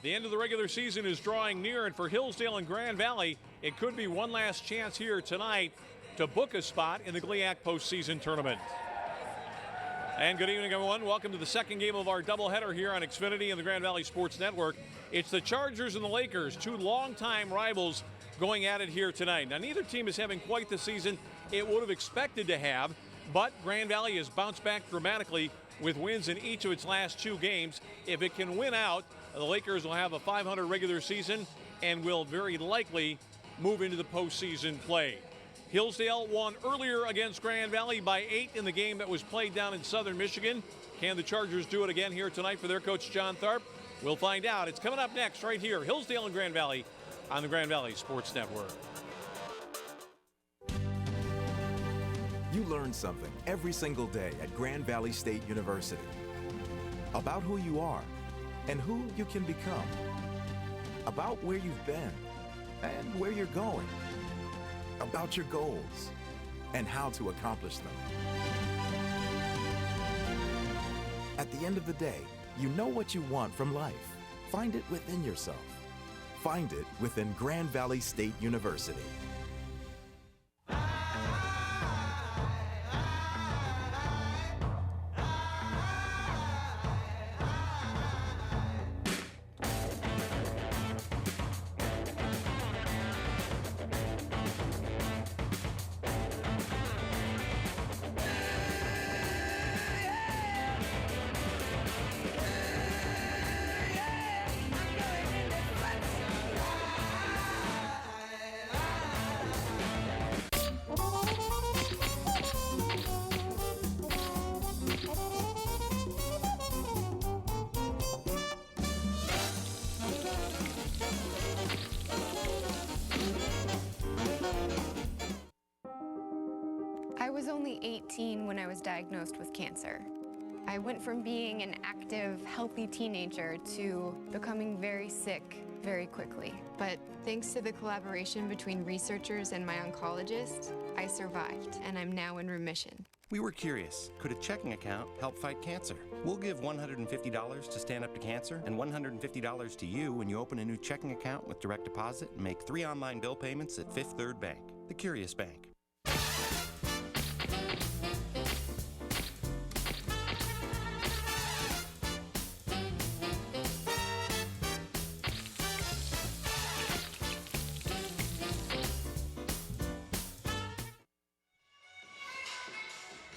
The end of the regular season is drawing near, and for Hillsdale and Grand Valley, it could be one last chance here tonight to book a spot in the GLIAC postseason tournament. And good evening, everyone. Welcome to the second game of our doubleheader here on Xfinity and the Grand Valley Sports Network. It's the Chargers and the Lakers, two longtime rivals going at it here tonight. Now, neither team is having quite the season it would have expected to have, but Grand Valley has bounced back dramatically with wins in each of its last two games. If it can win out, the Lakers will have a .500 regular season and will very likely move into the postseason play. Hillsdale won earlier against Grand Valley by 8 in the game that was played down in southern Michigan. Can the Chargers do it again here tonight for their coach, John Tharp? We'll find out. It's coming up next right here, Hillsdale and Grand Valley on the Grand Valley Sports Network. You learn something every single day at Grand Valley State University about who you are and who you can become, about where you've been and where you're going, about your goals and how to accomplish them. At the end of the day, you know what you want from life. Find it within yourself. Find it within Grand Valley State University. I was only 18 when I was diagnosed with cancer. I went from being an active, healthy teenager to becoming very sick very quickly. But thanks to the collaboration between researchers and my oncologist, I survived, and I'm now in remission. We were curious, could a checking account help fight cancer? We'll give $150 to Stand Up to Cancer and $150 to you when you open a new checking account with direct deposit and make 3 online bill payments at Fifth Third Bank, the Curious Bank.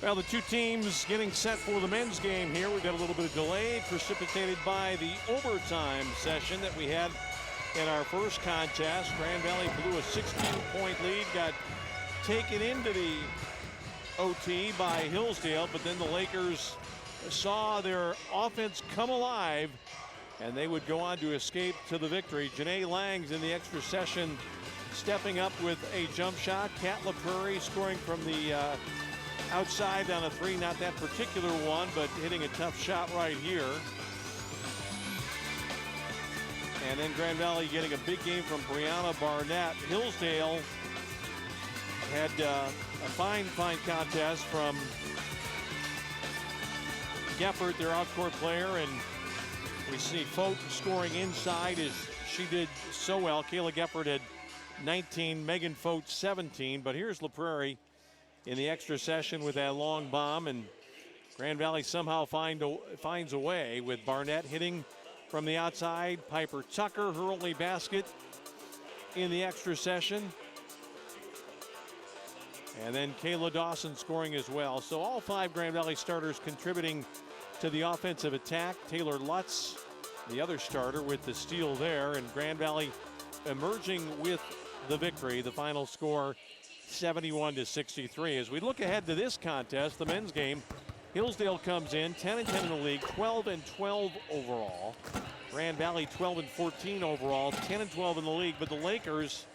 Well, the two teams getting set for the men's game here. We've got a little bit of delay precipitated by the overtime session that we had in our first contest. Grand Valley blew a 16-point lead, got taken into the OT by Hillsdale, but then the Lakers saw their offense come alive, and they would go on to escape to the victory. Janae Langs in the extra session stepping up with a jump shot. Kat LaPrairie scoring from the outside on a 3, not that particular one, but hitting a tough shot right here. And then Grand Valley getting a big game from Brianna Barnett. Hillsdale had a fine contest from Geffert, their outcourt player, and we see Fote scoring inside as she did so well. Kayla Geffert had 19, Megan Fote 17, but here's LaPrairie in the extra session with that long bomb, and Grand Valley somehow finds a way with Barnett hitting from the outside. Piper Tucker, her only basket in the extra session. And then Kayla Dawson scoring as well. So all 5 Grand Valley starters contributing to the offensive attack. Taylor Lutz, the other starter, with the steal there, and Grand Valley emerging with the victory. The final score 71-63. As we look ahead to this contest, the men's game, Hillsdale comes in 10-10 in the league, 12-12 overall. Grand Valley 12-14 overall, 10-12 in the league. But the Lakers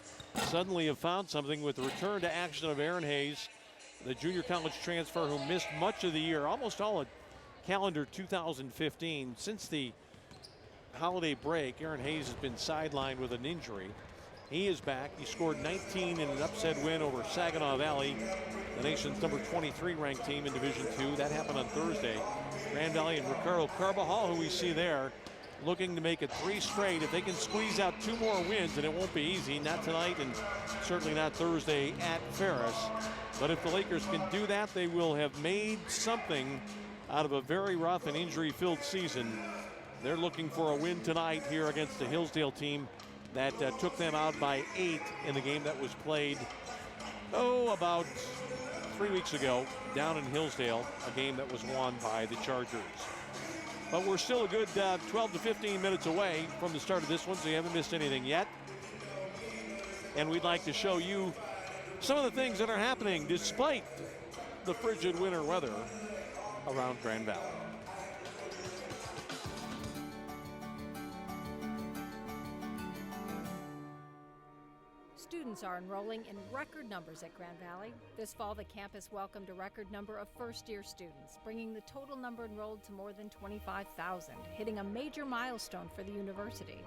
suddenly have found something with the return to action of Aaron Hayes, the junior college transfer who missed much of the year, almost all of calendar 2015. Since the holiday break, Aaron Hayes has been sidelined with an injury. He is back. He scored 19 in an upset win over Saginaw Valley, the nation's number 23 ranked team in Division II. That happened on Thursday. Grand Valley and Ricardo Carbajal, who we see there, looking to make it 3 straight. If they can squeeze out 2 more wins, and it won't be easy, not tonight and certainly not Thursday at Ferris. But if the Lakers can do that, they will have made something out of a very rough and injury-filled season. They're looking for a win tonight here against the Hillsdale team that took them out by 8 in the game that was played, about 3 weeks ago down in Hillsdale, a game that was won by the Chargers. But we're still a good 12 to 15 minutes away from the start of this one, so you haven't missed anything yet. And we'd like to show you some of the things that are happening despite the frigid winter weather around Grand Valley. Students are enrolling in record numbers at Grand Valley. This fall, the campus welcomed a record number of first-year students, bringing the total number enrolled to more than 25,000, hitting a major milestone for the university.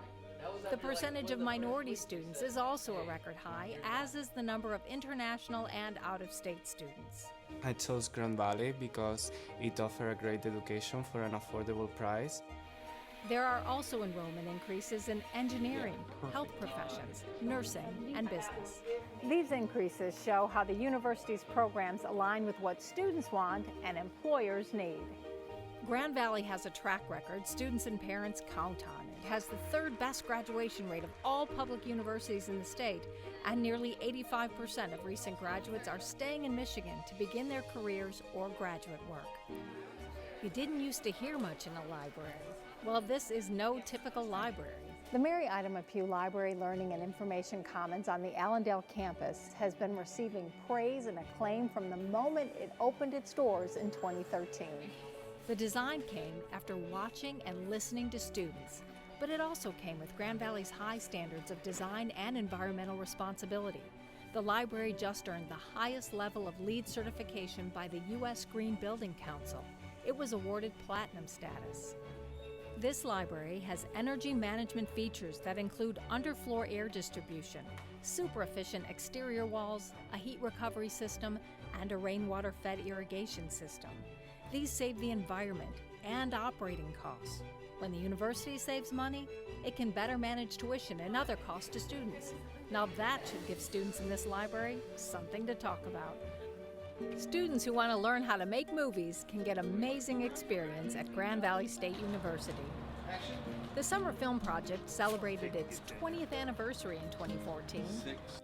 The percentage of minority students is also a record high, as is the number of international and out-of-state students. I chose Grand Valley because it offers a great education for an affordable price. There are also enrollment increases in engineering, health professions, nursing, and business. These increases show how the university's programs align with what students want and employers need. Grand Valley has a track record students and parents count on. It has the 3rd best graduation rate of all public universities in the state, and nearly 85% of recent graduates are staying in Michigan to begin their careers or graduate work. You didn't used to hear much in a library. Well, this is no typical library. The Mary Ida Pugh Library Learning and Information Commons on the Allendale campus has been receiving praise and acclaim from the moment it opened its doors in 2013. The design came after watching and listening to students, but it also came with Grand Valley's high standards of design and environmental responsibility. The library just earned the highest level of LEED certification by the U.S. Green Building Council. It was awarded platinum status. This library has energy management features that include underfloor air distribution, super efficient exterior walls, a heat recovery system, and a rainwater-fed irrigation system. These save the environment and operating costs. When the university saves money, it can better manage tuition and other costs to students. Now that should give students in this library something to talk about. Students who want to learn how to make movies can get amazing experience at Grand Valley State University. The Summer Film Project celebrated its 20th anniversary in 2014.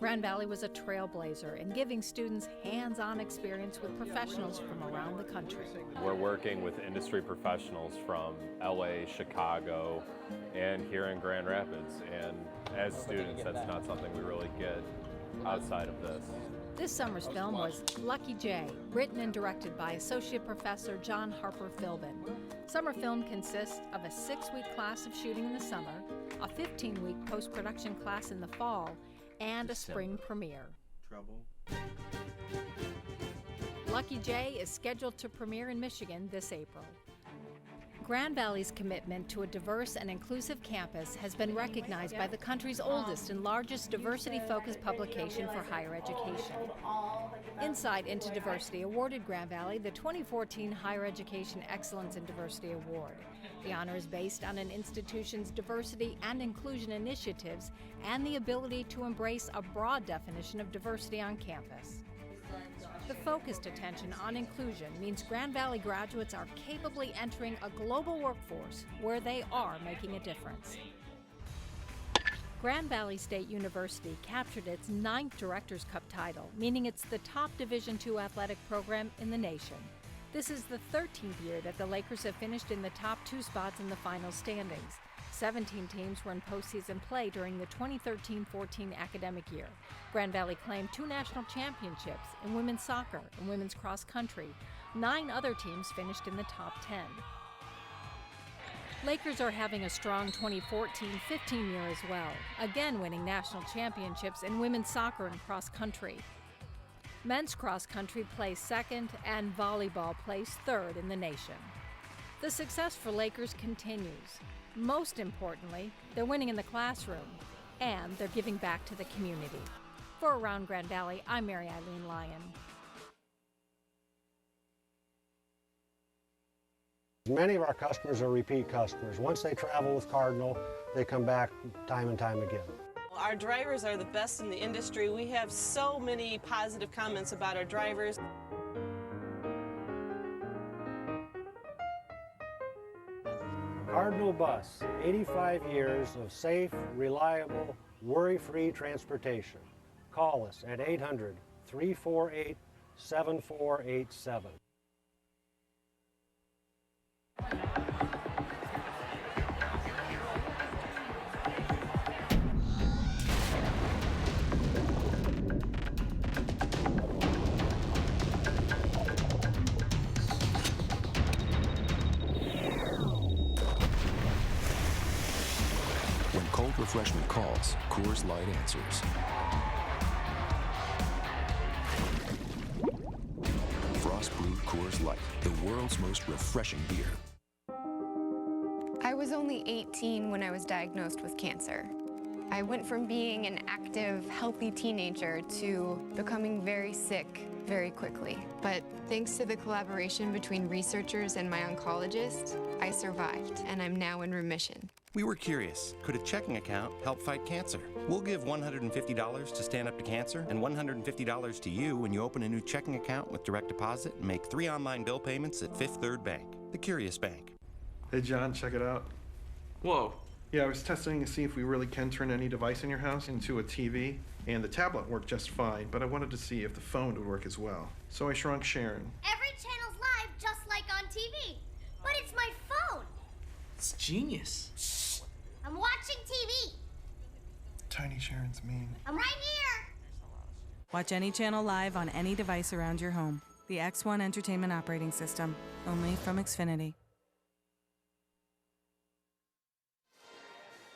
Grand Valley was a trailblazer in giving students hands-on experience with professionals from around the country. We're working with industry professionals from LA, Chicago, and here in Grand Rapids. And as students, that's not something we really get outside of this. This summer's film was Lucky J, written and directed by Associate Professor John Harper Philbin. Summer film consists of a 6-week class of shooting in the summer, a 15-week post-production class in the fall, and a spring premiere. Lucky J is scheduled to premiere in Michigan this April. Grand Valley's commitment to a diverse and inclusive campus has been recognized by the country's oldest and largest diversity-focused publication for higher education. Insight into Diversity awarded Grand Valley the 2014 Higher Education Excellence in Diversity Award. The honor is based on an institution's diversity and inclusion initiatives and the ability to embrace a broad definition of diversity on campus. The focused attention on inclusion means Grand Valley graduates are capably entering a global workforce where they are making a difference. Grand Valley State University captured its 9th Directors' Cup title, meaning it's the top Division II athletic program in the nation. This is the 13th year that the Lakers have finished in the top 2 spots in the final standings. 17 teams were in postseason play during the 2013-14 academic year. Grand Valley claimed 2 national championships in women's soccer and women's cross country. 9 other teams finished in the top 10. Lakers are having a strong 2014-15 year as well, again winning national championships in women's soccer and cross country. Men's cross country placed 2nd and volleyball placed 3rd in the nation. The success for Lakers continues. Most importantly, they're winning in the classroom, and they're giving back to the community. For Around Grand Valley, I'm Mary Eileen Lyon. Many of our customers are repeat customers. Once they travel with Cardinal, they come back time and time again. Our drivers are the best in the industry. We have so many positive comments about our drivers. Cardinal Bus, 85 years of safe, reliable, worry-free transportation. Call us at 800-348-7487. When cold refreshment calls, Coors Light answers. Frost brewed Coors Light, the world's most refreshing beer. I was only 18 when I was diagnosed with cancer. I went from being an active, healthy teenager to becoming very sick very quickly. But thanks to the collaboration between researchers and my oncologist, I survived, and I'm now in remission. We were curious, could a checking account help fight cancer? We'll give $150 to Stand Up to Cancer and $150 to you when you open a new checking account with direct deposit and make 3 online bill payments at Fifth Third Bank, the Curious Bank. Hey John, check it out. Whoa. Yeah, I was testing to see if we really can turn any device in your house into a TV, and the tablet worked just fine, but I wanted to see if the phone would work as well. So I shrunk Sharon. Every channel's live just like on TV, but it's my phone. It's genius. Shh. I'm watching TV. Tiny Sharon's mean. I'm right here. Watch any channel live on any device around your home. The X1 Entertainment Operating System, only from Xfinity.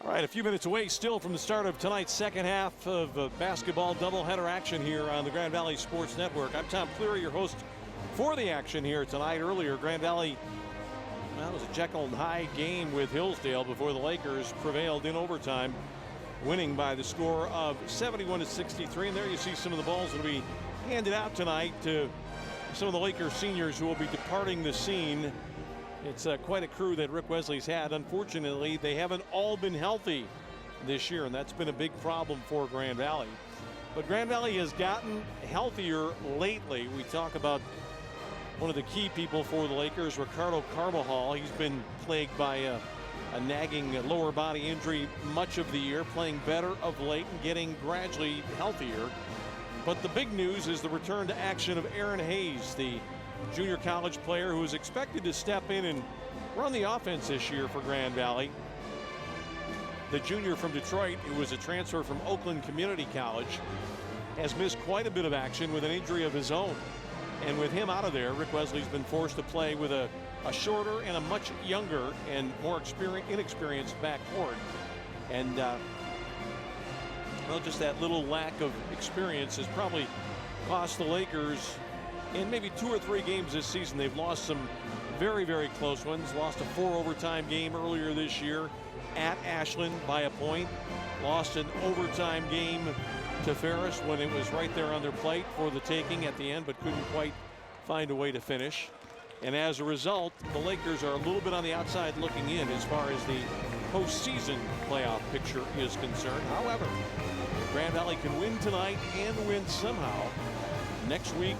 All right, a few minutes away still from the start of tonight's second half of basketball doubleheader action here on the Grand Valley Sports Network. I'm Tom Cleary, your host for the action here tonight. Earlier, Grand Valley, well, it was a Jekyll and Hyde game with Hillsdale before the Lakers prevailed in overtime, winning by the score of 71-63. And there you see some of the balls that will be handed out tonight to some of the Lakers seniors who will be departing the scene. It's quite a crew that Rick Wesley's had. Unfortunately, they haven't all been healthy this year, and that's been a big problem for Grand Valley. But Grand Valley has gotten healthier lately. We talk about one of the key people for the Lakers, Ricardo Carvajal. He's been plagued by a nagging lower body injury much of the year, playing better of late and getting gradually healthier. But the big news is the return to action of Aaron Hayes, the junior college player who is expected to step in and run the offense this year for Grand Valley. The junior from Detroit, who was a transfer from Oakland Community College, has missed quite a bit of action with an injury of his own. And with him out of there, Rick Wesley's been forced to play with a shorter and a much younger and more inexperienced backcourt. And well, just that little lack of experience has probably cost the Lakers in maybe 2 or 3 games this season. They've lost some very, very close ones. Lost a 4 overtime game earlier this year at Ashland by a point. Lost an overtime game to Ferris when it was right there on their plate for the taking at the end, but couldn't quite find a way to finish. And as a result, the Lakers are a little bit on the outside looking in as far as the postseason playoff picture is concerned. However, Grand Valley can win tonight and win somehow next week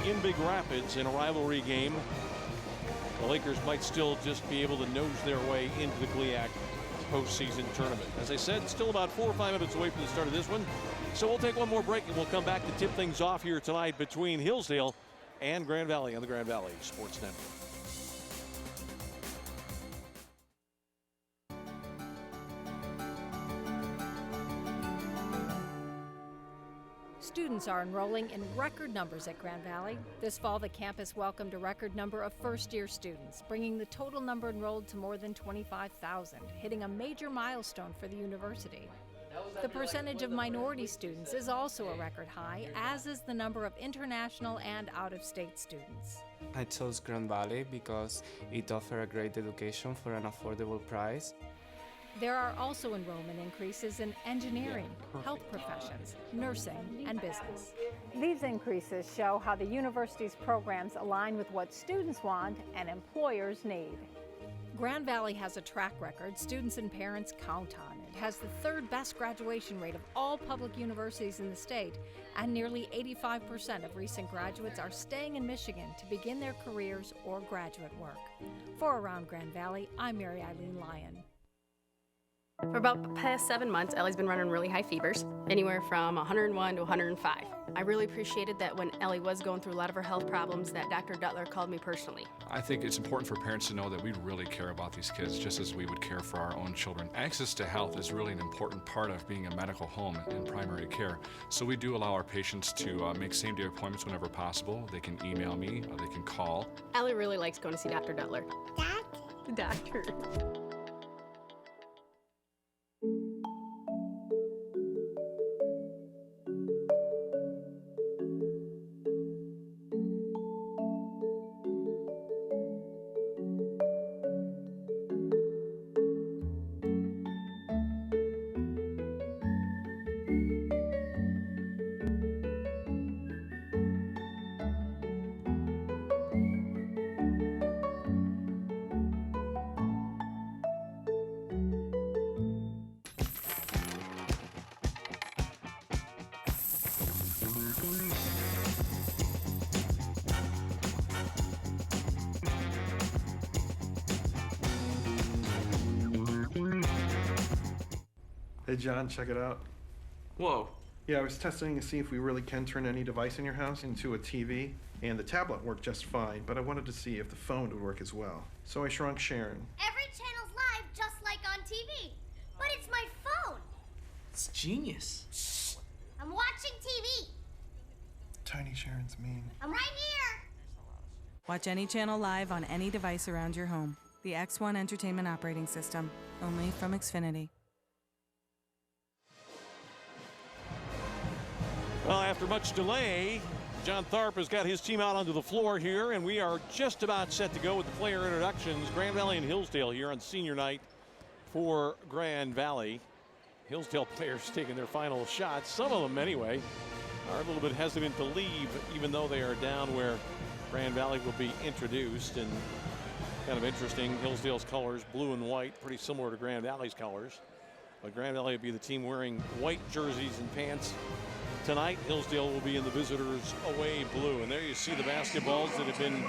in Big Rapids in a rivalry game. The Lakers might still just be able to nose their way into the GLIAC postseason tournament. As I said, still about 4 or 5 minutes away from the start of this one. So we'll take one more break and we'll come back to tip things off here tonight between Hillsdale and Grand Valley on the Grand Valley Sports Network. Students are enrolling in record numbers at Grand Valley. This fall, the campus welcomed a record number of first-year students, bringing the total number enrolled to more than 25,000, hitting a major milestone for the university. The percentage of minority students is also a record high, as is the number of international and out-of-state students. I chose Grand Valley because it offers a great education for an affordable price. There are also enrollment increases in engineering, health professions, nursing, and business. These increases show how the university's programs align with what students want and employers need. Grand Valley has a track record students and parents count on. It has the third best graduation rate of all public universities in the state, and nearly 85% of recent graduates are staying in Michigan to begin their careers or graduate work. For Around Grand Valley, I'm Mary Eileen Lyon. For about the past 7 months, Ellie's been running really high fevers, anywhere from 101 to 105. I really appreciated that when Ellie was going through a lot of her health problems, that Dr. Duttler called me personally. I think it's important for parents to know that we really care about these kids just as we would care for our own children. Access to health is really an important part of being a medical home in primary care. So we do allow our patients to make same-day appointments whenever possible. They can email me, or they can call. Ellie really likes going to see Dr. Duttler. The doctor. Hey John, check it out. Whoa. Yeah, I was testing to see if we really can turn any device in your house into a TV, and the tablet worked just fine, but I wanted to see if the phone would work as well. So I shrunk Sharon. Every channel's live just like on TV, but it's my phone. It's genius. I'm watching TV. Tiny Sharon's mean. I'm right here. Watch any channel live on any device around your home. The X1 Entertainment Operating System, only from Xfinity. Well, after much delay, John Tharp has got his team out onto the floor here, and we are just about set to go with the player introductions. Grand Valley and Hillsdale here on senior night for Grand Valley. Hillsdale players taking their final shots. Some of them, anyway, are a little bit hesitant to leave, even though they are down where Grand Valley will be introduced. And kind of interesting, Hillsdale's colors, blue and white, pretty similar to Grand Valley's colors. But Grand Valley will be the team wearing white jerseys and pants. Tonight, Hillsdale will be in the visitors' away blue. And there you see the basketballs that have been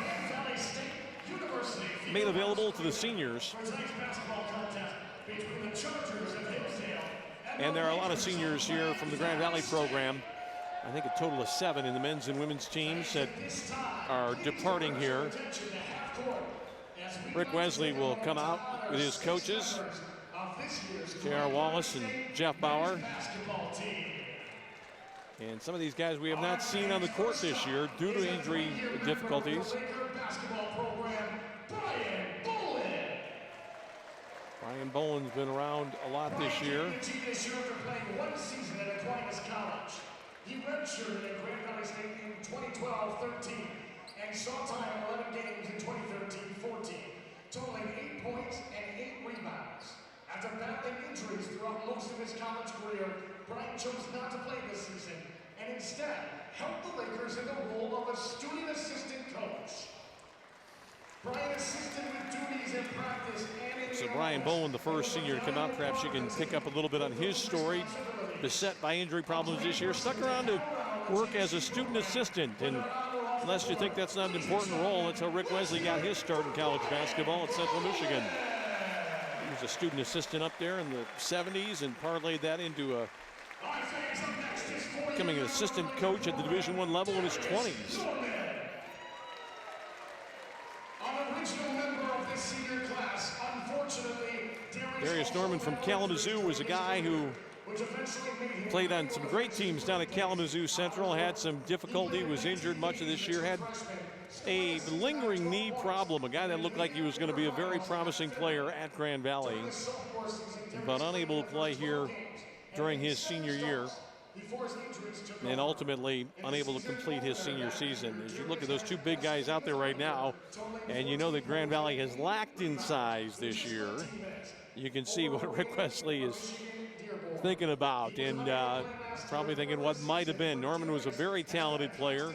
made available to the seniors. And there are a lot of seniors here from the Grand Valley program. I think a total of 7 in the men's and women's teams that are departing here. Rick Wesley will come out with his coaches, J.R. Wallace and Jeff Bauer. And some of these guys we have not seen on the court this year due to injury difficulties. Brian Bowen's been around a lot this year. He redshirted at Grand Valley State in 2012-13 and saw time in 11 games in 2013-14, totaling 8 points and 8 rebounds. After battling injuries throughout most of his college career, Brian chose not to play this season and instead helped the Lakers in the role of a student assistant coach. Brian assisted with duties in practice and in So Brian Bowen, the first senior to come out, perhaps you can pick up a little bit on his story. Beset by injury problems this year, stuck around to work as a student assistant. And unless you think that's not an important role, that's how Rick Wesley got his start in college basketball at Central Michigan. He was a student assistant up there in the 70s and parlayed that into becoming an assistant coach at the Division I level in his 20s. Darius Norman from Kalamazoo was a guy who played on some great teams down at Kalamazoo Central, had some difficulty, was injured much of this year, had a lingering knee problem, a guy that looked like he was going to be a very promising player at Grand Valley, but unable to play here during his senior year. and ultimately unable to complete his senior season. As you look at those two big guys out there right now, and you know that Grand Valley has lacked in size this year, you can see what Rick Wesley is thinking about, and probably thinking what might have been. Norman was a very talented player.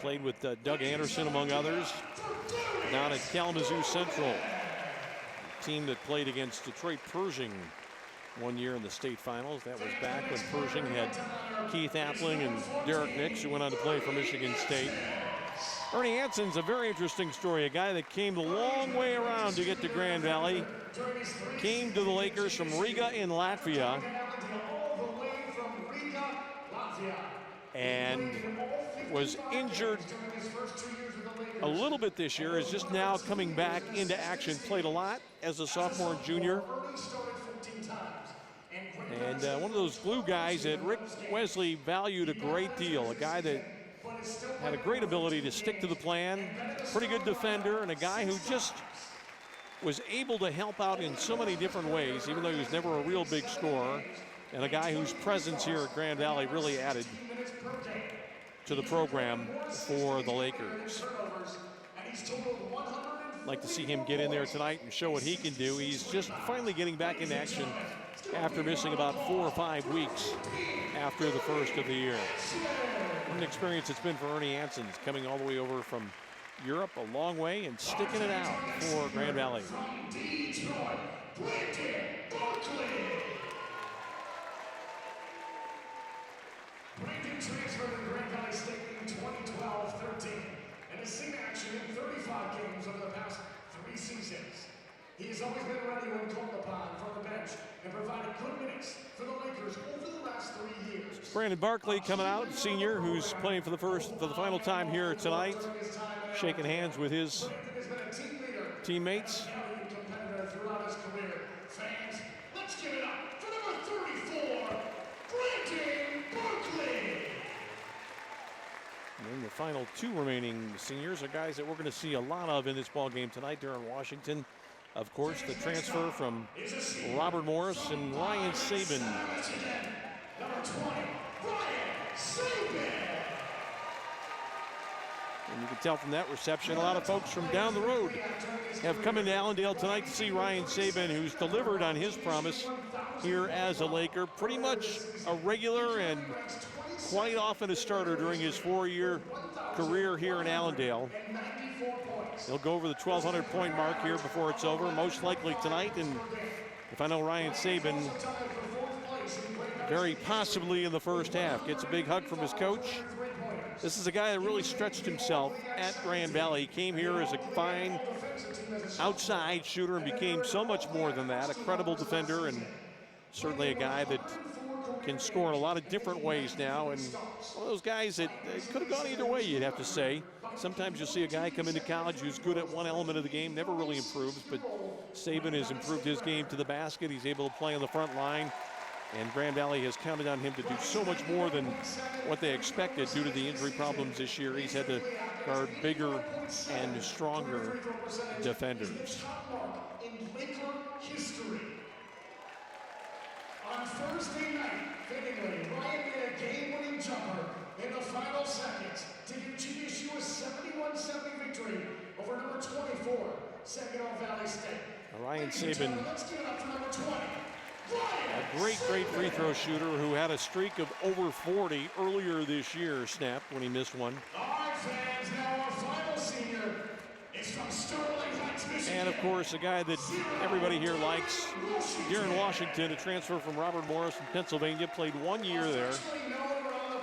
Played with Doug Anderson, among others, down at Kalamazoo Central, a team that played against Detroit Pershing one year in the state finals. That was back when Pershing had Keith Appling and Derek Nix, who went on to play for Michigan State. Ernie Hansen's a very interesting story, a guy that came the long way around to get to Grand Valley. Came to the Lakers from Riga in Latvia. And was injured a little bit this year, is just now coming back into action. Played a lot as a sophomore and junior. And one of those glue guys that Rick Wesley valued a great deal, a guy that had a great ability to stick to the plan, pretty good defender, and a guy who just was able to help out in so many different ways, even though he was never a real big scorer, and a guy whose presence here at Grand Valley really added to the program for the Lakers. Like to see him get in there tonight and show what he can do. He's just finally getting back into action after missing about 4 or 5 weeks after the first of the year. What an experience it's been for Ernie Hansen, coming all the way over from Europe, a long way, and sticking it out for Grand Valley. Brandon transferred to Grand Valley State in 2012-13 and has seen action in 35 games over the past 3 seasons. He has always been ready when called upon from the bench and provided good minutes for the Lakers over the last 3 years. Brandon Barkley coming out, senior, who's playing for the final time here tonight, shaking hands with his teammates. Competitor throughout his career. Fans, let's give it up for number 34, Brandon Barkley. And then the final 2 remaining seniors are guys that we're going to see a lot of in this ball game tonight. Darren Washington, of course, the transfer from Robert Morris, and Ryan Sabin. Number 20, Ryan Sabin. And you can tell from that reception, a lot of folks from down the road have come into Allendale tonight to see Ryan Sabin, who's delivered on his promise here as a Laker. Pretty much a regular and quite often a starter during his 4-year career here in Allendale. He'll go over the 1,200 point mark here before it's over, most likely tonight. And if I know Ryan Sabin, very possibly in the first half. Gets a big hug from his coach. This is a guy that really stretched himself at Grand Valley. He came here as a fine outside shooter and became so much more than that. A credible defender, and certainly a guy that can score in a lot of different ways now. And one of those guys that could have gone either way, you'd have to say. Sometimes you'll see a guy come into college who's good at one element of the game, never really improves, but Sabin has improved his game to the basket. He's able to play on the front line. And Grand Valley has counted on him to do so much more than what they expected due to the injury problems this year. He's had to guard bigger and stronger defenders. In Laker history. On Thursday night, fittingly, Ryan made a game-winning jumper in the final seconds to give GSU a 71-70 victory over number 24, Saginaw Valley State. Ryan Sabin, Let's give it up for number 20. a great free throw shooter who had a streak of over 40 earlier this year, snapped when he missed one. All right, fans, now our final senior is from Sterling Heights, Michigan. And of course, a guy that everybody here likes, Darren Washington, a transfer from Robert Morris in Pennsylvania, played 1 year there.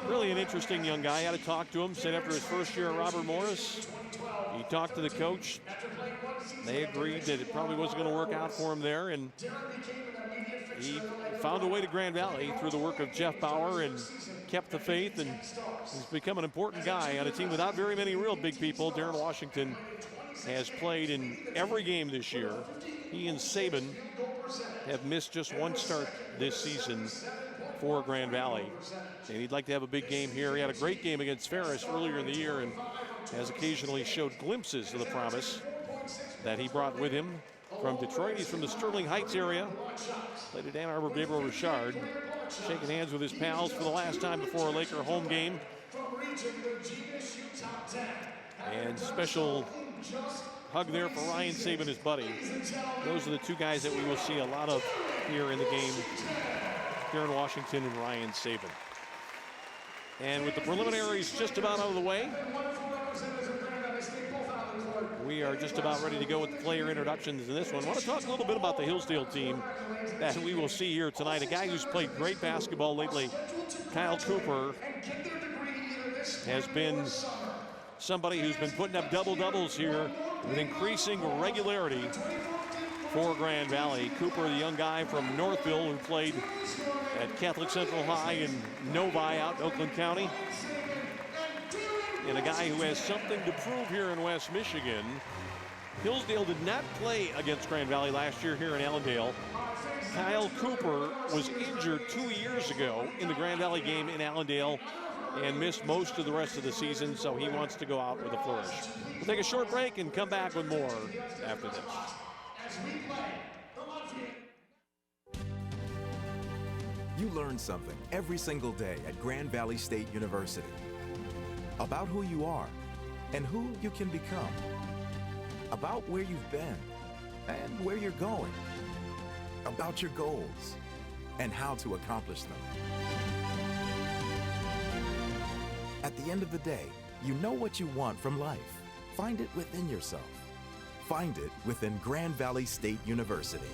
Really an interesting young guy. I had to talk to him. Said after his first year at Robert Morris, he talked to the coach. They agreed that it probably wasn't going to work out for him there, and he found a way to Grand Valley through the work of Jeff Bauer and kept the faith, and he's become an important guy on a team without very many real big people. Darren Washington has played in every game this year. He and Sabin have missed just one start this season for Grand Valley, and he'd like to have a big game here. He had a great game against Ferris earlier in the year and has occasionally showed glimpses of the promise that he brought with him from Detroit. He's from the Sterling Heights area. Played at Ann Arbor, Gabriel Richard. Shaking hands with his pals for the last time before a Laker home game. And special hug there for Ryan Saban, his buddy. Those are the two guys that we will see a lot of here in the game. Karen Washington and Ryan Saban. And with the preliminaries just about out of the way, we are just about ready to go with the player introductions in this one. I want to talk a little bit about the Hillsdale team that we will see here tonight. A guy who's played great basketball lately, Kyle Cooper, has been somebody who's been putting up double-doubles here with increasing regularity for Grand Valley. Cooper, the young guy from Northville who played at Catholic Central High in Novi out in Oakland County. And a guy who has something to prove here in West Michigan. Hillsdale did not play against Grand Valley last year here in Allendale. Kyle Cooper was injured 2 years ago in the Grand Valley game in Allendale and missed most of the rest of the season, so he wants to go out with a flourish. We'll take a short break and come back with more after this. You learn something every single day at Grand Valley State University about who you are and who you can become, about where you've been and where you're going, about your goals and how to accomplish them. At the end of the day, you know what you want from life. Find it within yourself. Find it within Grand Valley State University.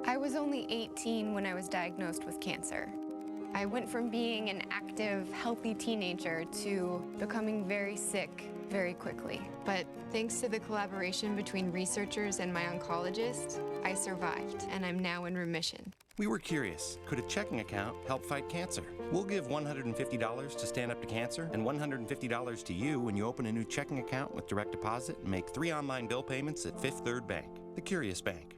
I was only 18 when I was diagnosed with cancer. I went from being an active, healthy teenager to becoming very sick very quickly. But thanks to the collaboration between researchers and my oncologist, I survived, and I'm now in remission. We were curious, could a checking account help fight cancer? We'll give $150 to Stand Up to Cancer and $150 to you when you open a new checking account with direct deposit and make 3 online bill payments at Fifth Third Bank, the Curious Bank.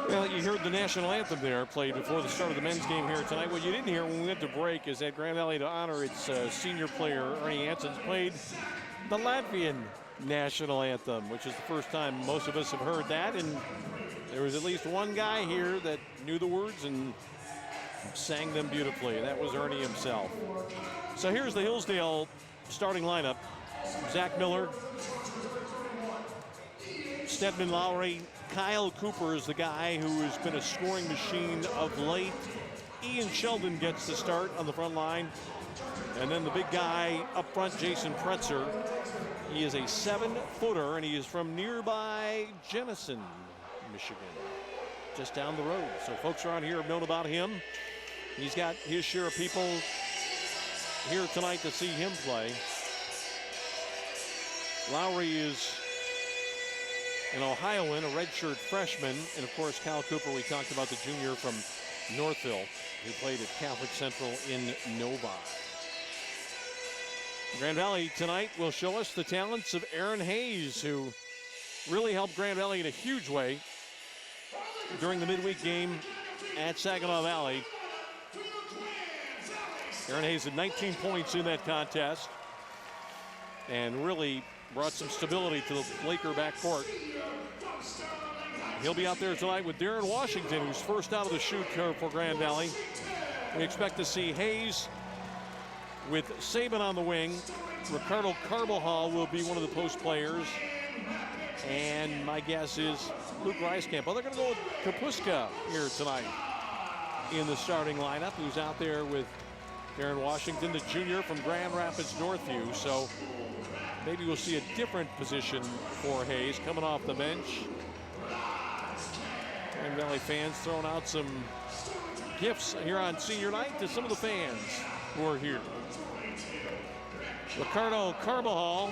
Well, you heard the national anthem there played before the start of the men's game here tonight. What you didn't hear when we went to break is that Grand Valley, to honor its senior player, Ernie Janssens, played the Latvian national anthem, which is the first time most of us have heard that. And there was at least one guy here that knew the words and sang them beautifully, and that was Ernie himself. So here's the Hillsdale starting lineup. Zach Miller, Stedman Lowry, Kyle Cooper is the guy who has been a scoring machine of late. Ian Sheldon gets the start on the front line. And then the big guy up front, Jason Pretzer. He is a 7-footer, and he is from nearby Jenison, Michigan, just down the road. So folks around here have known about him. He's got his share of people here tonight to see him play. Lowry is an Ohioan, a redshirt freshman. And, of course, Kyle Cooper, we talked about, the junior from Northville, who played at Catholic Central in Novi. Grand Valley tonight will show us the talents of Aaron Hayes, who really helped Grand Valley in a huge way during the midweek game at Saginaw Valley. Aaron Hayes had 19 points in that contest and really brought some stability to the Laker backcourt. He'll be out there tonight with Darren Washington, who's first out of the chute for Grand Valley. We expect to see Hayes with Saban on the wing. Ricardo Carbajal will be one of the post players. And my guess is Luke Reiskamp. Well, they're going to go with Kapuska here tonight in the starting lineup, who's out there with Darren Washington, the junior from Grand Rapids Northview. So maybe we'll see a different position for Hayes coming off the bench. Grand Valley fans throwing out some gifts here on senior night to some of the fans who are here. Ricardo Carbajal.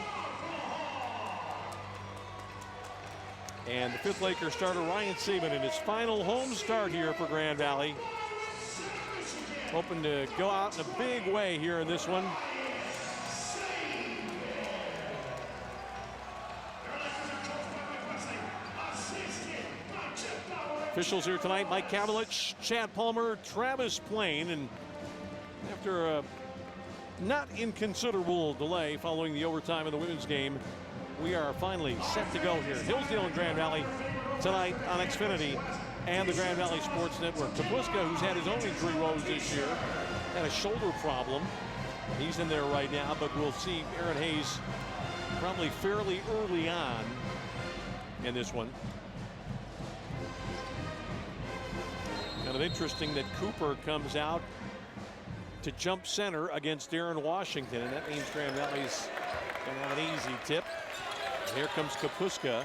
And the fifth Laker starter, Ryan Saban, in his final home start here for Grand Valley. Hoping to go out in a big way here in this one. Officials here tonight, Mike Kavalich, Chad Palmer, Travis Plain. And after a not inconsiderable delay following the overtime of the women's game, we are finally set to go here. Hillsdale and Grand Valley tonight on Xfinity and the Grand Valley Sports Network. Kapuska, who's had his own injury woes this year, had a shoulder problem. He's in there right now, but we'll see Aaron Hayes probably fairly early on in this one. Kind of interesting that Cooper comes out to jump center against Darren Washington, and that means Grand Valley's going to have an easy tip. And here comes Kapuska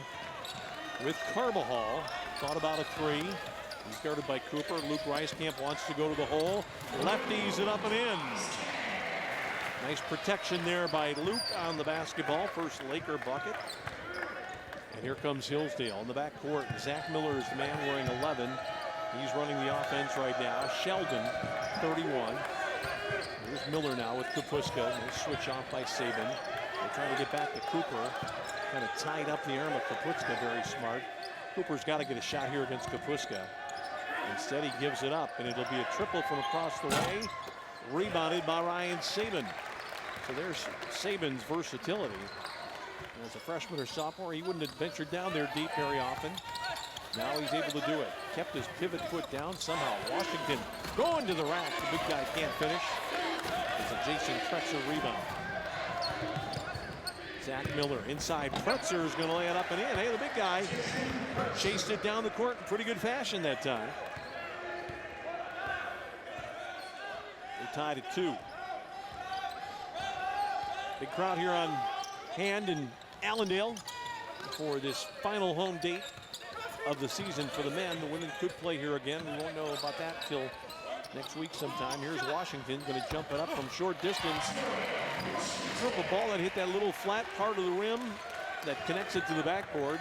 with Carbajal. Thought about a three. He's guarded by Cooper. Luke Reiskamp wants to go to the hole. Lefties it up and in. Nice protection there by Luke on the basketball. First Laker bucket. And here comes Hillsdale in the backcourt. Zach Miller is the man wearing 11. He's running the offense right now. Sheldon, 31. Here's Miller now with Kapuska. Nice switch off by Saban. They're trying to get back to Cooper. Kind of tied up the arm of Kapuska. Very smart. Cooper's got to get a shot here against Kapuska. Instead, he gives it up, and it'll be a triple from across the way. Rebounded by Ryan Saban. So there's Saban's versatility. As a freshman or sophomore, he wouldn't have ventured down there deep very often. Now he's able to do it. Kept his pivot foot down somehow. Washington going to the rack. The big guy can't finish. It's a Jason Pretzer rebound. Zach Miller inside. Pretzer is going to lay it up and in. Hey, the big guy chased it down the court in pretty good fashion that time. They're tied at 2. Big crowd here on hand in Allendale for this final home date of the season for the men. The women could play here again. We won't know about that till next week sometime. Here's Washington going to jump it up from short distance. A ball that hit that little flat part of the rim that connects it to the backboard.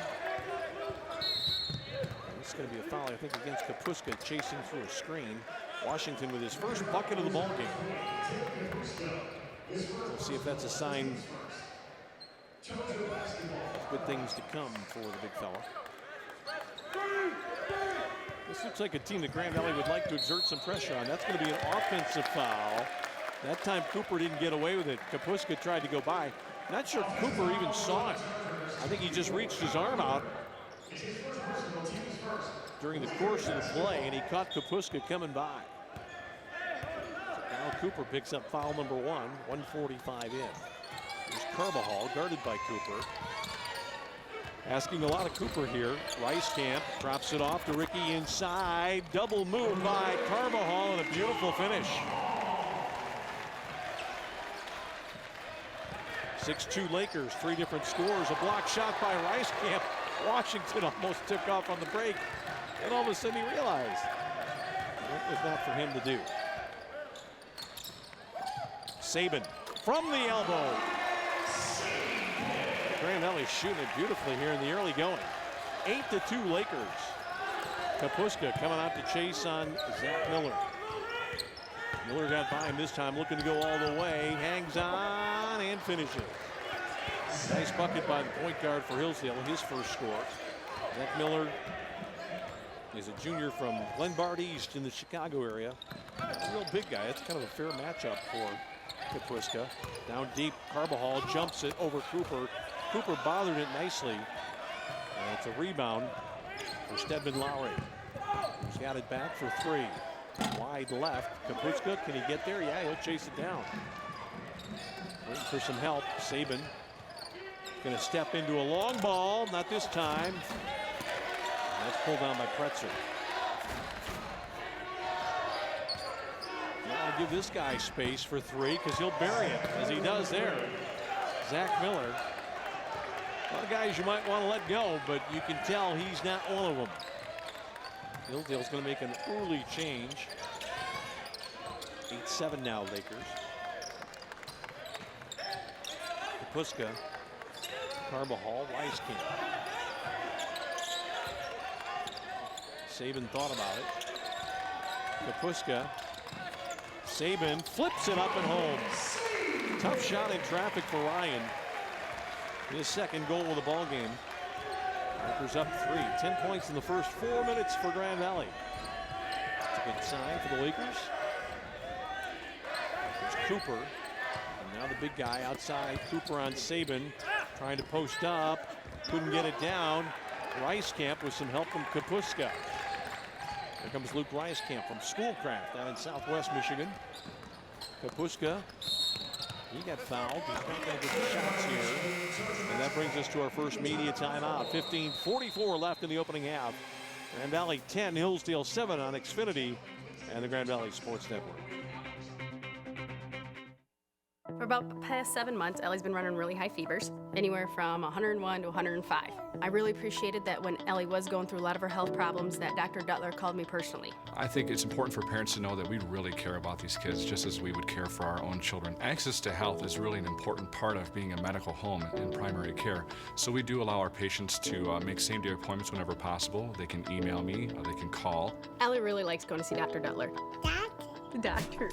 It's going to be a foul, I think, against Kapuska, chasing through a screen. Washington with his first bucket of the ball game. We'll see if that's a sign of good things to come for the big fella. This looks like a team that Grand Valley would like to exert some pressure on. That's going to be an offensive foul. That time Cooper didn't get away with it. Kapuska tried to go by. Not sure Cooper even saw it. I think he just reached his arm out during the course of the play, and he caught Kapuska coming by. So now Cooper picks up foul number 1, 1:45 in. There's Carbajal guarded by Cooper. Asking a lot of Cooper here. Camp drops it off to Ricky inside. Double move by Carbajal and a beautiful finish. 6-2 Lakers, 3 different scores. A block shot by Camp. Washington almost took off on the break. And all of a sudden he realized it was not for him to do. Saban from the elbow. Grand Valley shooting it beautifully here in the early going. 8-2 Lakers. Kapuska coming out to chase on Zach Miller. Miller got by him this time, looking to go all the way. Hangs on and finishes. Nice bucket by the point guard for Hillsdale, his first score. Zach Miller is a junior from Glenbard East in the Chicago area. A real big guy. It's kind of a fair matchup for Kapuska. Down deep, Carbajal jumps it over Cooper. Cooper bothered it nicely. And it's a rebound for Stedman Lowry. He's got it back for 3. Wide left. Kapuska, can he get there? Yeah, he'll chase it down. Waiting for some help. Saban going to step into a long ball. Not this time. And that's pulled down by Pretzer. Now I'll give this guy space for 3 because he'll bury it, as he does there. Zach Miller. A lot of guys you might want to let go, but you can tell he's not one of them. Hillsdale's going to make an early change. 8-7 now, Lakers. Kapuska, Carbajal, Camp. Saban thought about it. Kapuska, Saban flips it up and home. Tough shot in traffic for Ryan. His second goal of the ball game. Lakers up 3. 10 points in the first 4 minutes for Grand Valley. It's a good sign for the Lakers. There's Cooper. And now the big guy outside. Cooper on Saban. Trying to post up. Couldn't get it down. Camp with some help from Kapuska. Here comes Luke Camp from Schoolcraft down in Southwest Michigan. Kapuska. He got fouled. He's not going to get the shots here. And that brings us to our first media timeout. 15:44 left in the opening half. Grand Valley 10, Hillsdale 7 on Xfinity and the Grand Valley Sports Network. For about the past 7 months, Ellie's been running really high fevers, anywhere from 101 to 105. I really appreciated that when Ellie was going through a lot of her health problems that Dr. Duttler called me personally. I think it's important for parents to know that we really care about these kids just as we would care for our own children. Access to health is really an important part of being a medical home in primary care. So we do allow our patients to make same-day appointments whenever possible. They can email me, or they can call. Ellie really likes going to see Dr. Duttler. Doctor.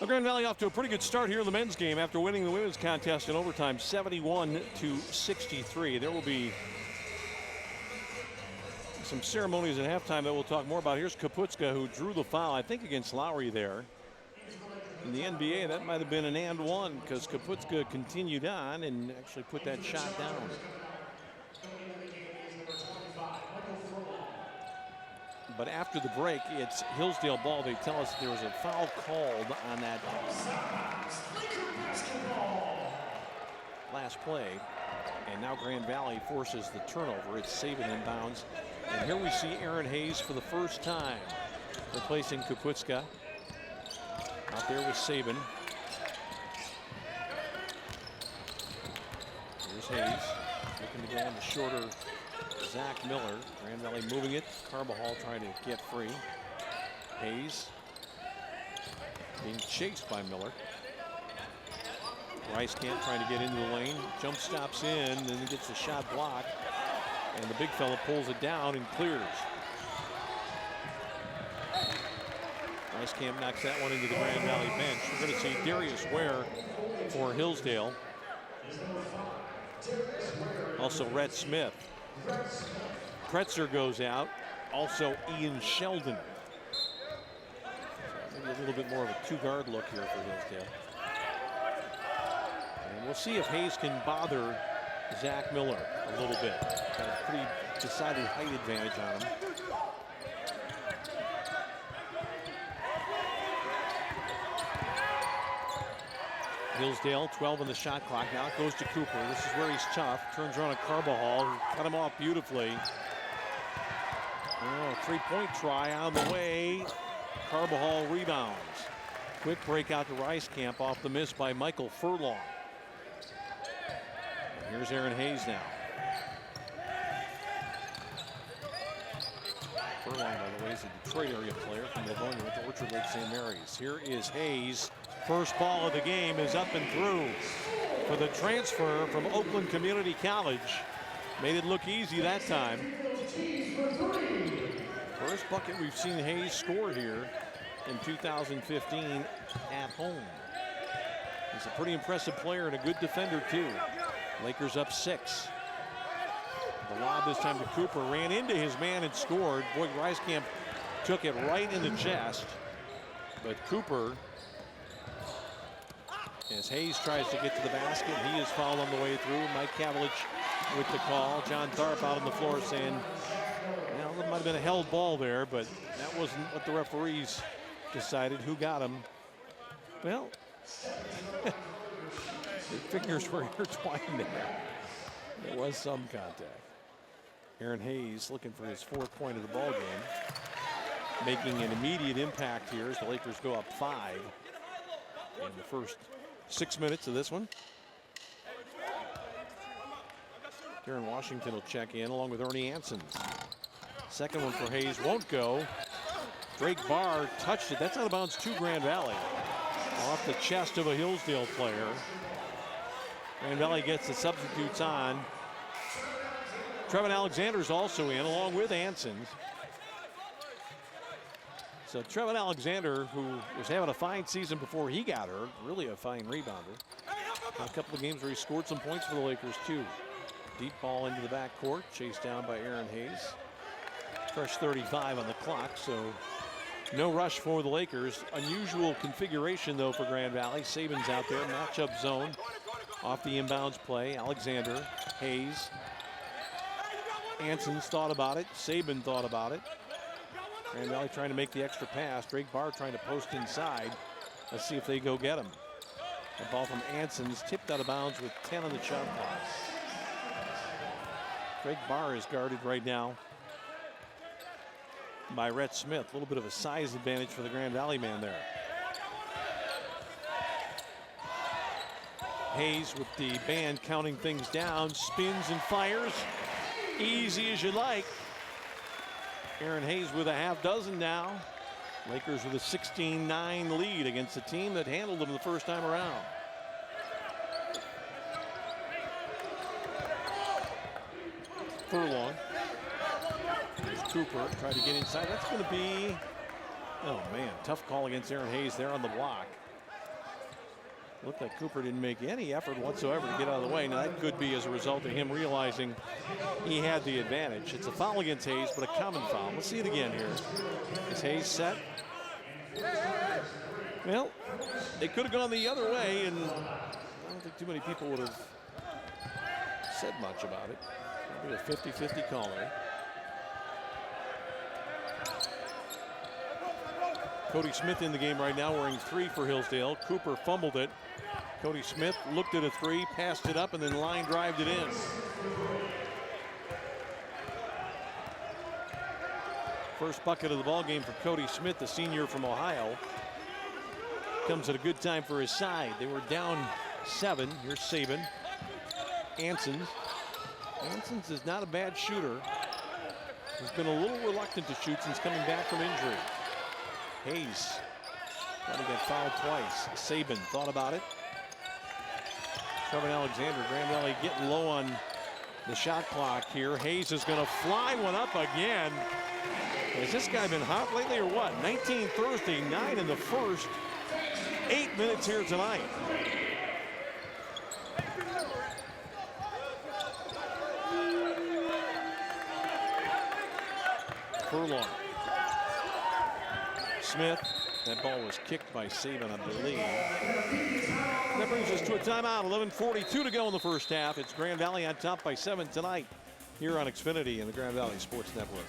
Grand Valley off to a pretty good start here in the men's game after winning the women's contest in overtime, 71-63. There will be some ceremonies at halftime that we'll talk more about. Here's Kapuska, who drew the foul, I think, against Lowry there. In the NBA, that might have been an and one because Kapuska continued on and actually put that shot down. But after the break, it's Hillsdale ball. They tell us there was a foul called on that last play. And now Grand Valley forces the turnover. It's Saban inbounds. And here we see Aaron Hayes for the first time, replacing Kapuska. Out there with Saban. Here's Hayes, looking to go on the shorter Zach Miller. Grand Valley moving it. Carbajal trying to get free. Hayes being chased by Miller. Camp trying to get into the lane. Jump stops in, then he gets the shot blocked. And the big fella pulls it down and clears. Camp knocks that one into the Grand Valley bench. We're going to see Darius Ware for Hillsdale. Also Rhett Smith. Pretzer goes out. Also Ian Sheldon. So maybe a little bit more of a two-guard look here for Hillsdale. And we'll see if Hayes can bother Zach Miller a little bit. Got a pretty decided height advantage on him. Hillsdale, 12 on the shot clock. Now it goes to Cooper. This is where he's tough. Turns around a Carbajal. Cut him off beautifully. Oh, three-point try on the way. Carbajal rebounds. Quick break out to Rice Camp off the miss by Michael Furlong. And here's Aaron Hayes now. Furlong, by the way, is a Detroit area player from Livonia with Orchard Lake St. Mary's. Here is Hayes. First ball of the game is up and through for the transfer from Oakland Community College. Made it look easy that time. First bucket we've seen Hayes score here in 2015 at home. He's a pretty impressive player and a good defender too. Lakers up 6. The lob this time to Cooper, ran into his man and scored. Boyd Rice-Camp took it right in the chest, but Cooper, as Hayes tries to get to the basket, he is fouled on the way through. Mike Kavalich with the call. John Tharp out on the floor saying, well, there might have been a held ball there, but that wasn't what the referees decided. Who got him? Well, your fingers were intertwined there. There was some contact. Aaron Hayes looking for his 4th point of the ball game, making an immediate impact here as the Lakers go up 5 in the first 6 minutes of this one. Darren Washington will check in along with Ernie Ansons. Second one for Hayes won't go. Drake Barr touched it. That's out of bounds to Grand Valley. Off the chest of a Hillsdale player. Grand Valley gets the substitutes on. Trevin Alexander's also in along with Ansons. So Trevin Alexander, who was having a fine season before he got hurt, really a fine rebounder. A couple of games where he scored some points for the Lakers too. Deep ball into the backcourt, chased down by Aaron Hayes. Fresh 35 on the clock, so no rush for the Lakers. Unusual configuration though for Grand Valley. Saban's out there, matchup zone. Off the inbounds play, Alexander, Hayes. Ansons thought about it, Saban thought about it. Grand Valley trying to make the extra pass. Drake Barr trying to post inside. Let's see if they go get him. The ball from Ansons tipped out of bounds with 10 on the shot clock. Drake Barr is guarded right now by Rhett Smith. A little bit of a size advantage for the Grand Valley man there. Hayes with the band counting things down, spins and fires. Easy as you like. Aaron Hayes with a half dozen now. Lakers with a 16-9 lead against a team that handled them the first time around. Furlong. There's Cooper, tried to get inside. That's going to be, oh man, tough call against Aaron Hayes there on the block. Looked like Cooper didn't make any effort whatsoever to get out of the way. Now that could be as a result of him realizing he had the advantage. It's a foul against Hayes, but a common foul. Let's see it again here. Is Hayes set? Well, it could have gone the other way, and I don't think too many people would have said much about it. Maybe a 50-50 call there. Cody Smith in the game right now, wearing 3 for Hillsdale. Cooper fumbled it. Cody Smith looked at a 3, passed it up, and then line drived it in. First bucket of the ball game for Cody Smith, the senior from Ohio. Comes at a good time for his side. They were down 7. Here's Saban. Ansons. Ansons is not a bad shooter. He's been a little reluctant to shoot since coming back from injury. Hayes trying to get fouled twice. Saban thought about it. Trevin Alexander, Grand Valley getting low on the shot clock here. Hayes is going to fly one up again. Has this guy been hot lately or what? 19 Thursday, 9 in the first. 8 minutes here tonight. Furlong. Smith. That ball was kicked by Saban, I believe. That brings us to a timeout. 11:42 to go in the first half. It's Grand Valley on top by 7 tonight here on Xfinity and the Grand Valley Sports Network.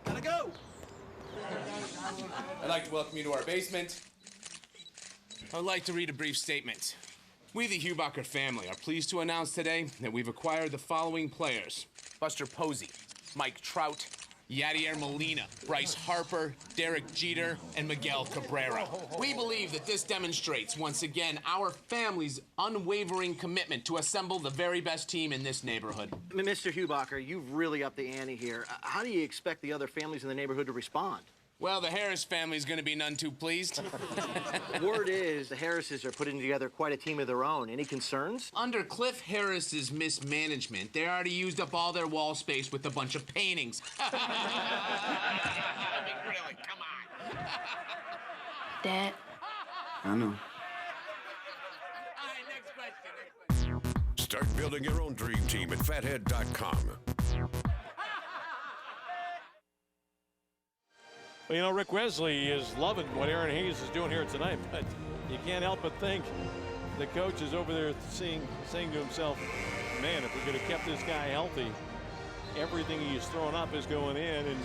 Gotta go. I'd like to welcome you to our basement. I'd like to read a brief statement. We, the Hubacher family, are pleased to announce today that we've acquired the following players: Buster Posey, Mike Trout, Yadier Molina, Bryce Harper, Derek Jeter, and Miguel Cabrera. We believe that this demonstrates, once again, our family's unwavering commitment to assemble the very best team in this neighborhood. Mr. Hubacher, you've really upped the ante here. How do you expect the other families in the neighborhood to respond? Well, the Harris family is going to be none too pleased. Word is the Harrises are putting together quite a team of their own. Any concerns? Under Cliff Harris's mismanagement, they already used up all their wall space with a bunch of paintings. I mean, really, come on. Dad. I know. Start building your own dream team at fathead.com. Well, you know, Rick Wesley is loving what Aaron Hayes is doing here tonight, but you can't help but think the coach is over there saying to himself, man, if we could have kept this guy healthy, everything he's throwing up is going in, and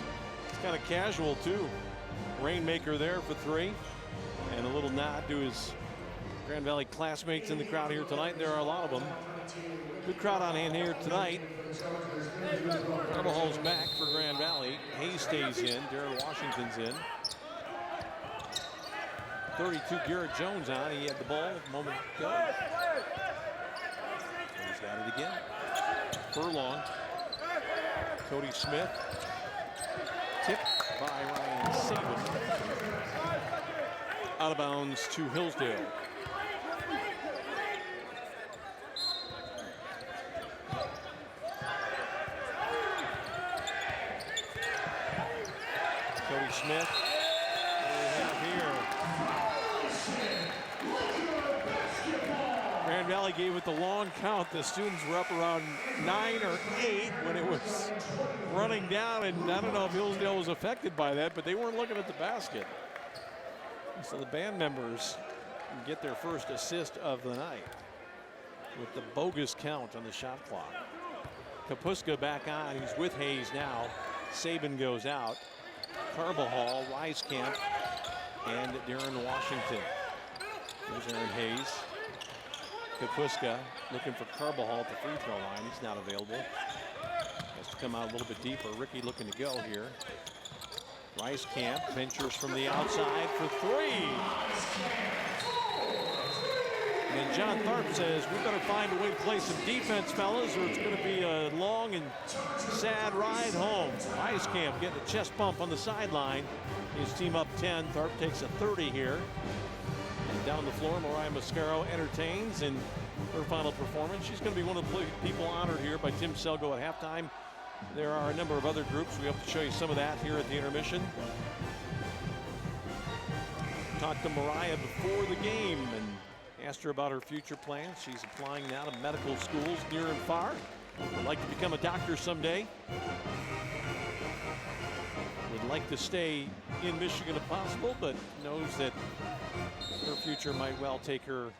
it's kind of casual too. Rainmaker there for 3, and a little nod to his Grand Valley classmates in the crowd here tonight. There are a lot of them. Good crowd on hand here tonight. Carbajall's back for Grand Valley. Hayes stays in. Darren Washington's in. 32, Garrett Jones on. He had the ball a moment ago. He's got it again. Furlong. Cody Smith. Tipped by Ryan Saban. Out of bounds to Hillsdale. Cody Smith. What do we have here? Grand Valley gave it the long count. The students were up around 9 or 8 when it was running down, and I don't know if Hillsdale was affected by that, but they weren't looking at the basket. So the band members get their first assist of the night with the bogus count on the shot clock. Kapuska back on. He's with Hayes now. Saban goes out. Carbajal, Weiskamp, and Darren Washington. There's Aaron Hayes. Kapuska looking for Carbajal at the free throw line. He's not available. Has to come out a little bit deeper. Ricky looking to go here. Weiskamp ventures from the outside for 3. And John Tharp says, we better find a way to play some defense, fellas, or it's going to be a long and sad ride home. Weiskamp getting a chest bump on the sideline. His team up 10. Tharp takes a 30 here. And down the floor, Mariah Mascaro entertains in her final performance. She's going to be one of the people honored here by Tim Selgo at halftime. There are a number of other groups. We hope to show you some of that here at the intermission. Talked to Mariah before the game and asked her about her future plans. She's applying now to medical schools near and far. Would like to become a doctor someday. Would like to stay in Michigan if possible, but knows that her future might well take her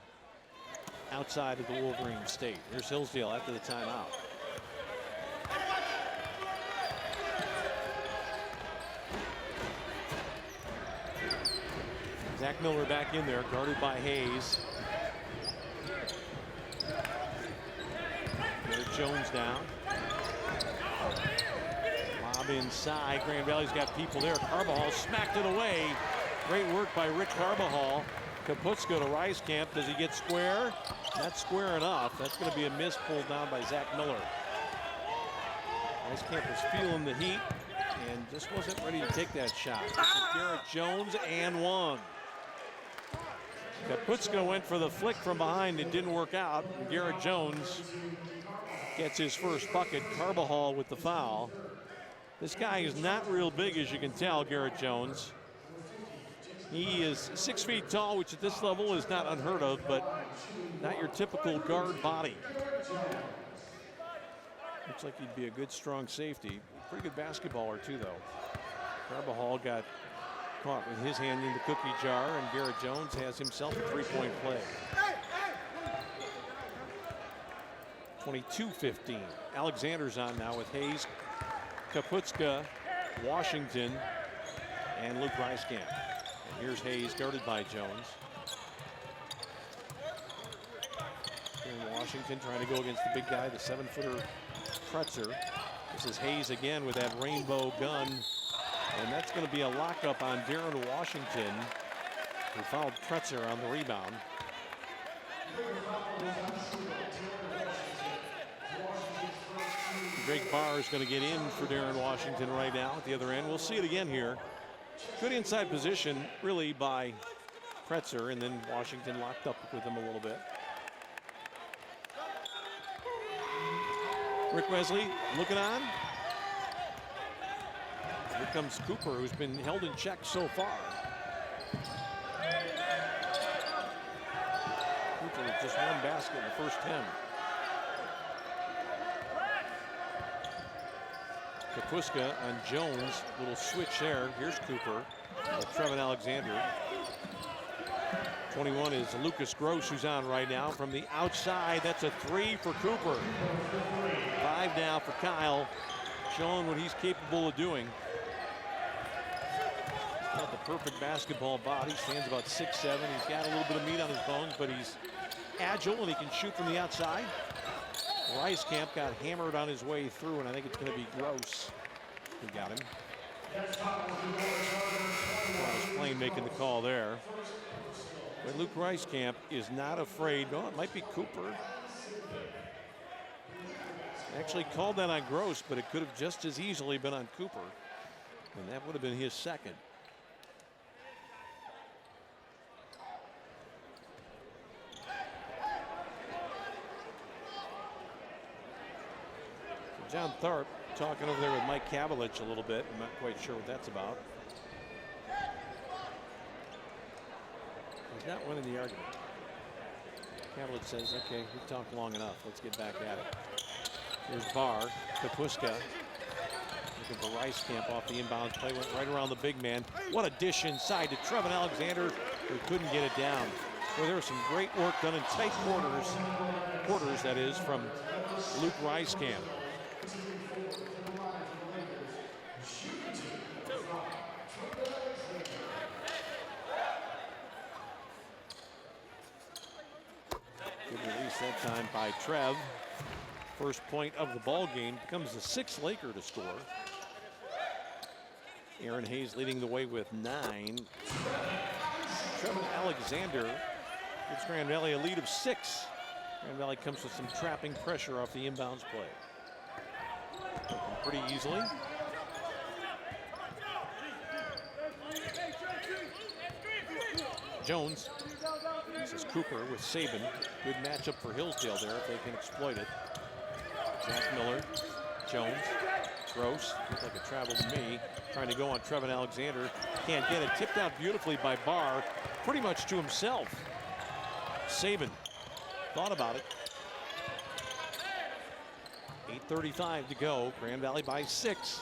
outside of the Wolverine state. Here's Hillsdale after the timeout. Zach Miller back in there, guarded by Hayes. There's Jones down. Lob inside. Grand Valley's got people there. Carbajal smacked it away. Great work by Rick Carbajal. Kapuska to Weiskamp. Does he get square? Not square enough. That's going to be a miss pulled down by Zach Miller. Weiskamp was feeling the heat and just wasn't ready to take that shot. This is Garrett Jones and one. Kaputska went for the flick from behind. It didn't work out. Garrett Jones gets his first bucket. Carbajal with the foul. This guy is not real big, as you can tell, Garrett Jones. He is 6 feet tall, which at this level is not unheard of, but not your typical guard body. Looks like he'd be a good, strong safety. Pretty good basketballer, too, though. Carbajal got caught with his hand in the cookie jar, and Garrett Jones has himself a three-point play. 22-15. Alexander's on now with Hayes, Kaputska, Washington, and Luke Reiskamp. And here's Hayes guarded by Jones. And Washington trying to go against the big guy, the 7-footer Pretzer. This is Hayes again with that rainbow gun. And that's going to be a lockup on Darren Washington, who fouled Pretzer on the rebound. Greg Barr is going to get in for Darren Washington right now at the other end. We'll see it again here. Good inside position, really, by Pretzer, and then Washington locked up with him a little bit. Rick Wesley looking on. Here comes Cooper, who's been held in check so far. Cooper with just one basket in the first 10. Kaputska on Jones, little switch there. Here's Cooper with Trevin Alexander. 21 is Lucas Gross, who's on right now from the outside. That's a three for Cooper. 5 now for Kyle, showing what he's capable of doing. He's got the perfect basketball body, stands about 6'7". He's got a little bit of meat on his bones, but he's agile and he can shoot from the outside. Reiskamp got hammered on his way through, and I think it's going to be Gross who got him. Plain making the call there. But Luke Reiskamp is not afraid. No, it might be Cooper. Actually called that on Gross, but it could have just as easily been on Cooper. And that would have been his second. John Tharp talking over there with Mike Kavalich a little bit. I'm not quite sure what that's about. He's not winning the argument. Kavalich says, okay, we talked long enough. Let's get back at it. Here's Barr, Kaputska. Looking for Reiskamp off the inbounds play. Went right around the big man. What a dish inside to Trevin Alexander, who couldn't get it down. Well, there was some great work done in tight quarters, that is, from Luke Reiskamp. Good release that time by Trev. First point of the ball game, becomes the 6th Laker to score. Aaron Hayes leading the way with 9. Trevin Alexander gives Grand Valley a lead of 6. Grand Valley comes with some trapping pressure off the inbounds play. Open pretty easily. Jones. This is Cooper with Saban. Good matchup for Hillsdale there if they can exploit it. Jack Miller, Jones, Gross, looked like a travel to me. Trying to go on Trevin Alexander. Can't get it. Tipped out beautifully by Barr, pretty much to himself. Saban thought about it. 8:35 to go. Grand Valley by 6.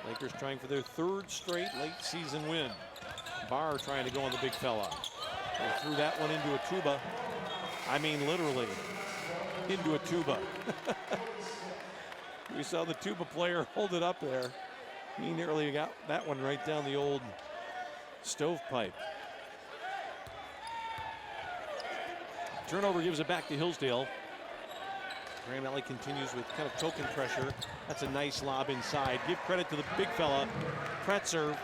Lakers trying for their 3rd straight late season win. Barr trying to go on the big fella. They threw that one into a tuba. I mean, literally into a tuba. We saw the tuba player hold it up there. He nearly got that one right down the old stovepipe. Turnover gives it back to Hillsdale. Grand Valley continues with kind of token pressure. That's a nice lob inside. Give credit to the big fella, Pretzer,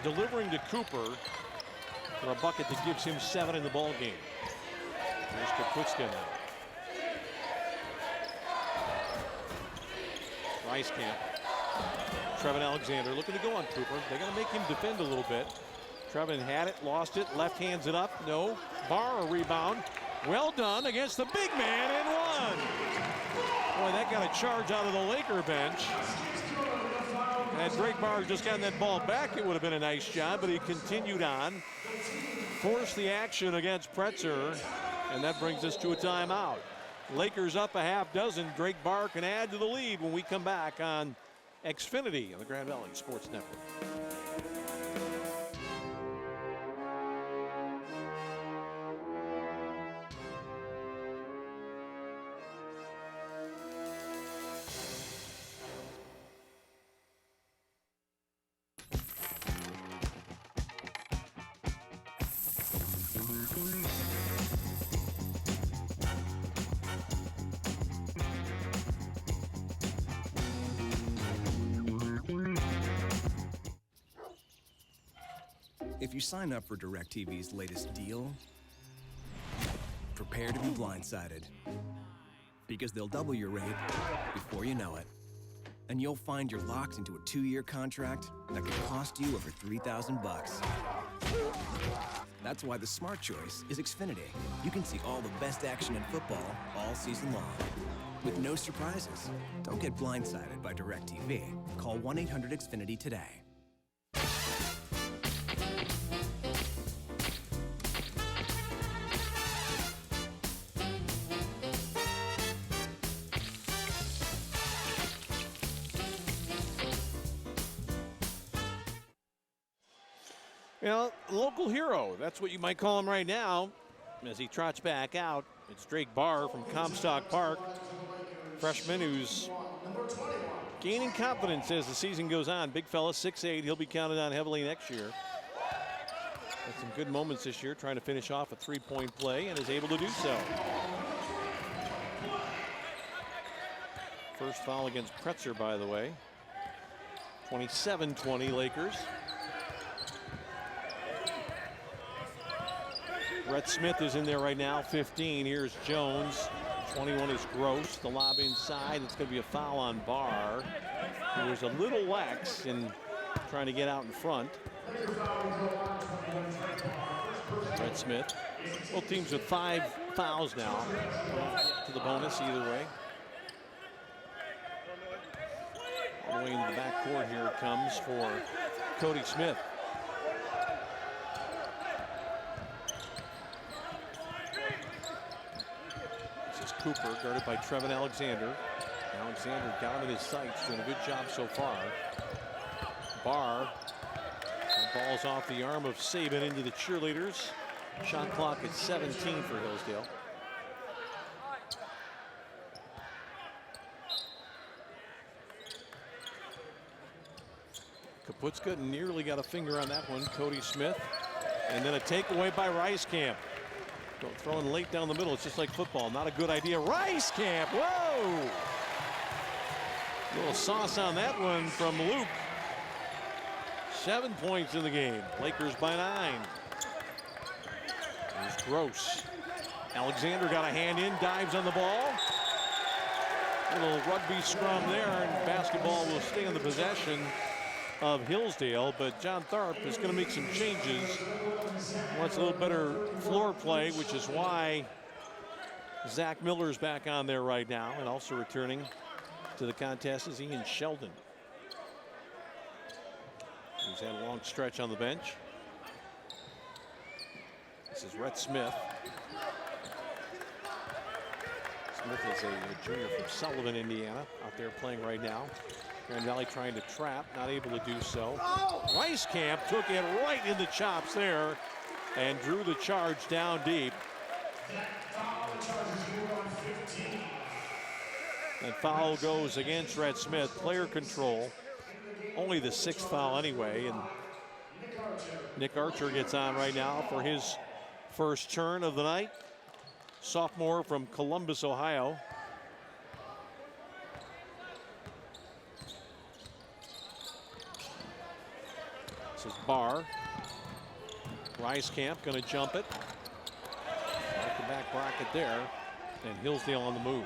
delivering to Cooper for a bucket that gives him 7 in the ball game. Here's Kaputska now. Reiskamp. Trevin Alexander looking to go on Cooper. They're going to make him defend a little bit. Trevin had it, lost it, left hands it up. No. Barr a rebound. Well done against the big man and one. Boy, that got a charge out of the Laker bench. Had Drake Barr just gotten that ball back, it would have been a nice job, but he continued on. Forced the action against Pretzer, and that brings us to a timeout. Lakers up a half dozen. Drake Barr can add to the lead when we come back on Xfinity on the Grand Valley Sports Network. If you sign up for DirecTV's latest deal, prepare to be blindsided. Because they'll double your rate before you know it. And you'll find you're locked into a 2-year contract that could cost you over $3,000. That's why the smart choice is Xfinity. You can see all the best action in football all season long, with no surprises. Don't get blindsided by DirecTV. Call 1-800-XFINITY today. Well, local hero, that's what you might call him right now. As he trots back out, it's Drake Barr from Comstock Park. Freshman who's gaining confidence as the season goes on. Big fella, 6'8", he'll be counted on heavily next year. Had some good moments this year trying to finish off a three-point play and is able to do so. First foul against Pretzer, by the way. 27-20 Lakers. Brett Smith is in there right now, 15. Here's Jones. 21 is Gross. The lob inside. It's going to be a foul on Barr. He was a little lax in trying to get out in front. Brett Smith. Both teams with 5 fouls now. To the bonus either way. All the way into the backcourt here it comes for Cody Smith. Cooper guarded by Trevin Alexander. Alexander got him in his sights, doing a good job so far. Barr, the ball's off the arm of Saban into the cheerleaders. Shot clock at 17 for Hillsdale. Kaputska nearly got a finger on that one. Cody Smith, and then a takeaway by Rice-Camp. Throwing late down the middle, it's just like football. Not a good idea. Rice-Camp, whoa! A little sauce on that one from Luke. 7 points in the game. Lakers by 9. Here's Gross. Alexander got a hand in, dives on the ball. A little rugby scrum there, and basketball will stay in the possession of Hillsdale, but John Tharp is going to make some changes. Wants a little better floor play, which is why Zach Miller's back on there right now, and also returning to the contest is Ian Sheldon. He's had a long stretch on the bench. This is Rhett Smith. Smith is a junior from Sullivan, Indiana, out there playing right now. Grand Valley trying to trap, not able to do so. Rice-Camp took it right in the chops there and drew the charge down deep. And foul goes against Rhett Smith. Player control. Only the 6th foul anyway. And Nick Archer gets on right now for his first turn of the night. Sophomore from Columbus, Ohio. This is Barr. Rice-Camp going to jump it. Off the back bracket there. And Hillsdale on the move.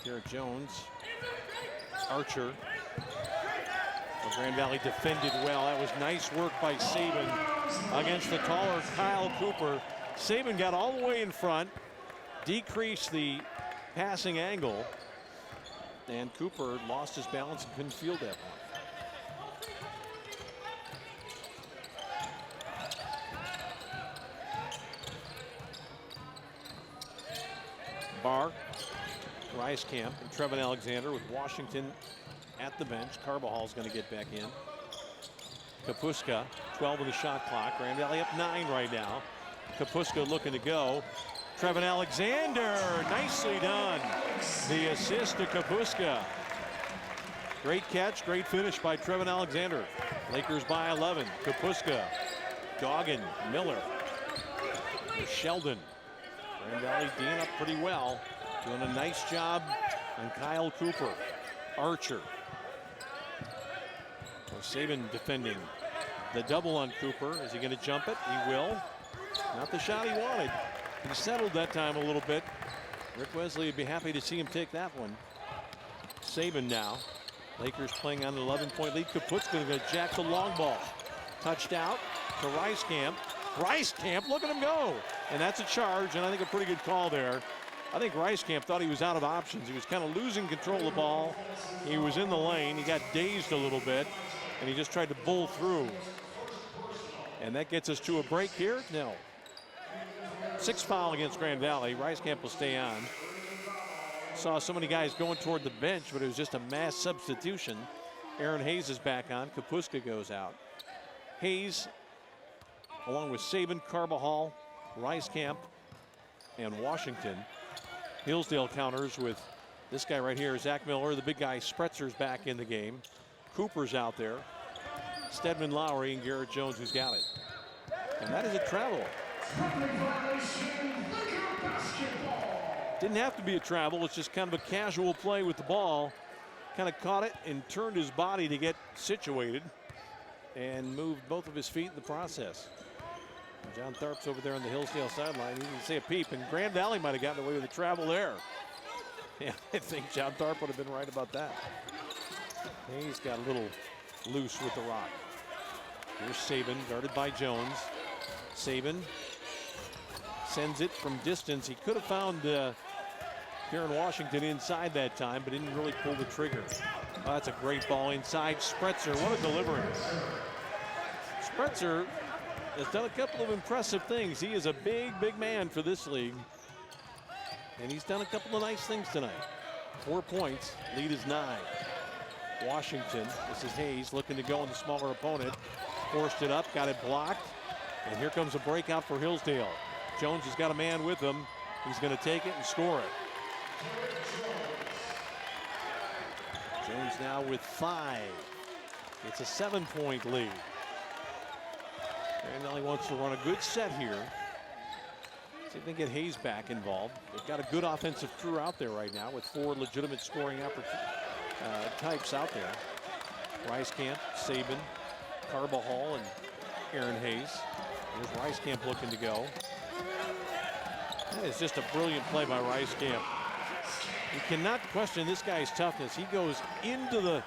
Garrett Jones. Archer. Well, Grand Valley defended well. That was nice work by Saban against the taller Kyle Cooper. Saban got all the way in front, decreased the passing angle, and Cooper lost his balance and couldn't field that one. Barr, Rice-Camp, and Trevin Alexander with Washington at the bench. Carvajal's going to get back in. Kapuska, 12 of the shot clock. Grand Valley up 9 right now. Kapuska looking to go. Trevin Alexander, nicely done. The assist to Kapuska. Great catch, great finish by Trevin Alexander. Lakers by 11. Kapuska, Goggin, Miller, Sheldon. Grand Valley Dean up pretty well. Doing a nice job on Kyle Cooper. Archer. Well, Saban defending the double on Cooper. Is he going to jump it? He will. Not the shot he wanted. He settled that time a little bit. Rick Wesley would be happy to see him take that one. Saban now. Lakers playing on an 11-point lead. Kaput's going to jack the long ball. Touched out to Rice-Camp. Rice-Camp, look at him go. And that's a charge, and I think a pretty good call there. I think Rice-Camp thought he was out of options. He was kind of losing control of the ball. He was in the lane. He got dazed a little bit, and he just tried to bull through. And that gets us to a break here. No. 6th foul against Grand Valley. Rice-Camp will stay on. Saw so many guys going toward the bench, but it was just a mass substitution. Aaron Hayes is back on. Kapuska goes out. Hayes, along with Saban, Carbajal, Rice-Camp, and Washington. Hillsdale counters with this guy right here, Zach Miller. The big guy, Spretzer's back in the game. Cooper's out there. Stedman Lowry and Garrett Jones, who's got it. And that is a travel. Didn't have to be a travel. It's just kind of a casual play with the ball. Kind of caught it and turned his body to get situated and moved both of his feet in the process. And John Tharp's over there on the Hillsdale sideline. He didn't see a peep, and Grand Valley might have gotten away with a travel there. Yeah, I think John Tharp would have been right about that. He's got a little loose with the rock. Here's Saban, guarded by Jones. Saban sends it from distance. He could have found Kieran Washington inside that time, but didn't really pull the trigger. Oh, that's a great ball inside. Spretzer, what a delivery. Spretzer has done a couple of impressive things. He is a big, big man for this league. And he's done a couple of nice things tonight. 4 points, lead is 9. Washington, this is Hayes looking to go on the smaller opponent. Forced it up, got it blocked. And here comes a breakout for Hillsdale. Jones has got a man with him. He's going to take it and score it. Jones now with 5. It's a 7-point lead. And Valley wants to run a good set here. See if they can get Hayes back involved. They've got a good offensive crew out there right now with 4 legitimate scoring types out there. Rice-Camp, Saban, Carbajal, and Aaron Hayes. Here's Rice-Camp looking to go. That is just a brilliant play by Rice-Camp. You cannot question this guy's toughness. He goes into the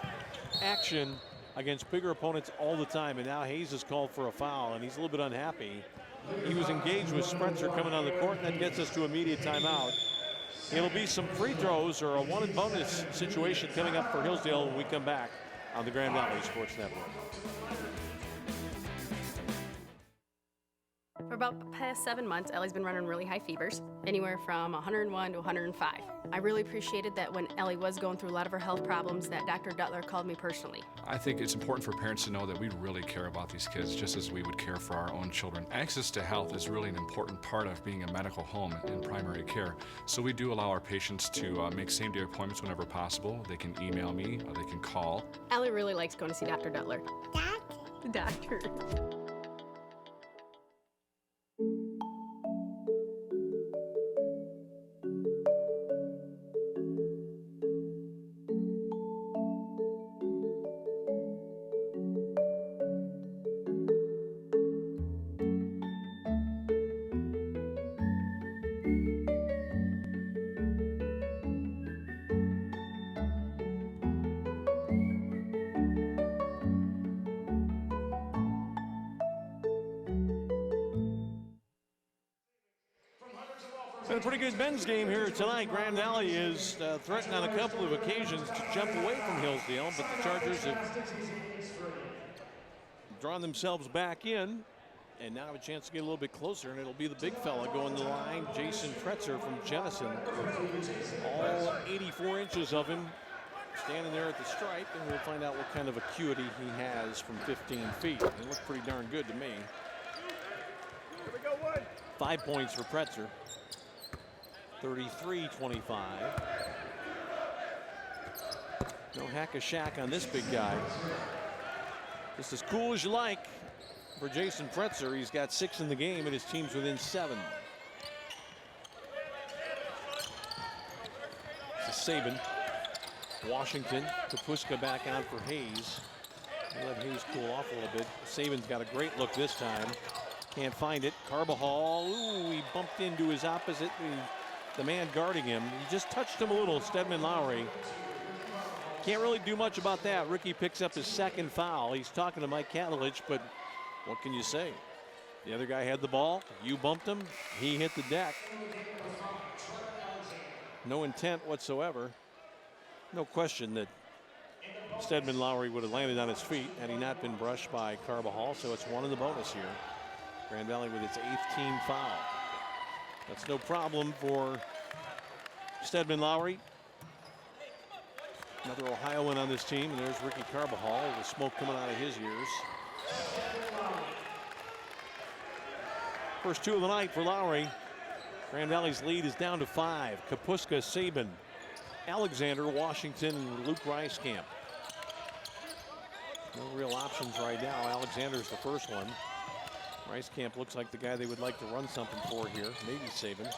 action against bigger opponents all the time, and now Hayes is called for a foul, and he's a little bit unhappy. He was engaged with Spretzer coming on the court, and that gets us to immediate timeout. It'll be some free throws or a one-and-bonus situation coming up for Hillsdale when we come back on the Grand Valley Sports Network. For about the past 7 months, Ellie's been running really high fevers, anywhere from 101 to 105. I really appreciated that when Ellie was going through a lot of her health problems that Dr. Duttler called me personally. I think it's important for parents to know that we really care about these kids just as we would care for our own children. Access to health is really an important part of being a medical home in primary care. So we do allow our patients to make same-day appointments whenever possible. They can email me or they can call. Ellie really likes going to see Dr. Duttler. The doctor. Been a pretty good men's game here tonight. Grand Valley is threatened on a couple of occasions to jump away from Hillsdale, but the Chargers have drawn themselves back in and now have a chance to get a little bit closer, and it'll be the big fella going the line, Jason Pretzer from Jenison. All 84 inches of him standing there at the stripe, and we'll find out what kind of acuity he has from 15 feet. It looked pretty darn good to me. 5 points for Pretzer. 33-25. No hack a shack on this big guy. Just as cool as you like for Jason Pretzer. He's got 6 in the game, and his team's within 7. This is Saban. Washington. Kapuska back on for Hayes. We'll let Hayes cool off a little bit. Saban's got a great look this time. Can't find it. Carbajal. Ooh, he bumped into his opposite. The man guarding him. He just touched him a little, Stedman Lowry. Can't really do much about that. Ricky picks up his 2nd foul. He's talking to Mike Katalich, but what can you say? The other guy had the ball. You bumped him. He hit the deck. No intent whatsoever. No question that Stedman Lowry would have landed on his feet had he not been brushed by Carbajal, so it's 1 in the bonus here. Grand Valley with its 8th team foul. That's no problem for Stedman Lowry. Another Ohioan on this team, and there's Ricky Carbajal, the smoke coming out of his ears. First 2 of the night for Lowry. Grand Valley's lead is down to 5. Kapuska, Saban, Alexander, Washington, and Luke Reiskamp. No real options right now. Alexander's the first one. Reiskamp looks like the guy they would like to run something for here. Maybe Saban.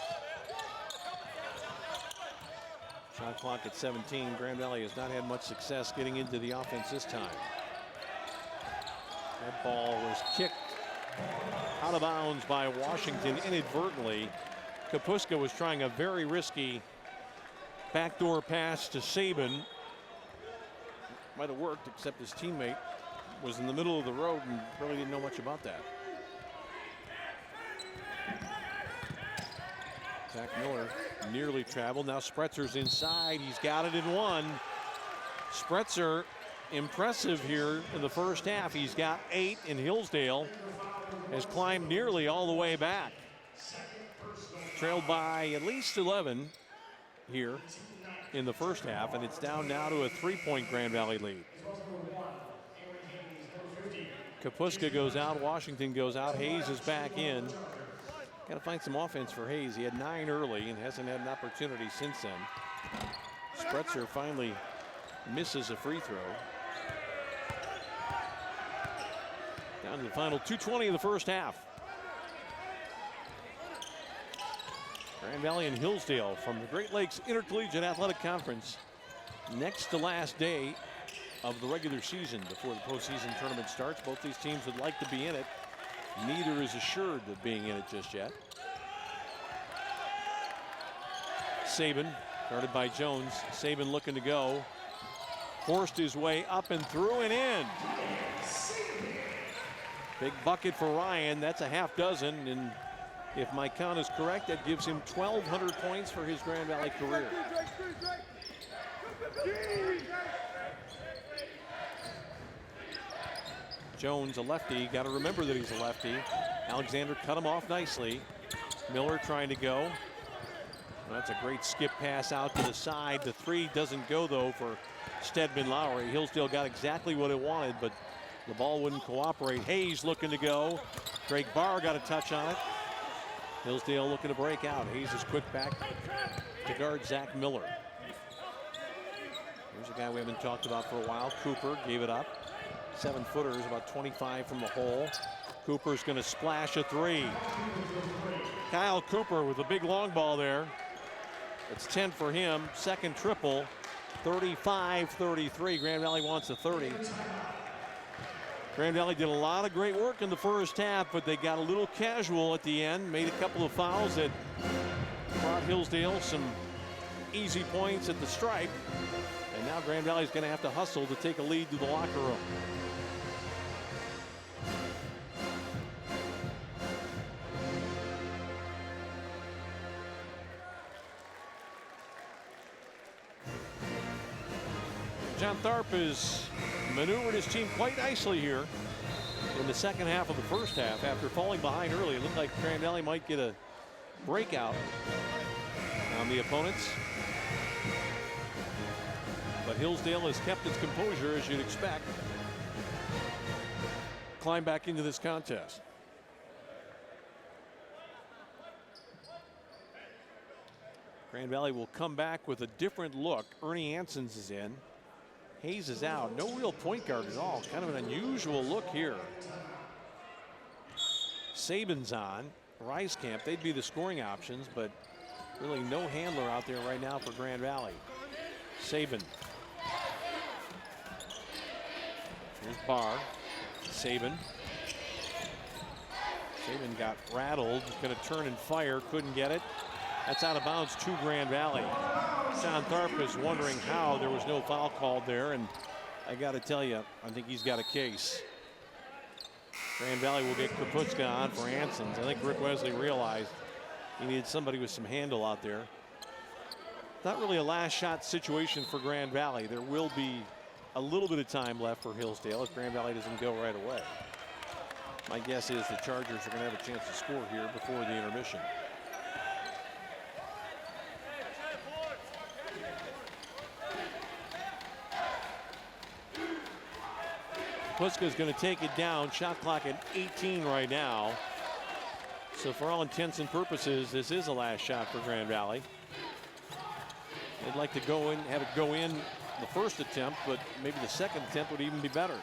Shot clock at 17. Grand Valley has not had much success getting into the offense this time. That ball was kicked out of bounds by Washington inadvertently. Kapuska was trying a very risky backdoor pass to Saban. Might have worked, except his teammate was in the middle of the road and really didn't know much about that. Zach Miller nearly traveled. Now Spretzer's inside. He's got it in 1. Spretzer impressive here in the first half. He's got 8 in Hillsdale. Has climbed nearly all the way back. Trailed by at least 11 here in the first half, and it's down now to a 3-point Grand Valley lead. Kapuska goes out. Washington goes out. Hayes is back in. Got to find some offense for Hayes. He had 9 early and hasn't had an opportunity since then. Spretzer finally misses a free throw. Down to the final 2:20 of the first half. Grand Valley and Hillsdale from the Great Lakes Intercollegiate Athletic Conference. Next to last day of the regular season before the postseason tournament starts. Both these teams would like to be in it. Neither is assured of being in it just yet. Saban, guarded by Jones. Saban looking to go. Forced his way up and through and in. Big bucket for Ryan. That's a half dozen. And if my count is correct, that gives him 1,200 points for his Grand Valley career. Jones, a lefty. Got to remember that he's a lefty. Alexander cut him off nicely. Miller trying to go. Well, that's a great skip pass out to the side. The 3 doesn't go, though, for Stedman Lowry. Hillsdale got exactly what it wanted, but the ball wouldn't cooperate. Hayes looking to go. Drake Barr got a touch on it. Hillsdale looking to break out. Hayes is quick back to guard Zach Miller. Here's a guy we haven't talked about for a while. Cooper gave it up. 7-footers, about 25 from the hole. Cooper's going to splash a 3. Kyle Cooper with a big long ball there. It's 10 for him. Second triple. 35-33. Grand Valley wants a 30. Grand Valley did a lot of great work in the first half, but they got a little casual at the end. Made a couple of fouls that brought Hillsdale some easy points at the stripe. And now Grand Valley's going to have to hustle to take a lead to the locker room. John Tharp has maneuvered his team quite nicely here in the second half of the first half. After falling behind early, it looked like Grand Valley might get a breakout on the opponents. But Hillsdale has kept its composure, as you'd expect. Climb back into this contest. Grand Valley will come back with a different look. Ernie Ansons is in. Hayes is out. No real point guard at all. Kind of an unusual look here. Saban's on. Rice-Camp, they'd be the scoring options, but really no handler out there right now for Grand Valley. Saban. Here's Barr. Saban. Saban got rattled. Going to turn and fire. Couldn't get it. That's out of bounds to Grand Valley. John Tharp is wondering how there was no foul called there, and I got to tell you, I think he's got a case. Grand Valley will get Kaputska on for Ansons. I think Rick Wesley realized he needed somebody with some handle out there. Not really a last shot situation for Grand Valley. There will be a little bit of time left for Hillsdale if Grand Valley doesn't go right away. My guess is the Chargers are going to have a chance to score here before the intermission. Kaputska is going to take it down. Shot clock at 18 right now. So for all intents and purposes, this is a last shot for Grand Valley. They'd like to go in, have it go in the first attempt, but maybe the second attempt would even be better.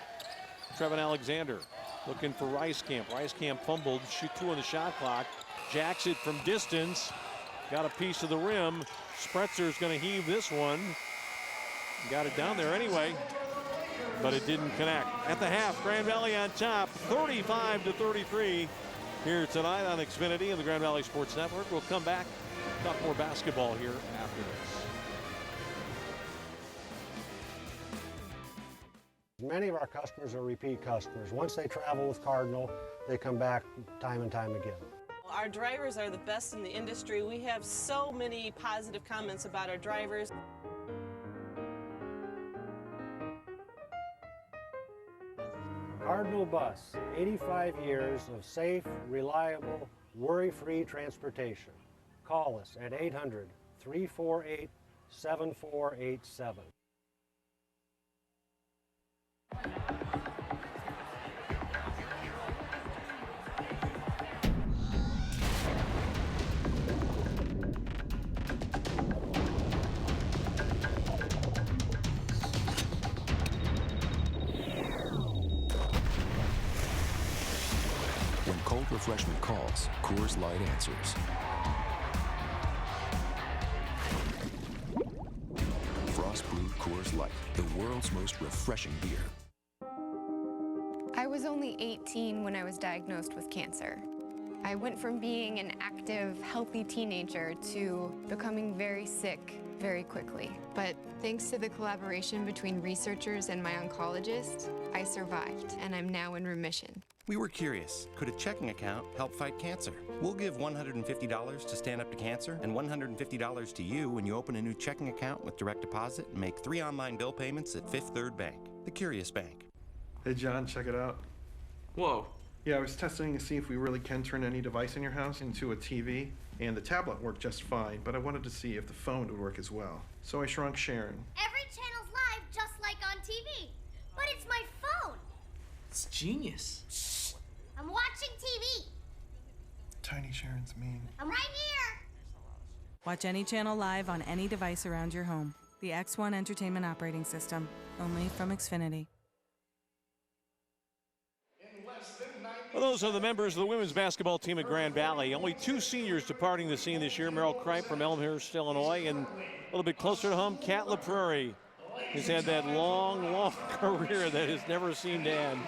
Trevin Alexander looking for Rice-Camp. Rice-Camp fumbled, shoot 2 on the shot clock. Jacks it from distance. Got a piece of the rim. Spretzer's going to heave this one. Got it down there anyway, but it didn't connect. At the half, Grand Valley on top, 35-33 here tonight on Xfinity and the Grand Valley Sports Network. We'll come back, talk more basketball here after this. Many of our customers are repeat customers. Once they travel with Cardinal, they come back time and time again. Our drivers are the best in the industry. We have so many positive comments about our drivers. Cardinal Bus, 85 years of safe, reliable, worry-free transportation. Call us at 800-348-7487. When cold refreshment calls, Coors Light answers. Frost brewed Coors Light, the world's most refreshing beer. I was only 18 when I was diagnosed with cancer. I went from being an active, healthy teenager to becoming very sick very quickly. But thanks to the collaboration between researchers and my oncologist, I survived, and I'm now in remission. We were curious, could a checking account help fight cancer? We'll give $150 to Stand Up to Cancer and $150 to you when you open a new checking account with direct deposit and make 3 online bill payments at Fifth Third Bank, the Curious Bank. Hey John, check it out. Whoa. Yeah, I was testing to see if we really can turn any device in your house into a TV, and the tablet worked just fine, but I wanted to see if the phone would work as well. So I shrunk Sharon. Every channel's live just like on TV, but it's my phone. It's genius. I'm watching TV. Tiny Sharon's mean. I'm right here. Watch any channel live on any device around your home. The X1 Entertainment Operating System, only from Xfinity. Well, those are the members of the women's basketball team at Grand Valley. Only 2 seniors departing the scene this year. Merrill Kripe from Elmhurst, Illinois, and a little bit closer to home, Kat LaPrairie. He's had that long, long career that has never seemed to end.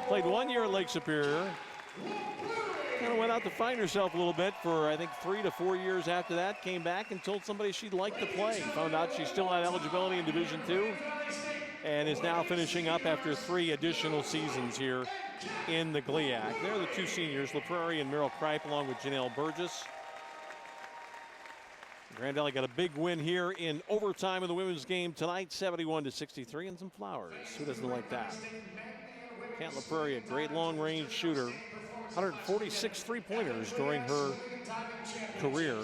Played 1 year at Lake Superior. Kind of went out to find herself a little bit for, I think, 3 to 4 years after that. Came back and told somebody she'd like to play. Found out she still had eligibility in Division II. And is now finishing up after 3 additional seasons here in the GLIAC. They're the 2 seniors, LaPrairie and Merrill Kripe, along with Janelle Burgess. Grand Valley got a big win here in overtime of the women's game tonight, 71-63, and some flowers. Who doesn't like that? Kent LaPrairie, a great long-range shooter, 146 three-pointers during her career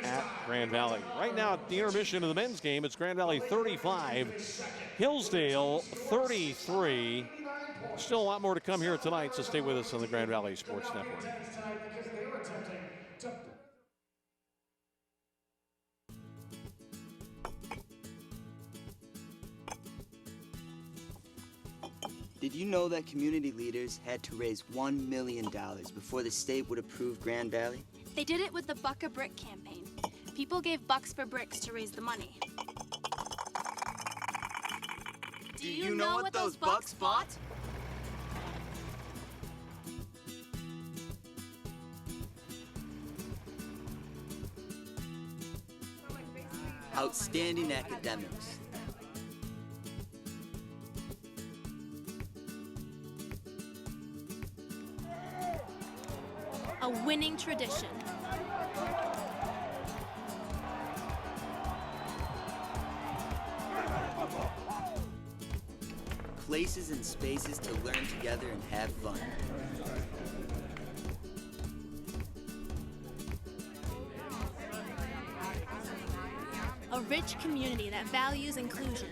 at Grand Valley. Right now, at the intermission of the men's game, it's Grand Valley 35, Hillsdale 33. Still a lot more to come here tonight, so stay with us on the Grand Valley Sports Network. Did you know that community leaders had to raise $1 million before the state would approve Grand Valley? They did it with the Buck a Brick campaign. People gave bucks for bricks to raise the money. Do you know what those bucks bought? Outstanding academics. A winning tradition. Places and spaces to learn together and have fun. A rich community that values inclusion.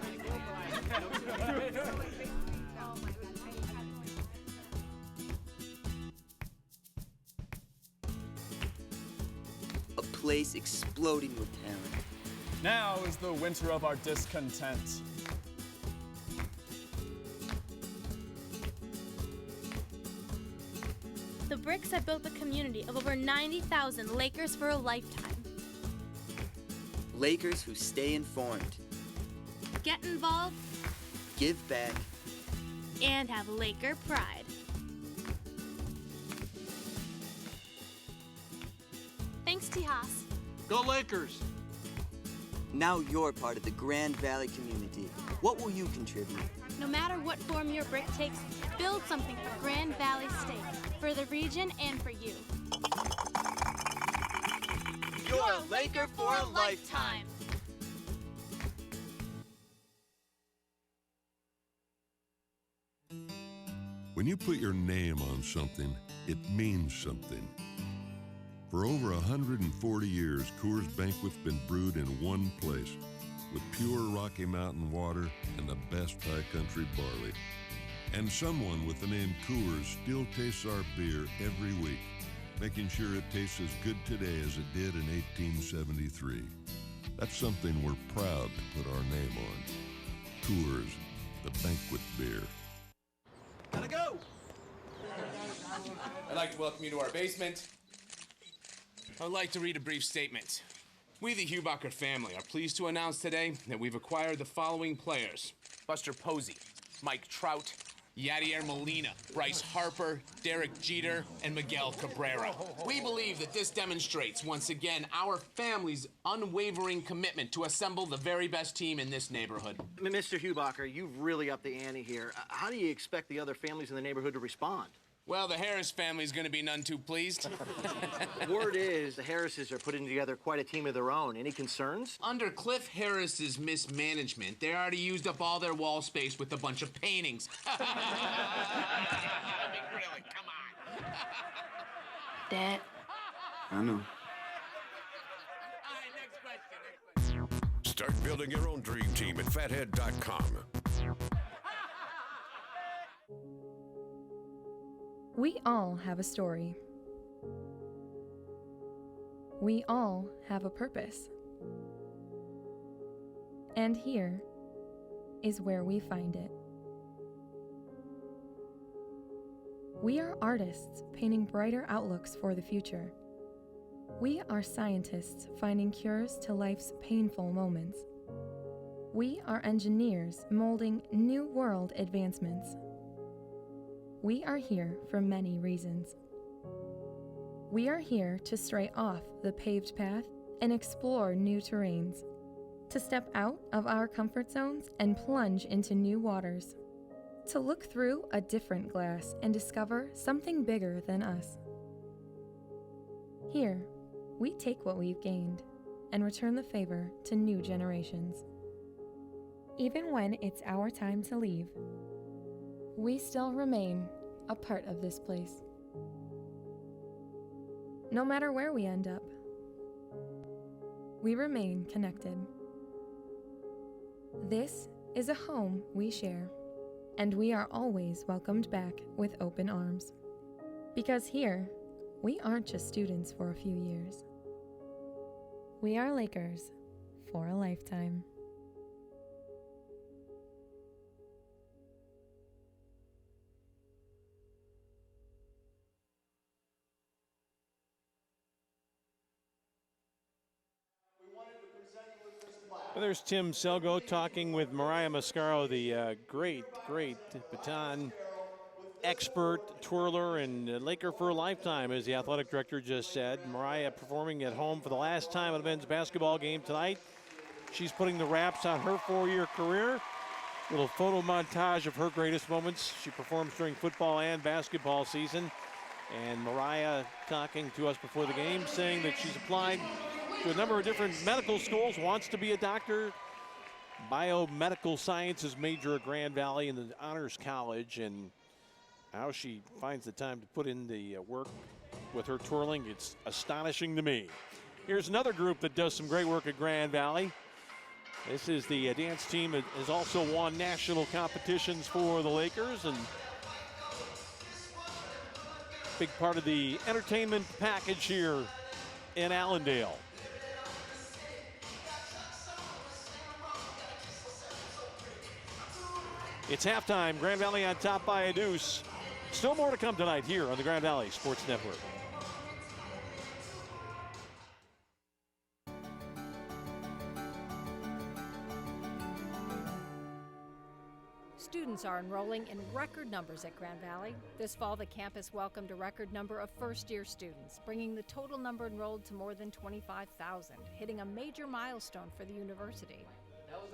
A place exploding with talent. Now is the winter of our discontent. The bricks have built a community of over 90,000 Lakers for a lifetime. Lakers who stay informed, Get involved give back, and have Laker pride. Thanks, Tejas. Go Lakers! Now you're part of the Grand Valley community. What will you contribute? No matter what form your brick takes, build something for Grand Valley State, for the region and for you. You're a Laker for a lifetime. When you put your name on something, it means something. For over 140 years, Coors Banquet's been brewed in one place with pure Rocky Mountain water and the best high country barley. And someone with the name Coors still tastes our beer every week, making sure it tastes as good today as it did in 1873. That's something we're proud to put our name on. Coors, the banquet beer. Gotta go! I'd like to welcome you to our basement. I'd like to read a brief statement. We, the Hubacher family, are pleased to announce today that we've acquired the following players: Buster Posey, Mike Trout, Yadier Molina, Bryce Harper, Derek Jeter, and Miguel Cabrera. We believe that this demonstrates, once again, our family's unwavering commitment to assemble the very best team in this neighborhood. Mr. Hubacher, you've really upped the ante here. How do you expect the other families in the neighborhood to respond? Well, the Harris family's gonna be none too pleased. Word is the Harrises are putting together quite a team of their own. Any concerns? Under Cliff Harris's mismanagement, they already used up all their wall space with a bunch of paintings. I mean, really, come on. Dad. I know. Start building your own dream team at fathead.com. We all have a story. We all have a purpose. And here is where we find it. We are artists painting brighter outlooks for the future. We are scientists finding cures to life's painful moments. We are engineers molding new world advancements. We are here for many reasons. We are here to stray off the paved path and explore new terrains, to step out of our comfort zones and plunge into new waters, to look through a different glass and discover something bigger than us. Here, we take what we've gained, and return the favor to new generations. Even when it's our time to leave, we still remain a part of this place. No matter where we end up, we remain connected. This is a home we share, and we are always welcomed back with open arms. Because here, we aren't just students for a few years. We are Lakers for a lifetime. Well, there's Tim Selgo talking with Mariah Mascaro, the great baton expert, twirler, and Laker for a lifetime, as the athletic director just said. Mariah performing at home for the last time at a men's basketball game tonight. She's putting the wraps on her 4-year career. Little photo montage of her greatest moments. She performs during football and basketball season. And Mariah talking to us before the game, saying that she's applied to a number of different medical schools, wants to be a doctor, biomedical sciences major at Grand Valley in the Honors College, and how she finds the time to put in the work with her twirling, it's astonishing to me. Here's another group that does some great work at Grand Valley. This is the dance team that has also won national competitions for the Lakers, and big part of the entertainment package here in Allendale. It's halftime. Grand Valley on top by a deuce. Still more to come tonight here on the Grand Valley Sports Network. Students are enrolling in record numbers at Grand Valley. This fall, the campus welcomed a record number of first-year students, bringing the total number enrolled to more than 25,000, hitting a major milestone for the university.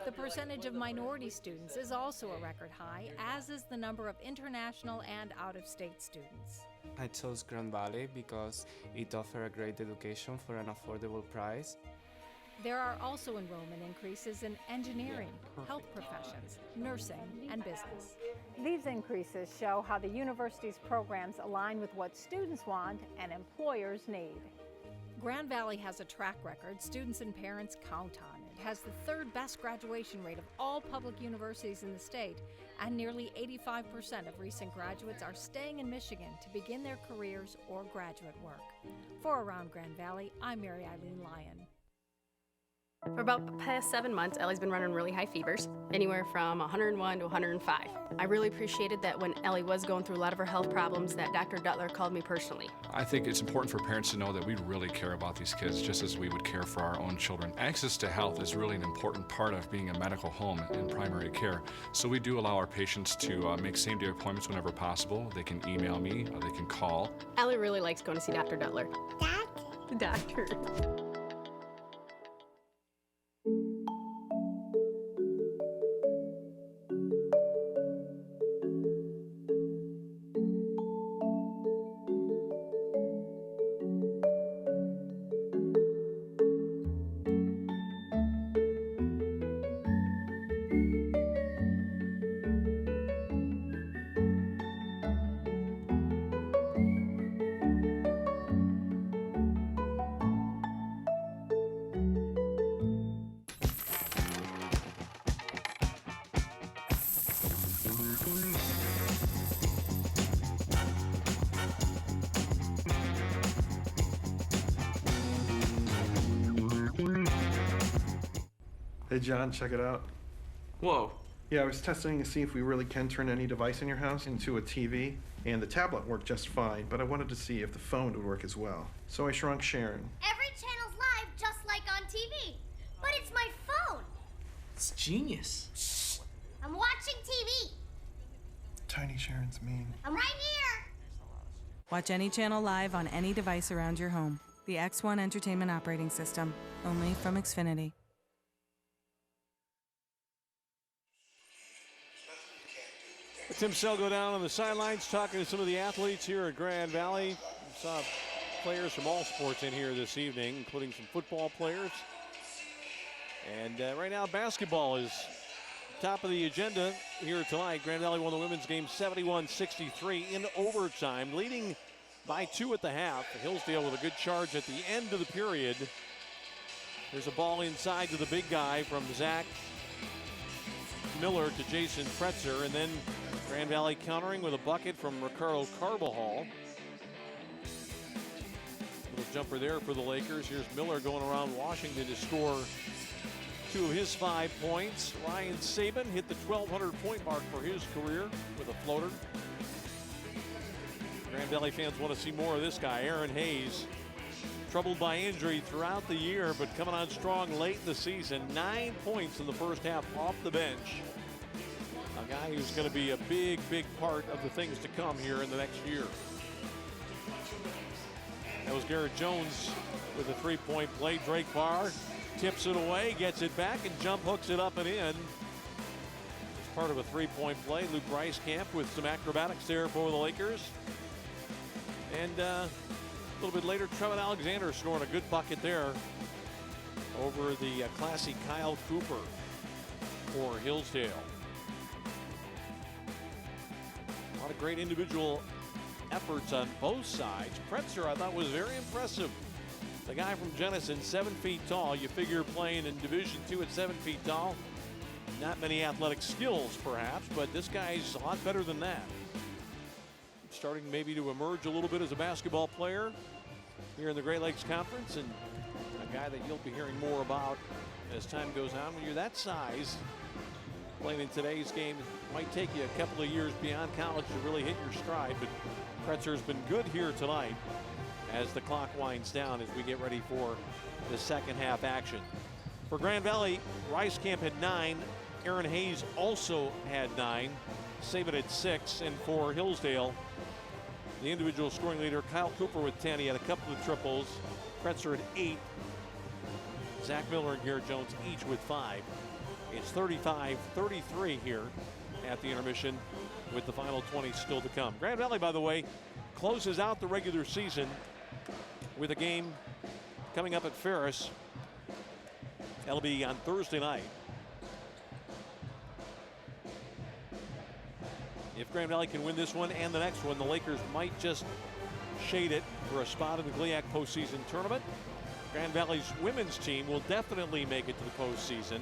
The percentage of minority students is also a record high, as is the number of international and out-of-state students. I chose Grand Valley because it offers a great education for an affordable price. There are also enrollment increases in engineering, health professions, nursing, and business. These increases show how the university's programs align with what students want and employers need. Grand Valley has a track record students and parents count on. It has the third best graduation rate of all public universities in the state, and nearly 85% of recent graduates are staying in Michigan to begin their careers or graduate work. For Around Grand Valley, I'm Mary Eileen Lyon. For about the past 7 months, Ellie's been running really high fevers, anywhere from 101 to 105. I really appreciated that when Ellie was going through a lot of her health problems, that Dr. Duttler called me personally. I think it's important for parents to know that we really care about these kids just as we would care for our own children. Access to health is really an important part of being a medical home in primary care. So we do allow our patients to make same-day appointments whenever possible. They can email me, or they can call. Ellie really likes going to see Dr. Duttler. Doctor. Hey John, check it out. Whoa. Yeah, I was testing to see if we really can turn any device in your house into a TV, and the tablet worked just fine, but I wanted to see if the phone would work as well. So I shrunk Sharon. Every channel's live just like on TV, but it's my phone. It's genius. I'm watching TV. Tiny Sharon's mean. I'm right here. Watch any channel live on any device around your home. The X1 Entertainment Operating System, only from Xfinity. Tim Selgo down on the sidelines talking to some of the athletes here at Grand Valley. We saw players from all sports in here this evening, including some football players. And right now, basketball is top of the agenda here tonight. Grand Valley won the women's game 71-63 in overtime, leading by 2 at the half. Hillsdale with a good charge at the end of the period. There's a ball inside to the big guy from Zach Miller to Jason Pretzer, and then Grand Valley countering with a bucket from Ricardo Carbajal. Little jumper there for the Lakers. Here's Miller going around Washington to score 2 of his 5 points. Ryan Saban hit the 1,200-point mark for his career with a floater. Grand Valley fans want to see more of this guy, Aaron Hayes. Troubled by injury throughout the year, but coming on strong late in the season. 9 points in the first half off the bench. A guy who's going to be a big, big part of the things to come here in the next year. That was Garrett Jones with a 3-point play. Drake Barr tips it away, gets it back, and jump hooks it up and in. It's part of a 3-point play. Luke Reiskamp with some acrobatics there for the Lakers. And a little bit later, Trevin Alexander scoring a good bucket there over the classy Kyle Cooper for Hillsdale. A lot of great individual efforts on both sides. Pretzer, I thought, was very impressive. The guy from Jenison, 7 feet tall. You figure playing in Division II at 7 feet tall, not many athletic skills perhaps, but this guy's a lot better than that. Starting maybe to emerge a little bit as a basketball player here in the Great Lakes Conference, and a guy that you'll be hearing more about as time goes on. When you're that size, playing in today's game, it might take you a couple of years beyond college to really hit your stride, but Pretzer's been good here tonight as the clock winds down as we get ready for the second half action. For Grand Valley, Reiskamp had 9. Aaron Hayes also had 9. Saban had 6. And for Hillsdale, the individual scoring leader, Kyle Cooper with 10. He had a couple of triples. Pretzer had 8. Zach Miller and Garrett Jones each with 5. It's 35-33 here at the intermission with the final 20 still to come. Grand Valley, by the way, closes out the regular season with a game coming up at Ferris. That'll be on Thursday night. If Grand Valley can win this one and the next one, the Lakers might just shade it for a spot in the GLIAC postseason tournament. Grand Valley's women's team will definitely make it to the postseason.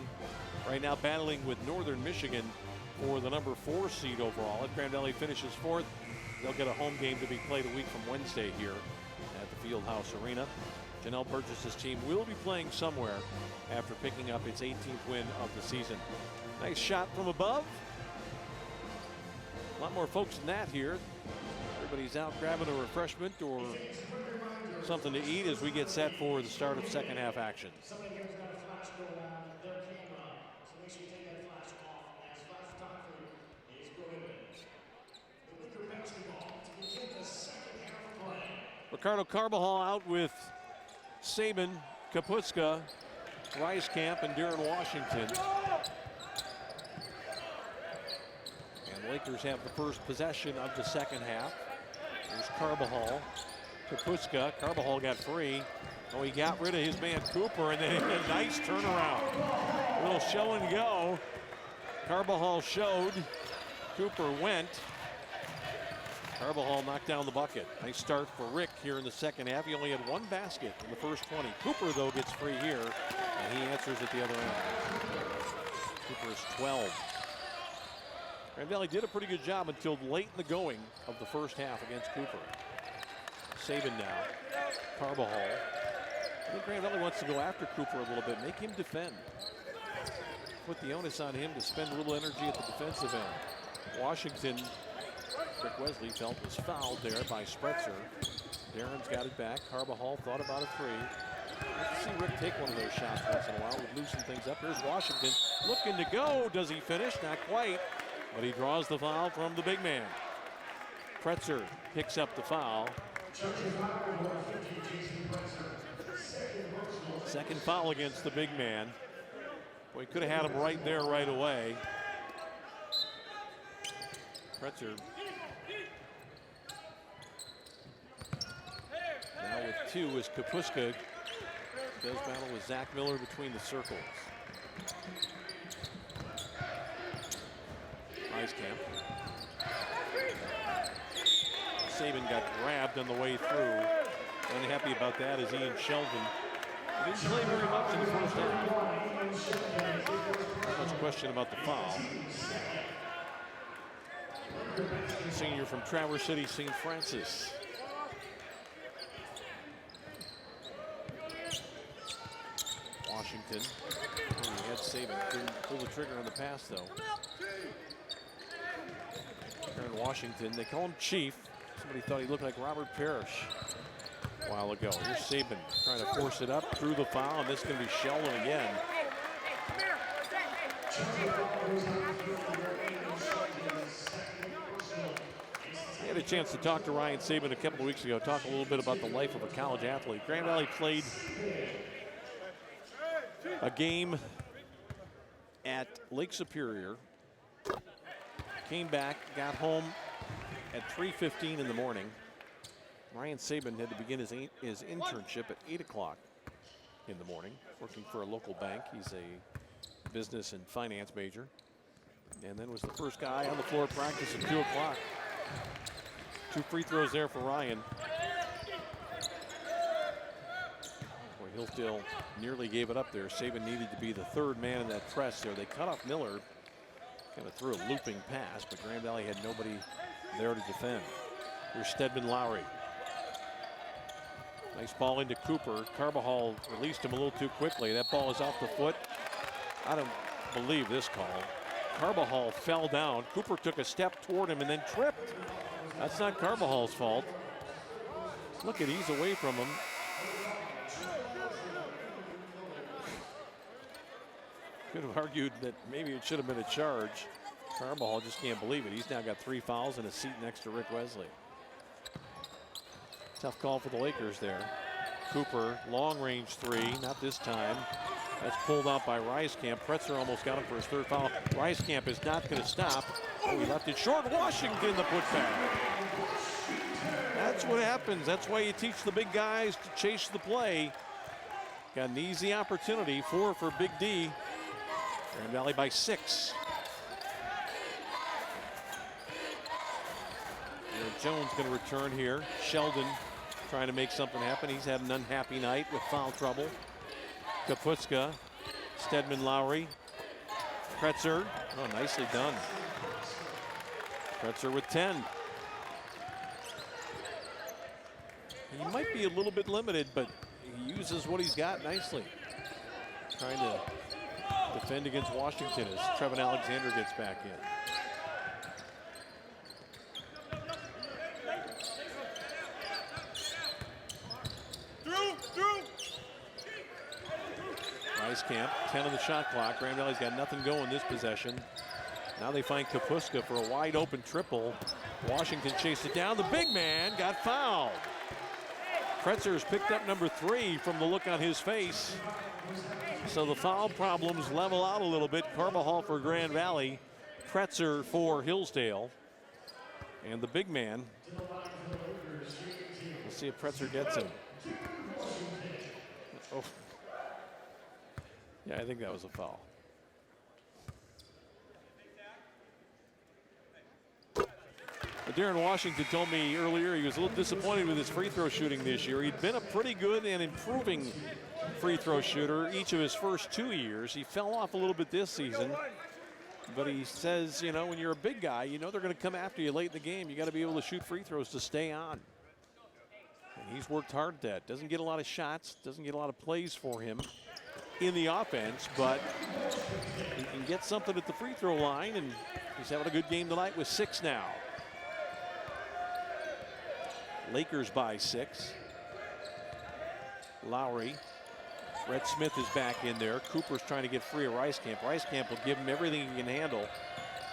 Right now battling with Northern Michigan for the number 4 seed overall. If Grand Valley finishes 4th, they'll get a home game to be played a week from Wednesday here at the Fieldhouse Arena. Janelle Burgess's team will be playing somewhere after picking up its 18th win of the season. Nice shot from above. A lot more folks than that here. Everybody's out grabbing a refreshment or something to eat as we get set for the start of second half action. Ricardo Carbajal out with Saban, Kapuska, Reiskamp, and Darren Washington. And Lakers have the first possession of the second half. There's Carbajal, Kapuska. Carbajal got free. Oh, he got rid of his man Cooper, and then a nice turnaround. A little show and go. Carbajal showed. Cooper went. Carbajal knocked down the bucket. Nice start for Rick here in the second half. He only had 1 basket in the first 20. Cooper, though, gets free here, and he answers at the other end. Cooper is 12. Grand Valley did a pretty good job until late in the going of the first half against Cooper. Saban now. Carbajal. I think Grand Valley wants to go after Cooper a little bit, make him defend. Put the onus on him to spend a little energy at the defensive end. Washington, Rick Wesley felt was fouled there by Spretzer. Darren's got it back. Carbajal thought about a 3. Let's see Rick take one of those shots once in a while. Would loosen things up. Here's Washington looking to go. Does he finish? Not quite. But he draws the foul from the big man. Pretzer picks up the foul. Second foul against the big man. Well, he could have had him right there right away. Pretzer now with 2 as Kapuska does battle with Zach Miller between the circles. Reiskamp. Saban got grabbed on the way through. Unhappy about that is Ian Sheldon. He didn't play very much in the first half. Not much question about the foul. Senior from Traverse City, St. Francis. Washington. Oh, he had Saban. Couldn't pull the trigger on the pass, though. Aaron Washington, they call him Chief. Somebody thought he looked like Robert Parrish a while ago. Here's Saban trying to force it up through the foul, and this is going to be Sheldon again. I had a chance to talk to Ryan Saban a couple of weeks ago, talk a little bit about the life of a college athlete. Grand Valley played a game at Lake Superior, came back, got home at 3:15 in the morning. Ryan Saban had to begin his internship at 8 o'clock in the morning, working for a local bank. He's a business and finance major. And then was the first guy on the floor practice at 2 o'clock. 2 free throws there for Ryan. Boy, Hillsdale nearly gave it up there. Saban needed to be the third man in that press there. They cut off Miller, kind of threw a looping pass, but Grand Valley had nobody there to defend. Here's Stedman Lowry. Nice ball into Cooper. Carbajal released him a little too quickly. That ball is off the foot. I don't believe this call. Carbajal fell down. Cooper took a step toward him and then tripped. That's not Carbajal's fault. Look at, he's away from him. Could have argued that maybe it should have been a charge. Carbajal just can't believe it. He's now got 3 fouls and a seat next to Rick Wesley. Tough call for the Lakers there. Cooper, long range 3, not this time. That's pulled out by Reiskamp. Pretzer almost got him for his 3rd foul. Reiskamp is not going to stop. Oh, he left it short. Washington the putback. That's what happens. That's why you teach the big guys to chase the play. Got an easy opportunity. 4 for Big D. Grand Valley by 6. Jones going to return here. Sheldon trying to make something happen. He's had an unhappy night with foul trouble. Kaputska, Stedman Lowry, Pretzer. Oh, nicely done. Pretzer with 10. He might be a little bit limited, but he uses what he's got nicely. Trying to defend against Washington as Trevin Alexander gets back in. Reiskamp, 10 on the shot clock. Grand Valley's got nothing going this possession. Now they find Kapustka for a wide open triple. Washington chased it down. The big man got fouled. Pretzer's picked up number 3 from the look on his face. So the foul problems level out a little bit. Carbajal for Grand Valley, Pretzer for Hillsdale. And the big man, we'll see if Pretzer gets him. Oh. Yeah, I think that was a foul. But Darren Washington told me earlier he was a little disappointed with his free throw shooting this year. He'd been a pretty good and improving free throw shooter each of his first 2 years. He fell off a little bit this season. But he says, you know, when you're a big guy, you know they're going to come after you late in the game. You got to be able to shoot free throws to stay on. And he's worked hard at that. Doesn't get a lot of shots, doesn't get a lot of plays for him in the offense, but he can get something at the free throw line, and he's having a good game tonight with 6 now. Lakers by 6. Lowry. Red Smith is back in there. Cooper's trying to get free of Reiskamp. Reiskamp will give him everything he can handle.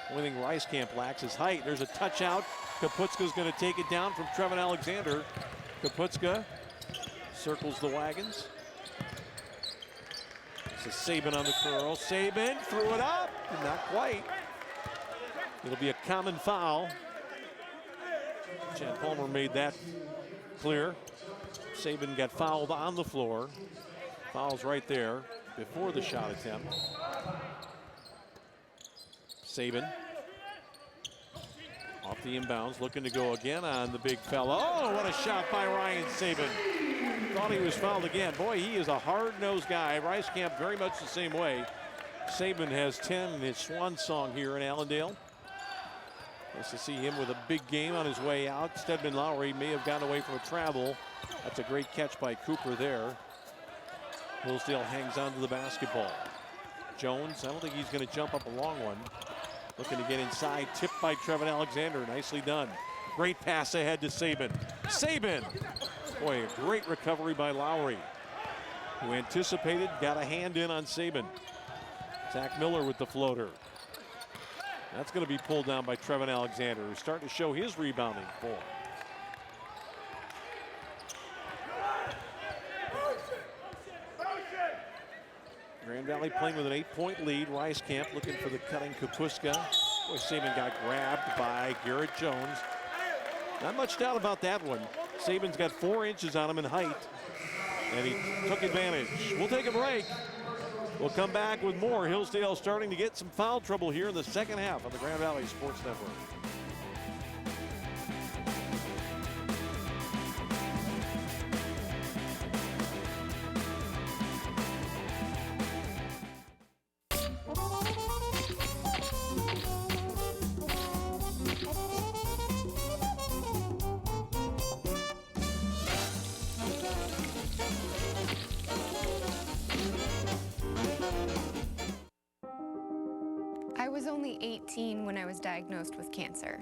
Only thing Reiskamp lacks is height. There's a touch out. Kaputska's going to take it down from Trevin Alexander. Kaputska circles the wagons. This is Saban on the curl. Saban threw it up. Not quite. It'll be a common foul. Chad Palmer made that clear. Saban got fouled on the floor. Foul's right there before the shot attempt. Saban Off the inbounds, looking to go again on the big fella. Oh, what a shot by Ryan Saban. Thought he was fouled again. Boy, he is a hard-nosed guy. Rice Camp very much the same way. Saban has 10 in his swan song here in Allendale. Nice to see him with a big game on his way out. Stedman Lowry may have gotten away from a travel. That's a great catch by Cooper there. Hillsdale hangs on to the basketball. Jones, I don't think he's going to jump up a long one. Looking to get inside, tipped by Trevin Alexander. Nicely done. Great pass ahead to Saban. Saban! Boy, a great recovery by Lowry, who anticipated, got a hand in on Saban. Zach Miller with the floater. That's going to be pulled down by Trevin Alexander, who's starting to show his rebounding form. Grand Valley playing with an 8-point lead. Rice Camp looking for the cutting Kapuska. Boy, Saban got grabbed by Garrett Jones. Not much doubt about that one. Saban's got 4 inches on him in height, and he took advantage. We'll take a break. We'll come back with more. Hillsdale starting to get some foul trouble here in the second half on the Grand Valley Sports Network. I was only 18 when I was diagnosed with cancer.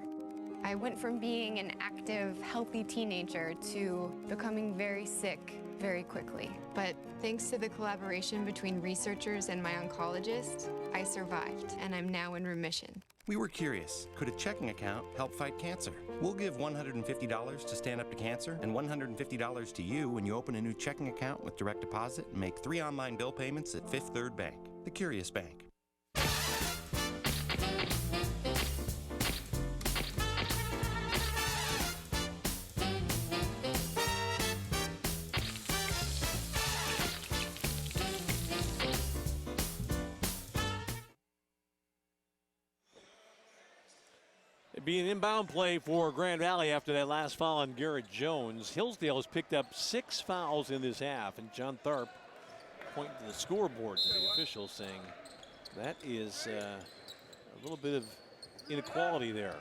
I went from being an active, healthy teenager to becoming very sick very quickly. But thanks to the collaboration between researchers and my oncologist, I survived, and I'm now in remission. We were curious, could a checking account help fight cancer? We'll give $150 to Stand Up to Cancer and $150 to you when you open a new checking account with direct deposit and make 3 online bill payments at Fifth Third Bank, the Curious Bank. It'd be an inbound play for Grand Valley after that last foul on Garrett Jones. Hillsdale has picked up 6 fouls in this half, and John Tharp pointing to the scoreboard to the officials saying that is a little bit of inequality there.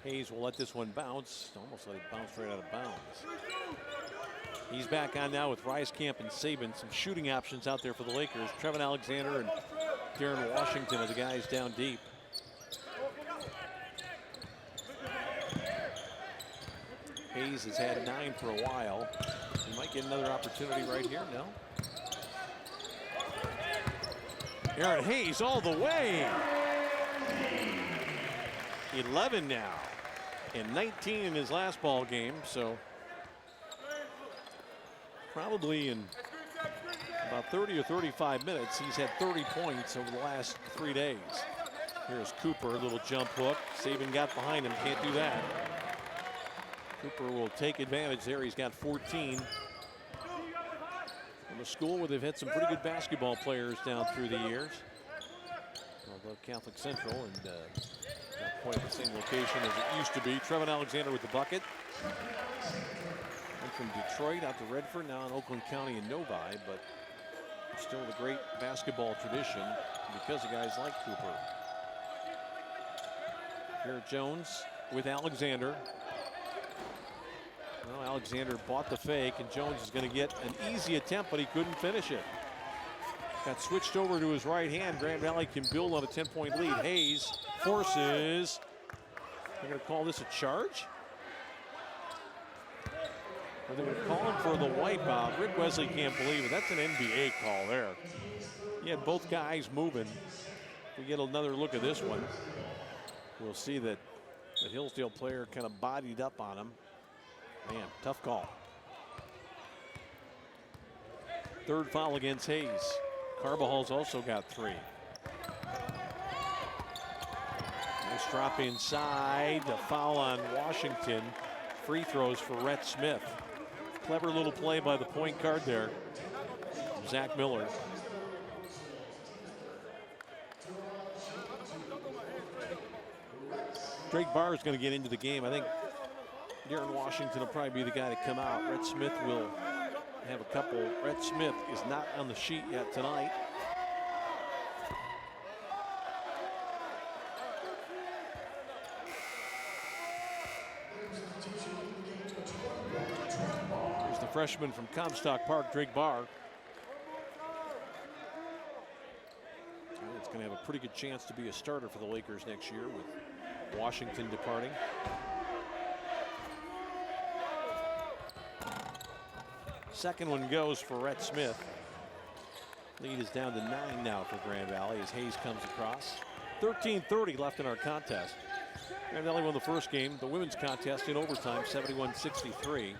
Hayes will let this one bounce, almost let it bounce right out of bounds. He's back on now with Rice Camp and Saban. Some shooting options out there for the Lakers. Trevin Alexander and Darren Washington are the guys down deep. Hayes has had 9 for a while. He might get another opportunity right here. No. Aaron Hayes all the way. 11 now, and 19 in his last ball game. So probably in about 30 or 35 minutes, he's had 30 points over the last 3 days. Here's Cooper, a little jump hook. Saban got behind him, can't do that. Cooper will take advantage there. He's got 14. From a school where they've had some pretty good basketball players down through the years. Although Catholic Central and not quite the same location as it used to be. Trevin Alexander with the bucket. Went from Detroit out to Redford, now in Oakland County and Novi, but still a great basketball tradition because of guys like Cooper. Garrett Jones with Alexander. Well, Alexander bought the fake, and Jones is going to get an easy attempt, but he couldn't finish it. Got switched over to his right hand. Grand Valley can build on a 10-point lead. Hayes forces. They're going to call this a charge? Or they're going to call him for the wipeout. Rick Wesley can't believe it. That's an NBA call there. He had both guys moving. If we get another look at this one, we'll see that the Hillsdale player kind of bodied up on him. Man, tough call. Third foul against Hayes. Carvajal's also got 3. Nice drop inside. The foul on Washington. Free throws for Rhett Smith. Clever little play by the point guard there. Zach Miller. Drake Barr is going to get into the game. I think Darren Washington will probably be the guy to come out. Rhett Smith will have a couple. Rhett Smith is not on the sheet yet tonight. Here's the freshman from Comstock Park, Drake Barr. It's going to have a pretty good chance to be a starter for the Lakers next year with Washington departing. Second one goes for Rhett Smith. Lead is down to 9 now for Grand Valley as Hayes comes across. 13:30 left in our contest. Grand Valley won the first game, the women's contest, in overtime, 71-63.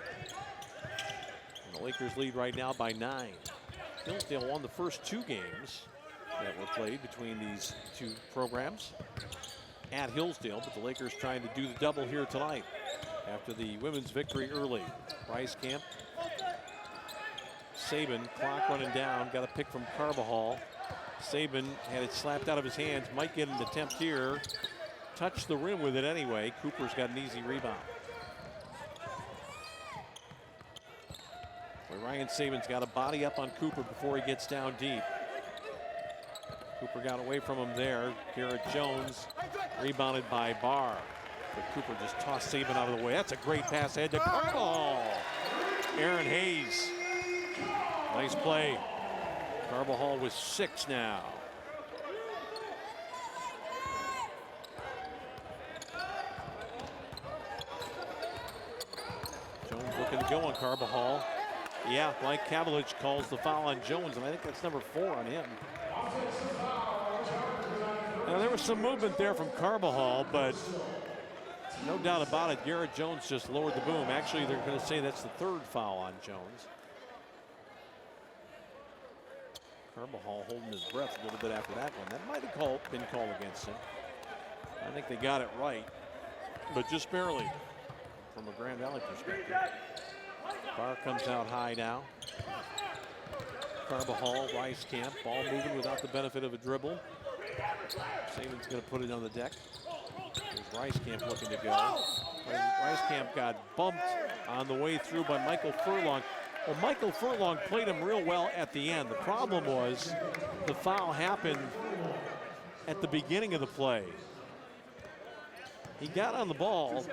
And the Lakers lead right now by 9. Hillsdale won the first 2 games that were played between these two programs at Hillsdale, but the Lakers trying to do the double here tonight after the women's victory early. Rice Camp, Saban, clock running down, got a pick from Carbajal. Saban had it slapped out of his hands, might get an attempt here. Touched the rim with it anyway. Cooper's got an easy rebound. Well, Ryan Saban's got a body up on Cooper before he gets down deep. Cooper got away from him there. Garrett Jones rebounded by Barr. But Cooper just tossed Saban out of the way. That's a great pass ahead to Carbajal. Aaron Hayes. Nice play. Carbajal with 6 now. Jones looking to go on Carbajal. Yeah, Mike Kavalich calls the foul on Jones, and I think that's number 4 on him. Now, there was some movement there from Carbajal, but no doubt about it, Garrett Jones just lowered the boom. Actually, they're going to say that's the 3rd foul on Jones. Carbajal holding his breath a little bit after that one. That might have been called against him. I think they got it right, but just barely from a Grand Valley perspective. Barr comes out high now. Carbajal, Rice Camp, ball moving without the benefit of a dribble. Saban's going to put it on the deck. Here's Rice Camp looking to go. Rice Camp got bumped on the way through by Michael Furlong. Well, Michael Furlong played him real well at the end. The problem was the foul happened at the beginning of the play. He got on the ball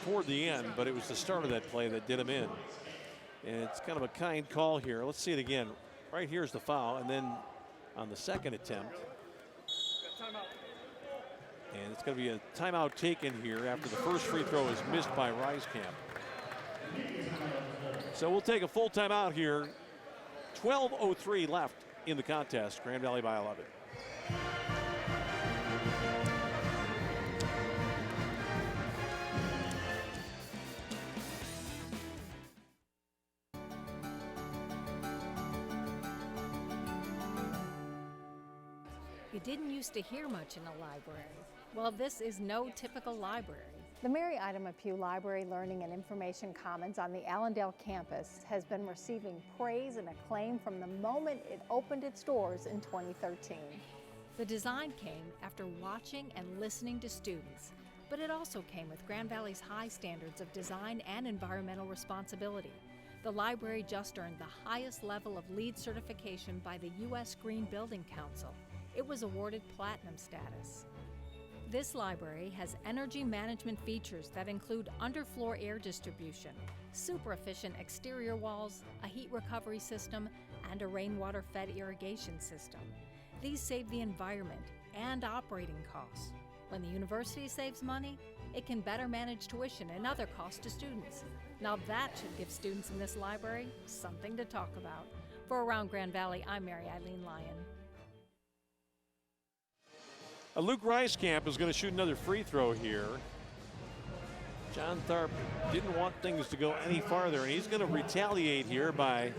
toward the end, but it was the start of that play that did him in. And it's kind of a kind call here. Let's see it again. Right here's the foul, and then on the second attempt. And it's going to be a timeout taken here after the first free throw is missed by Rice Camp. So we'll take a full timeout here. 12:03 left in the contest. Grand Valley by 11. You didn't used to hear much in a library. Well, this is no typical library. The Mary Ida Pugh Library Learning and Information Commons on the Allendale campus has been receiving praise and acclaim from the moment it opened its doors in 2013. The design came after watching and listening to students, but it also came with Grand Valley's high standards of design and environmental responsibility. The library just earned the highest level of LEED certification by the U.S. Green Building Council. It was awarded platinum status. This library has energy management features that include underfloor air distribution, super efficient exterior walls, a heat recovery system, and a rainwater-fed irrigation system. These save the environment and operating costs. When the university saves money, it can better manage tuition and other costs to students. Now that should give students in this library something to talk about. For Around Grand Valley, I'm Mary Eileen Lyon. Luke Rice-Camp is going to shoot another free throw here. John Tharp didn't want things to go any farther, and he's going to retaliate here by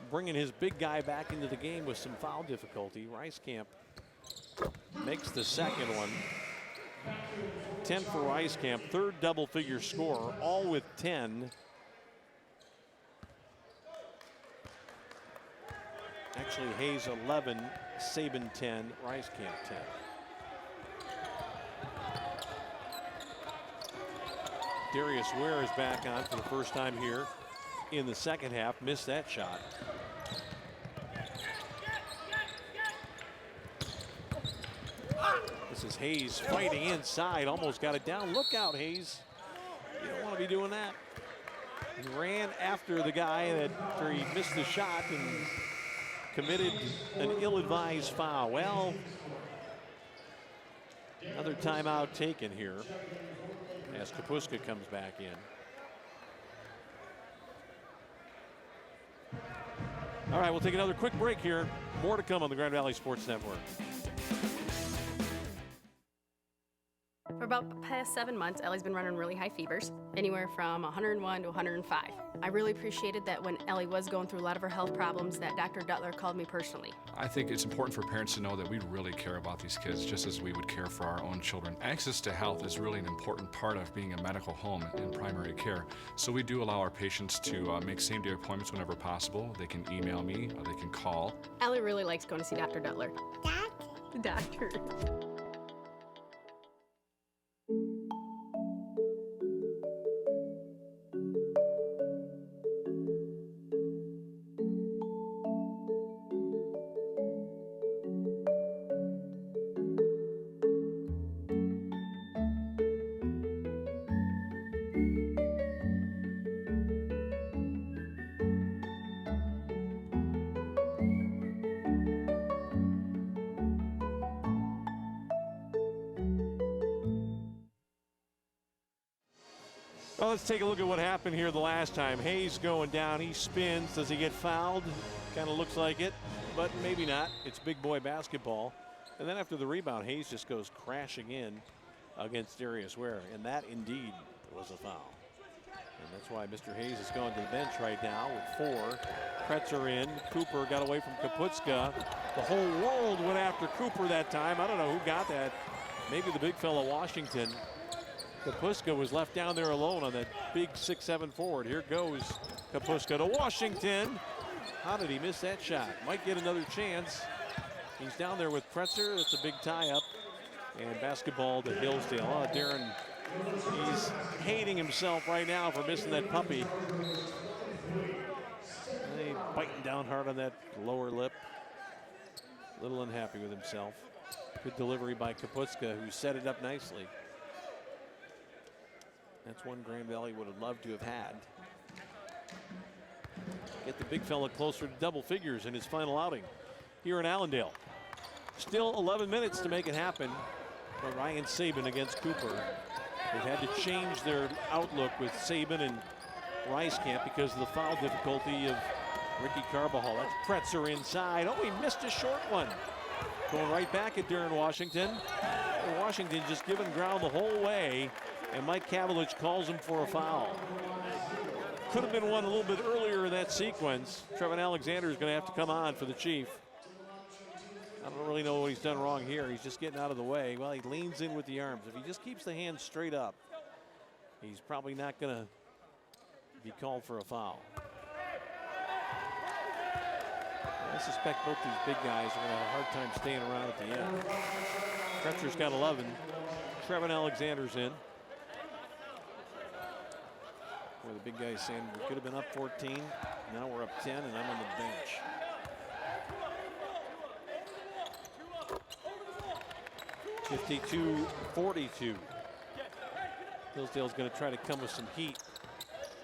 bringing his big guy back into the game with some foul difficulty. Rice-Camp makes the second one. 10 for Rice-Camp, 3rd double-figure scorer, all with 10. Actually, Hayes 11, Saban 10, Rice Camp 10. Darius Ware is back on for the first time here in the second half. Missed that shot. This is Hayes fighting inside. Almost got it down. Look out, Hayes. You don't want to be doing that. He ran after the guy after he missed the shot and committed an ill-advised foul. Well, another timeout taken here as Kapuska comes back in. All right, we'll take another quick break here. More to come on the Grand Valley Sports Network. For about the past 7 months, Ellie's been running really high fevers, anywhere from 101 to 105. I really appreciated that when Ellie was going through a lot of her health problems that Dr. Duttler called me personally. I think it's important for parents to know that we really care about these kids just as we would care for our own children. Access to health is really an important part of being a medical home in primary care. So we do allow our patients to make same-day appointments whenever possible. They can email me or they can call. Ellie really likes going to see Dr. Duttler. Doctor. Well, let's take a look at what happened here the last time. Hayes going down. He spins. Does he get fouled? Kind of looks like it, but maybe not. It's big boy basketball. And then after the rebound, Hayes just goes crashing in against Darius Ware. And that indeed was a foul. And that's why Mr. Hayes is going to the bench right now with 4. Kretzer in. Cooper got away from Kaputska. The whole world went after Cooper that time. I don't know who got that. Maybe the big fella Washington. Kapuska was left down there alone on that big 6'7" forward. Here goes Kapuska to Washington. How did he miss that shot? Might get another chance. He's down there with Kretzer. That's a big tie-up. And basketball to Hillsdale. Oh, Darren, he's hating himself right now for missing that puppy. He's biting down hard on that lower lip. A little unhappy with himself. Good delivery by Kapuska, who set it up nicely. That's one Grand Valley would have loved to have had. Get the big fella closer to double figures in his final outing here in Allendale. Still 11 minutes to make it happen for Ryan Saban against Cooper. They've had to change their outlook with Saban and Rice-Camp because of the foul difficulty of Ricky Carbajal. That's Kretzer inside. Oh, he missed a short one. Going right back at Darren Washington. And Washington just giving ground the whole way. And Mike Kavelich calls him for a foul. Could have been one a little bit earlier in that sequence. Trevin Alexander is going to have to come on for the Chief. I don't really know what he's done wrong here. He's just getting out of the way. Well, he leans in with the arms. If he just keeps the hands straight up, he's probably not going to be called for a foul. I suspect both these big guys are going to have a hard time staying around at the end. Kretzer's got 11. Trevin Alexander's in. Where the big guy's saying we could have been up 14. Now we're up 10, and I'm on the bench. (52-42). Hillsdale's going to try to come with some heat.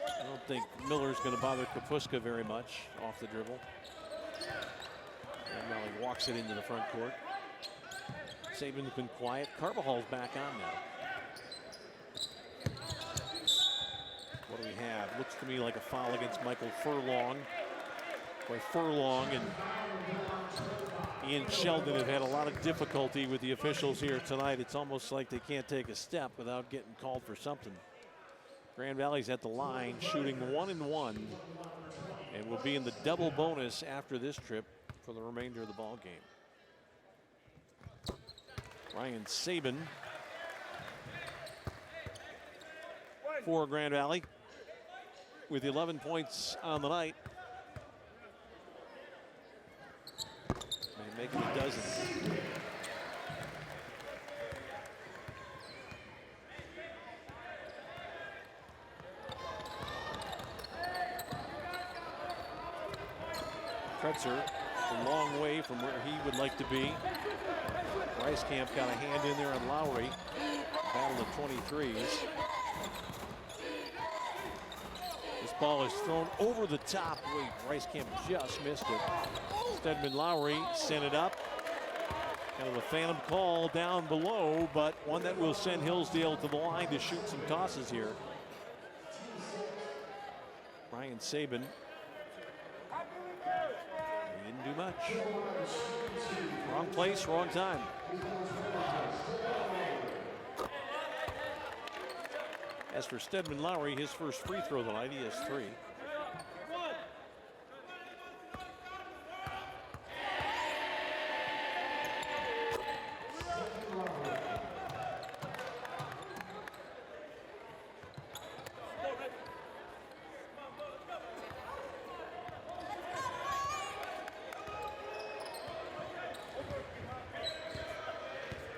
I don't think Miller's going to bother Kapuska very much off the dribble. And Raleigh walks it into the front court. Saban's been quiet. Carvajal's back on now. What do we have? Looks to me like a foul against Michael Furlong. Boy, Furlong and Ian Sheldon have had a lot of difficulty with the officials here tonight. It's almost like they can't take a step without getting called for something. Grand Valley's at the line, shooting 1-1, and will be in the double bonus after this trip for the remainder of the ball game. Ryan Saban for Grand Valley with 11 points on the night. Making a dozen. Kretzer a long way from where he would like to be. Reiskamp got a hand in there on Lowry. Battle of 23s. This ball is thrown over the top. Wait, Reiskamp just missed it. Stedman Lowry sent it up. Kind of a phantom call down below, but one that will send Hillsdale to the line to shoot some tosses here. Ryan Saban. He didn't do much. Wrong place, wrong time. As for Stedman Lowry, his first free throw of the night, he has 3.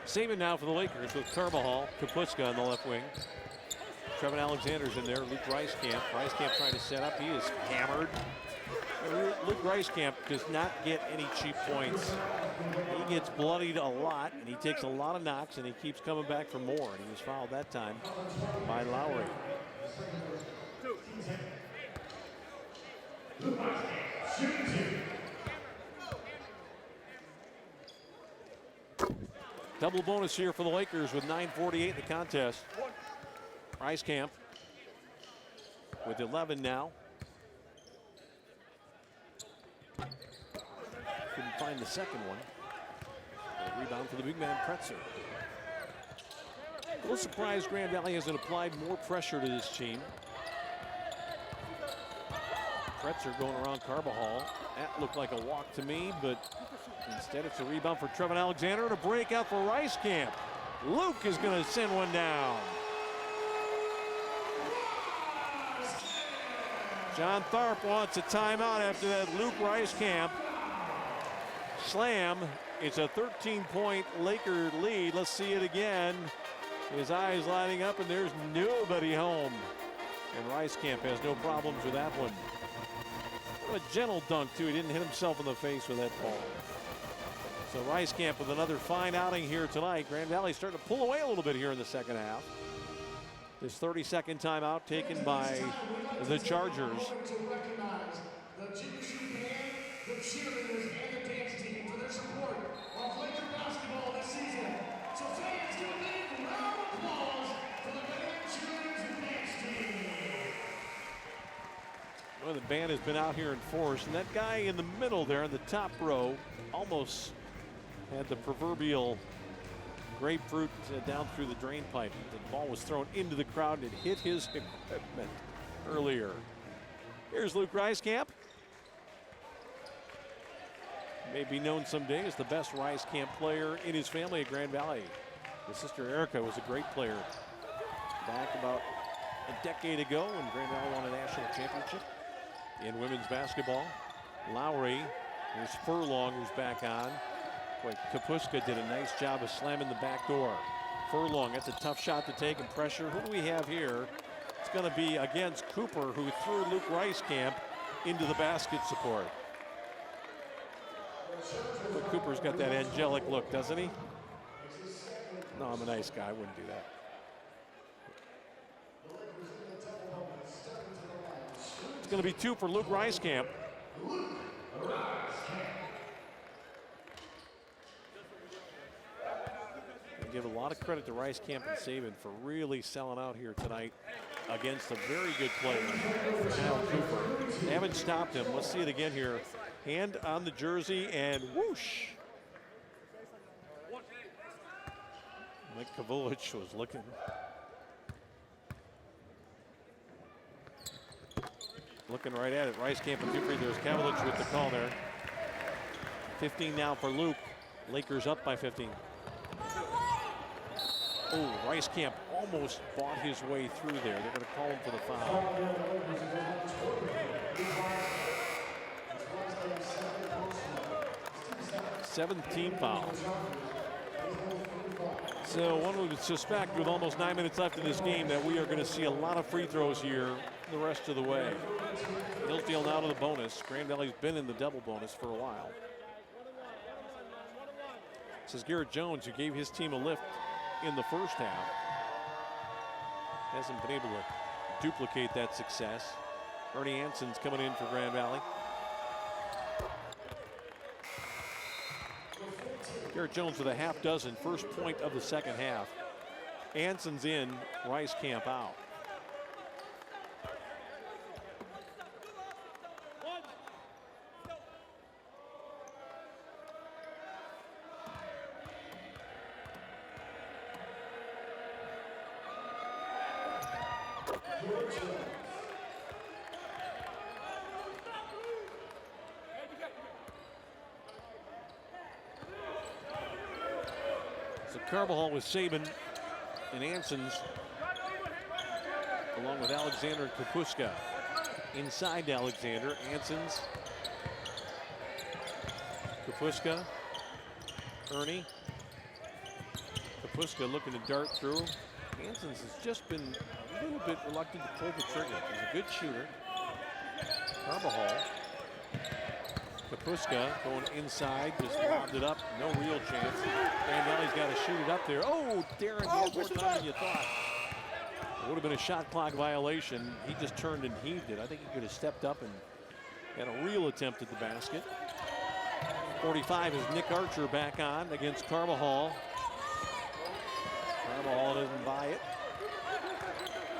Saban now for the Lakers with Carbajal, Kapuska on the left wing. Trevin Alexander's in there, Luke Reiskamp. Reiskamp trying to set up, he is hammered. Luke Reiskamp does not get any cheap points. He gets bloodied a lot, and he takes a lot of knocks, and he keeps coming back for more. And he was fouled that time by Lowry. Double bonus here for the Lakers with 9:48 in the contest. Reiskamp with 11 now. Couldn't find the second one. A rebound for the big man, Kretzer. A little surprised Grand Valley hasn't applied more pressure to this team. Kretzer going around Carbajal. That looked like a walk to me, but instead it's a rebound for Trevin Alexander and a breakout for Reiskamp. Luke is going to send one down. John Tharp wants a timeout after that Luke Reiskamp slam. It's a 13-point Laker lead. Let's see it again. His eyes lighting up, and there's nobody home. And Reiskamp has no problems with that one. What a gentle dunk, too. He didn't hit himself in the face with that ball. So Reiskamp with another fine outing here tonight. Grand Valley starting to pull away a little bit here in the second half. This 30-second timeout taken by the Chargers. Well, the band has been out here in force, and that guy in the middle there in the top row almost had the proverbial grapefruit down through the drain pipe. The ball was thrown into the crowd and it hit his equipment earlier. Here's Luke Reiskamp. May be known someday as the best Reiskamp player in his family at Grand Valley. His sister Erica was a great player back about a decade ago when Grand Valley won a national championship in women's basketball. Lowry, there's Furlong who's back on. Boy, Kapuska did a nice job of slamming the back door. Furlong, that's a tough shot to take and pressure. Who do we have here? It's going to be against Cooper, who threw Luke Reiskamp into the basket support. But Cooper's got that angelic look, doesn't he? No, I'm a nice guy. I wouldn't do that. It's going to be 2 for Luke Reiskamp. Give a lot of credit to Reiskamp and Saban for really selling out here tonight against a very good player, Kyle Cooper. They haven't stopped him. Let's see it again here. Hand on the jersey and whoosh. Mike Kavulich was looking. Looking right at it. Reiskamp and 2 free throws. Kavulich with the call there. 15 now for Luke. Lakers up by 15. Oh, Reiskamp almost bought his way through there. They're going to call him for the foul. 17 fouls. So one would suspect with almost 9 minutes left in this game that we are going to see a lot of free throws here the rest of the way. Hillsdale now to the bonus. Grand Valley's been in the double bonus for a while. This is Garrett Jones, who gave his team a lift in the first half. Hasn't been able to duplicate that success. Ernie Anson's coming in for Grand Valley. Garrett Jones with a half dozen, first point of the second half. Anson's in, Rice Camp out. So Carbajal with Saban and Anson's, along with Alexander and Kapuska. Inside to Alexander, Anson's, Kapuska, Ernie. Kapuska looking to dart through. Anson's has just been a little bit reluctant to pull the trigger. He's a good shooter. Carbajal. Kapuska going inside, just lobbed it up, no real chance. Grand Valley's got to shoot it up there. Oh, Darren, he had more time than you thought. It would have been a shot clock violation. He just turned and heaved it. I think he could have stepped up and had a real attempt at the basket. 45 is Nick Archer back on against Carbajal. Carbajal doesn't buy it.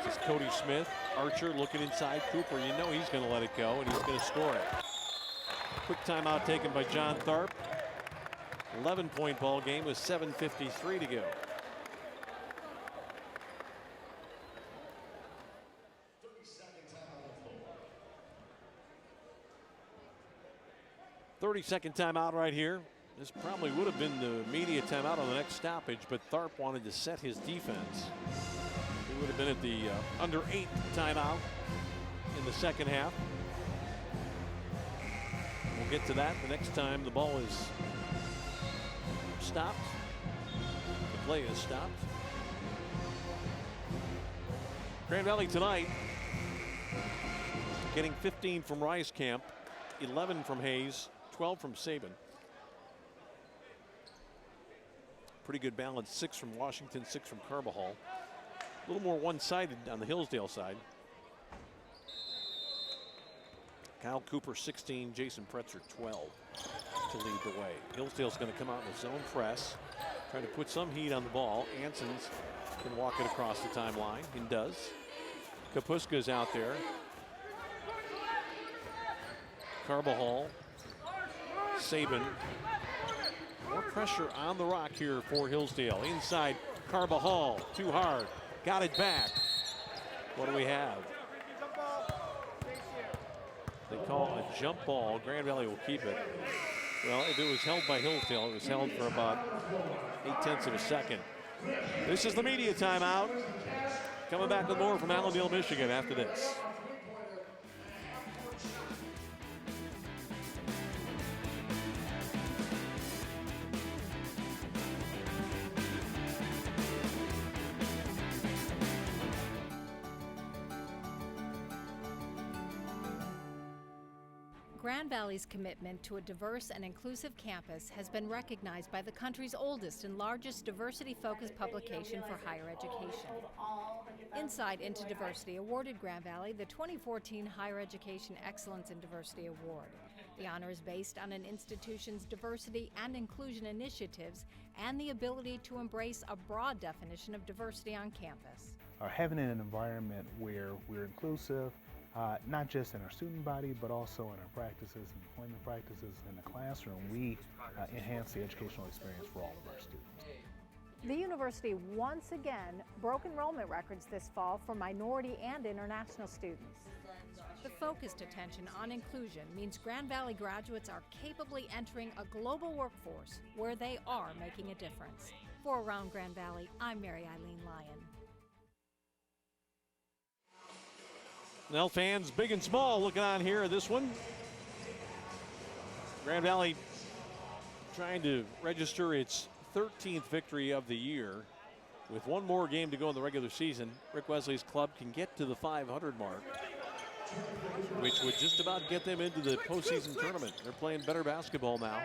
This is Cody Smith. Archer looking inside Cooper. You know he's going to let it go, and he's going to score it. Quick timeout taken by John Tharp. 11-point ball game with 7:53 to go. "30-second timeout right here. This probably would have been the media timeout on the next stoppage, but Tharp wanted to set his defense. He would have been at the under 8 timeout in the second half. We'll get to that the next time the ball is stopped. The play is stopped. Grand Valley tonight getting 15 from Rice Camp, 11 from Hayes, 12 from Saban. Pretty good balance, 6 from Washington, 6 from Carbajal. A little more one-sided on the Hillsdale side. Kyle Cooper 16, Jason Pretzer 12 to lead the way. Hillsdale's going to come out in a zone press, trying to put some heat on the ball. Anson's can walk it across the timeline, and does. Kapuska's out there. Carbajal, Saban. More pressure on the rock here for Hillsdale. Inside, Carbajal, too hard. Got it back. What do we have? They call a jump ball. Grand Valley will keep it. Well, if it was held by Hillsdale, it was held for about 0.8 of a second. This is the media timeout. Coming back with more from Allendale, Michigan after this. Grand Valley's commitment to a diverse and inclusive campus has been recognized by the country's oldest and largest diversity-focused publication for higher education. Insight into Diversity awarded Grand Valley the 2014 Higher Education Excellence in Diversity Award. The honor is based on an institution's diversity and inclusion initiatives and the ability to embrace a broad definition of diversity on campus. Having an environment where we're inclusive, not just in our student body, but also in our practices and employment practices in the classroom, we enhance the educational experience for all of our students. The university once again broke enrollment records this fall for minority and international students. The focused attention on inclusion means Grand Valley graduates are capably entering a global workforce where they are making a difference. For Around Grand Valley, I'm Mary Eileen Lyon. Well, fans big and small looking on here at this one. Grand Valley trying to register its 13th victory of the year. With one more game to go in the regular season, Rick Wesley's club can get to the 500 mark. which would just about get them into the postseason tournament. They're playing better basketball now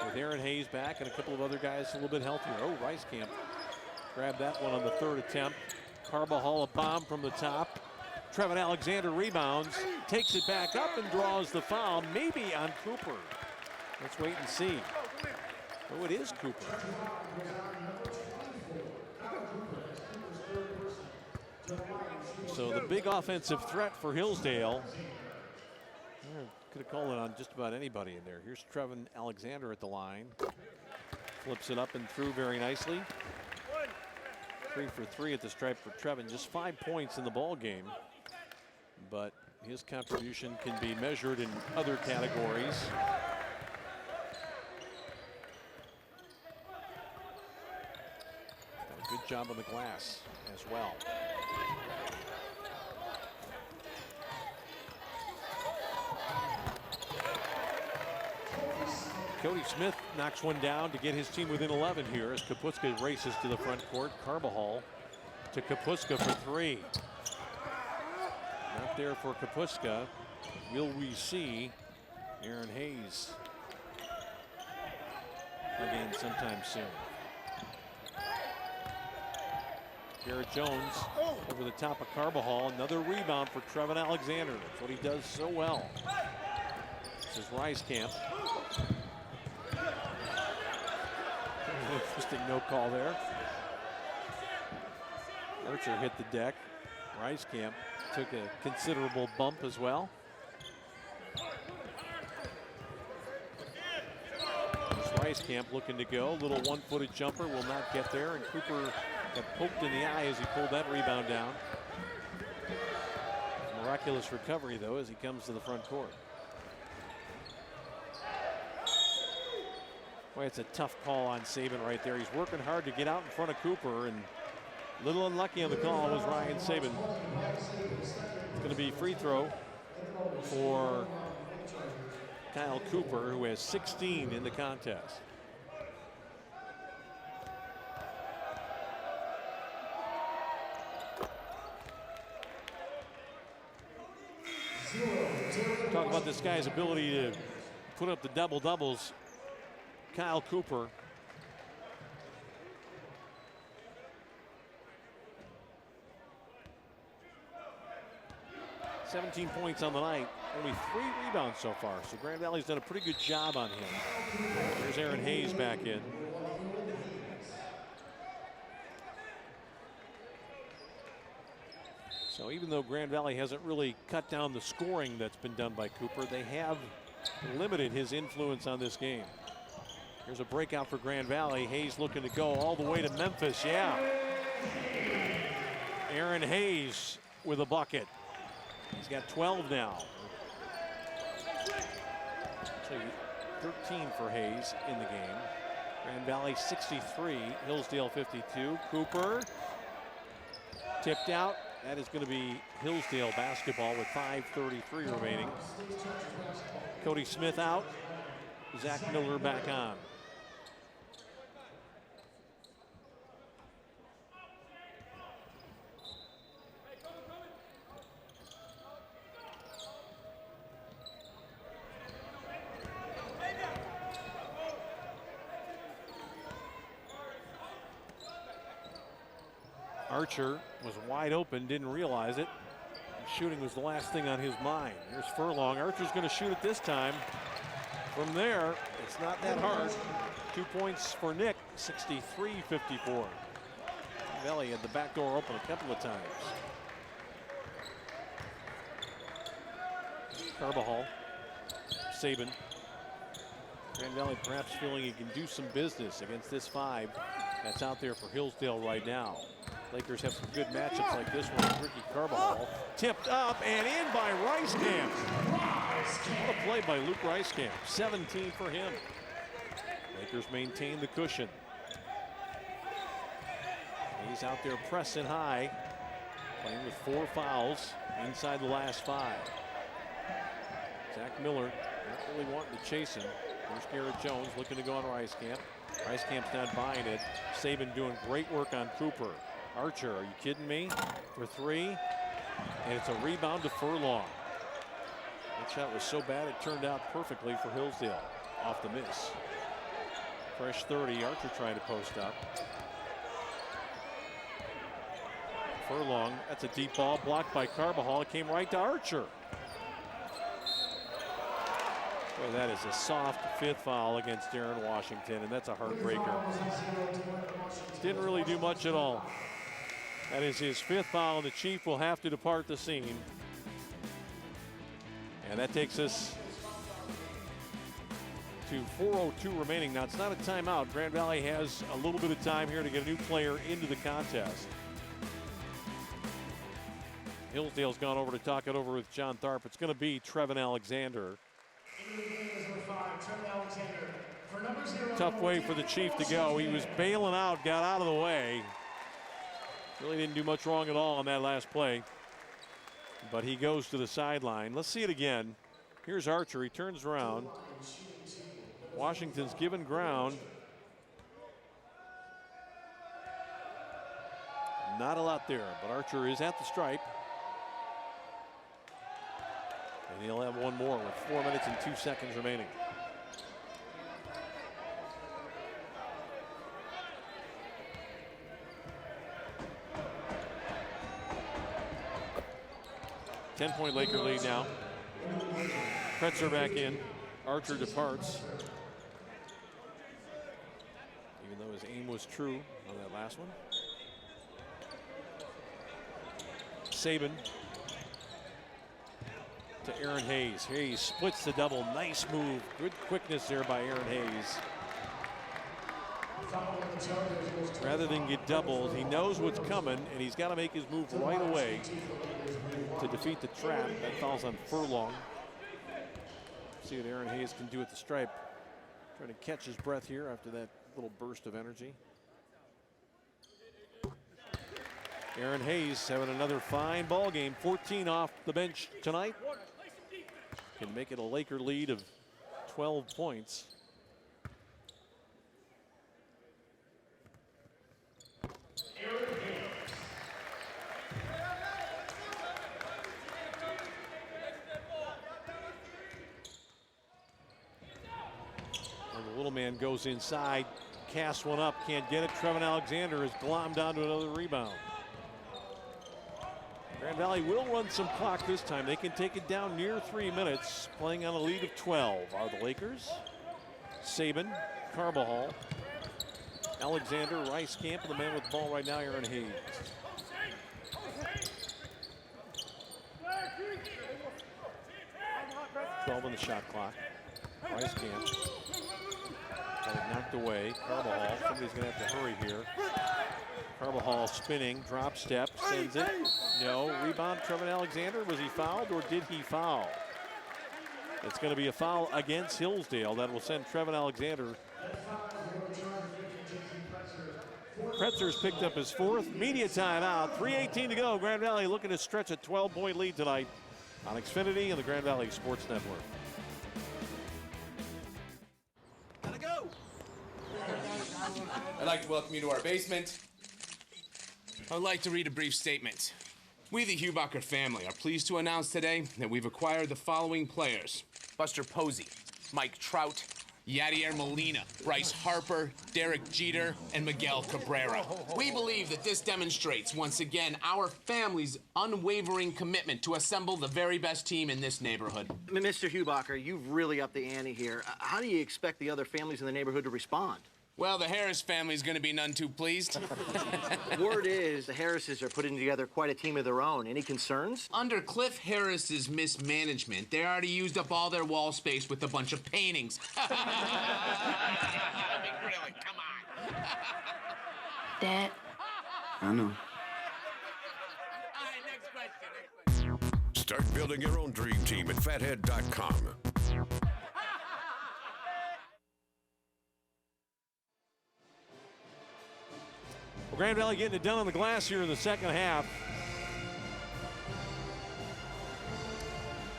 with Aaron Hayes back and a couple of other guys a little bit healthier. Oh, Rice-Camp grabbed that one on the third attempt. Carbajal, a bomb from the top. Trevin Alexander rebounds, takes it back up and draws the foul, maybe on Cooper. Let's wait and see. Oh, it is Cooper. So the big offensive threat for Hillsdale. Could have called it on just about anybody in there. Here's Trevin Alexander at the line. Flips it up and through very nicely. 3 for 3 at the stripe for Trevin. Just 5 points in the ball game. But his contribution can be measured in other categories. Done a good job on the glass as well. Cody Smith knocks one down to get his team within 11 here as Kapuska races to the front court. Carbajal to Kapuska for 3. Not there for Kapuska. Will we see Aaron Hayes again sometime soon? Garrett Jones over the top of Carbajal. Another rebound for Trevin Alexander. That's what he does so well. This is Rice-Camp. Interesting no call there. Archer hit the deck. Rice-Camp took a considerable bump as well. Rice-Camp looking to go. Little one-footed jumper will not get there, and Cooper got poked in the eye as he pulled that rebound down. Miraculous recovery, though, as he comes to the front court. Boy, it's a tough call on Saban right there. He's working hard to get out in front of Cooper, and a little unlucky on the call was Ryan Saban. It's going to be free throw for Kyle Cooper, who has 16 in the contest. Talk about this guy's ability to put up the double-doubles. Kyle Cooper. $17 points on the night. Only 3 rebounds so far. So Grand Valley's done a pretty good job on him. There's Aaron Hayes back in. So even though Grand Valley hasn't really cut down the scoring that's been done by Cooper, they have limited his influence on this game. Here's a breakout for Grand Valley. Hayes looking to go all the way to Memphis. Yeah. Aaron Hayes with a bucket. He's got 12 now. So 13 for Hayes in the game. Grand Valley 63, Hillsdale 52. Cooper tipped out. That is going to be Hillsdale basketball with 5:33 remaining. Cody Smith out. Zach Miller back on. Archer was wide open, didn't realize it. Shooting was the last thing on his mind. Here's Furlong. Archer's going to shoot it this time. From there, it's not that hard. 2 points for Nick, 63-54. Valley had the back door open a couple of times. Carbajal, Saban. Grand Valley perhaps feeling he can do some business against this 5 that's out there for Hillsdale right now. Lakers have some good matchups like this one. Ricky Carbajal tipped up and in by Rice-Camp. What a play by Luke Rice-Camp. 17 for him. Lakers maintain the cushion. He's out there pressing high, playing with 4 fouls inside the last 5. Zach Miller not really wanting to chase him. There's Garrett Jones looking to go on Rice-Camp. Rice-Camp's not buying it. Saban doing great work on Cooper. Archer, are you kidding me? For 3, and it's a rebound to Furlong. That shot was so bad it turned out perfectly for Hillsdale. Off the miss. Fresh 30. Archer trying to post up. Furlong, that's a deep ball blocked by Carbajal. It came right to Archer. Boy, that is a soft fifth foul against Darren Washington, and that's a heartbreaker. Didn't really do much at all. That is his fifth foul, and the Chief will have to depart the scene. And that takes us to 4:02 remaining. Now, it's not a timeout. Grand Valley has a little bit of time here to get a new player into the contest. Hillsdale's gone over to talk it over with John Tharp. It's going to be Trevin Alexander. Tough way for the Chief to go. He was bailing out, got out of the way. Really didn't do much wrong at all on that last play. But he goes to the sideline. Let's see it again. Here's Archer. He turns around. Washington's given ground. Not a lot there, but Archer is at the stripe. And he'll have one more with 4 minutes and 2 seconds remaining. Ten-point Laker lead now. Kretzer back in. Archer departs. Even though his aim was true on that last one. Sabin to Aaron Hayes. Hayes splits the double. Nice move. Good quickness there by Aaron Hayes. Rather than get doubled, he knows what's coming, and he's got to make his move right away to defeat the trap. That falls on Furlong. See what Aaron Hayes can do at the stripe. Trying to catch his breath here after that little burst of energy. Aaron Hayes having another fine ball game. 14 off the bench tonight. Can make it a Laker lead of 12 points. And the little man goes inside, casts one up, can't get it. Trevin Alexander is glommed onto another rebound. Grand Valley will run some clock this time. They can take it down near 3 minutes, playing on a lead of 12. Are the Lakers? Sabin, Carbajal, Alexander, Rice Camp, and the man with the ball right now, Aaron Hayes. $12 on the shot clock. Rice Camp got it knocked away. Carbajal, somebody's going to have to hurry here. Carbajal spinning, drop step, sends it. No, rebound, Trevin Alexander. Was he fouled or did he foul? It's going to be a foul against Hillsdale that will send Trevin Alexander. Kretzer's picked up his fourth. Media timeout, 3:18 to go. Grand Valley looking to stretch a 12-point lead tonight on Xfinity and the Grand Valley Sports Network. Gotta go. I'd like to welcome you to our basement. I would like to read a brief statement. We, the Hubacher family, are pleased to announce today that we've acquired the following players: Buster Posey, Mike Trout, Yadier Molina, Bryce Harper, Derek Jeter, and Miguel Cabrera. We believe that this demonstrates, once again, our family's unwavering commitment to assemble the very best team in this neighborhood. Mr. Hubacher, you've really upped the ante here. How do you expect the other families in the neighborhood to respond? Well, the Harris family's going to be none too pleased. Word is the Harrises are putting together quite a team of their own. Any concerns? Under Cliff Harris's mismanagement, they already used up all their wall space with a bunch of paintings. I mean, really, come on. Dad. I know. All right, next question. Start building your own dream team at fathead.com. Well, Grand Valley getting it done on the glass here in the second half.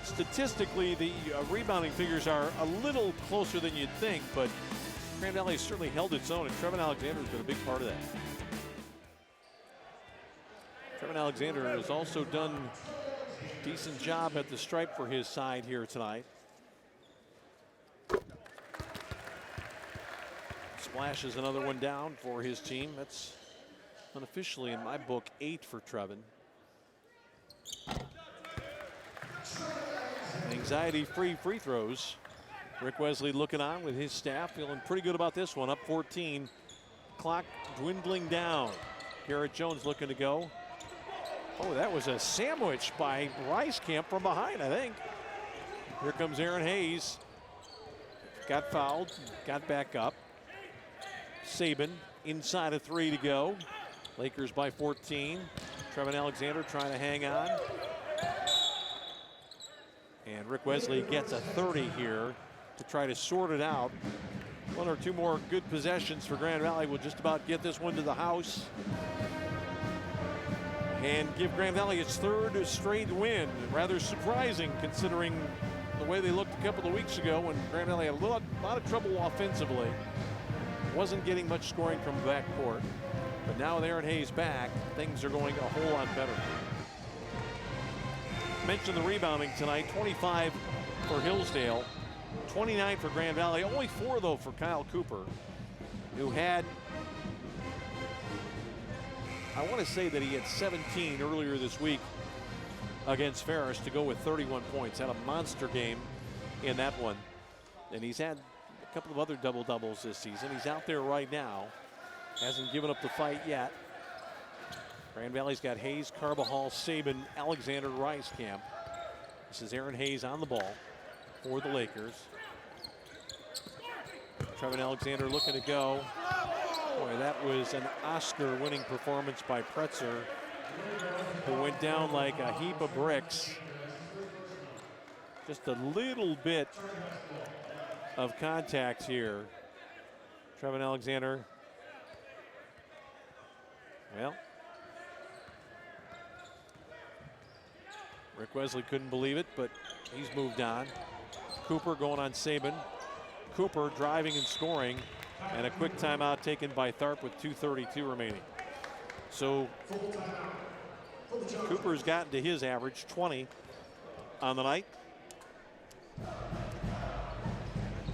Statistically, the rebounding figures are a little closer than you'd think, but Grand Valley has certainly held its own, and Trevin Alexander has been a big part of that. Trevin Alexander has also done Decent job at the stripe for his side here tonight. Splashes another one down for his team. That's unofficially, in my book, 8 for Trevin. Anxiety-free free throws. Rick Wesley looking on with his staff, feeling pretty good about this one. Up 14. Clock dwindling down. Garrett Jones looking to go. Oh, that was a sandwich by Reiskamp from behind, I think. Here comes Aaron Hayes. Got fouled, got back up. Sabin inside of 3 to go. Lakers by 14. Trevin Alexander trying to hang on. And Rick Wesley gets a 30 here to try to sort it out. One or two more good possessions for Grand Valley will just about get this one to the house and give Grand Valley its 3rd straight win. Rather surprising considering the way they looked a couple of weeks ago when Grand Valley had a lot of trouble offensively. Wasn't getting much scoring from the backcourt. But now with Aaron Hayes back, things are going a whole lot better. Mentioned the rebounding tonight, 25 for Hillsdale, 29 for Grand Valley, only 4 though for Kyle Cooper, who had, I want to say that he had 17 earlier this week against Ferris to go with 31 points. Had a monster game in that one. And he's had a couple of other double-doubles this season. He's out there right now. Hasn't given up the fight yet. Grand Valley's got Hayes, Carbajal, Sabin, Alexander, Reiskamp. This is Aaron Hayes on the ball for the Lakers. Trevin Alexander looking to go. Boy, that was an Oscar-winning performance by Pretzer, who went down like a heap of bricks. Just a little bit of contact here. Trevin Alexander. Well, Rick Wesley couldn't believe it, but he's moved on. Cooper going on Sabin. Cooper driving and scoring, and a quick timeout taken by Tharp with 2:32 remaining. So Cooper's gotten to his average, 20 on the night. A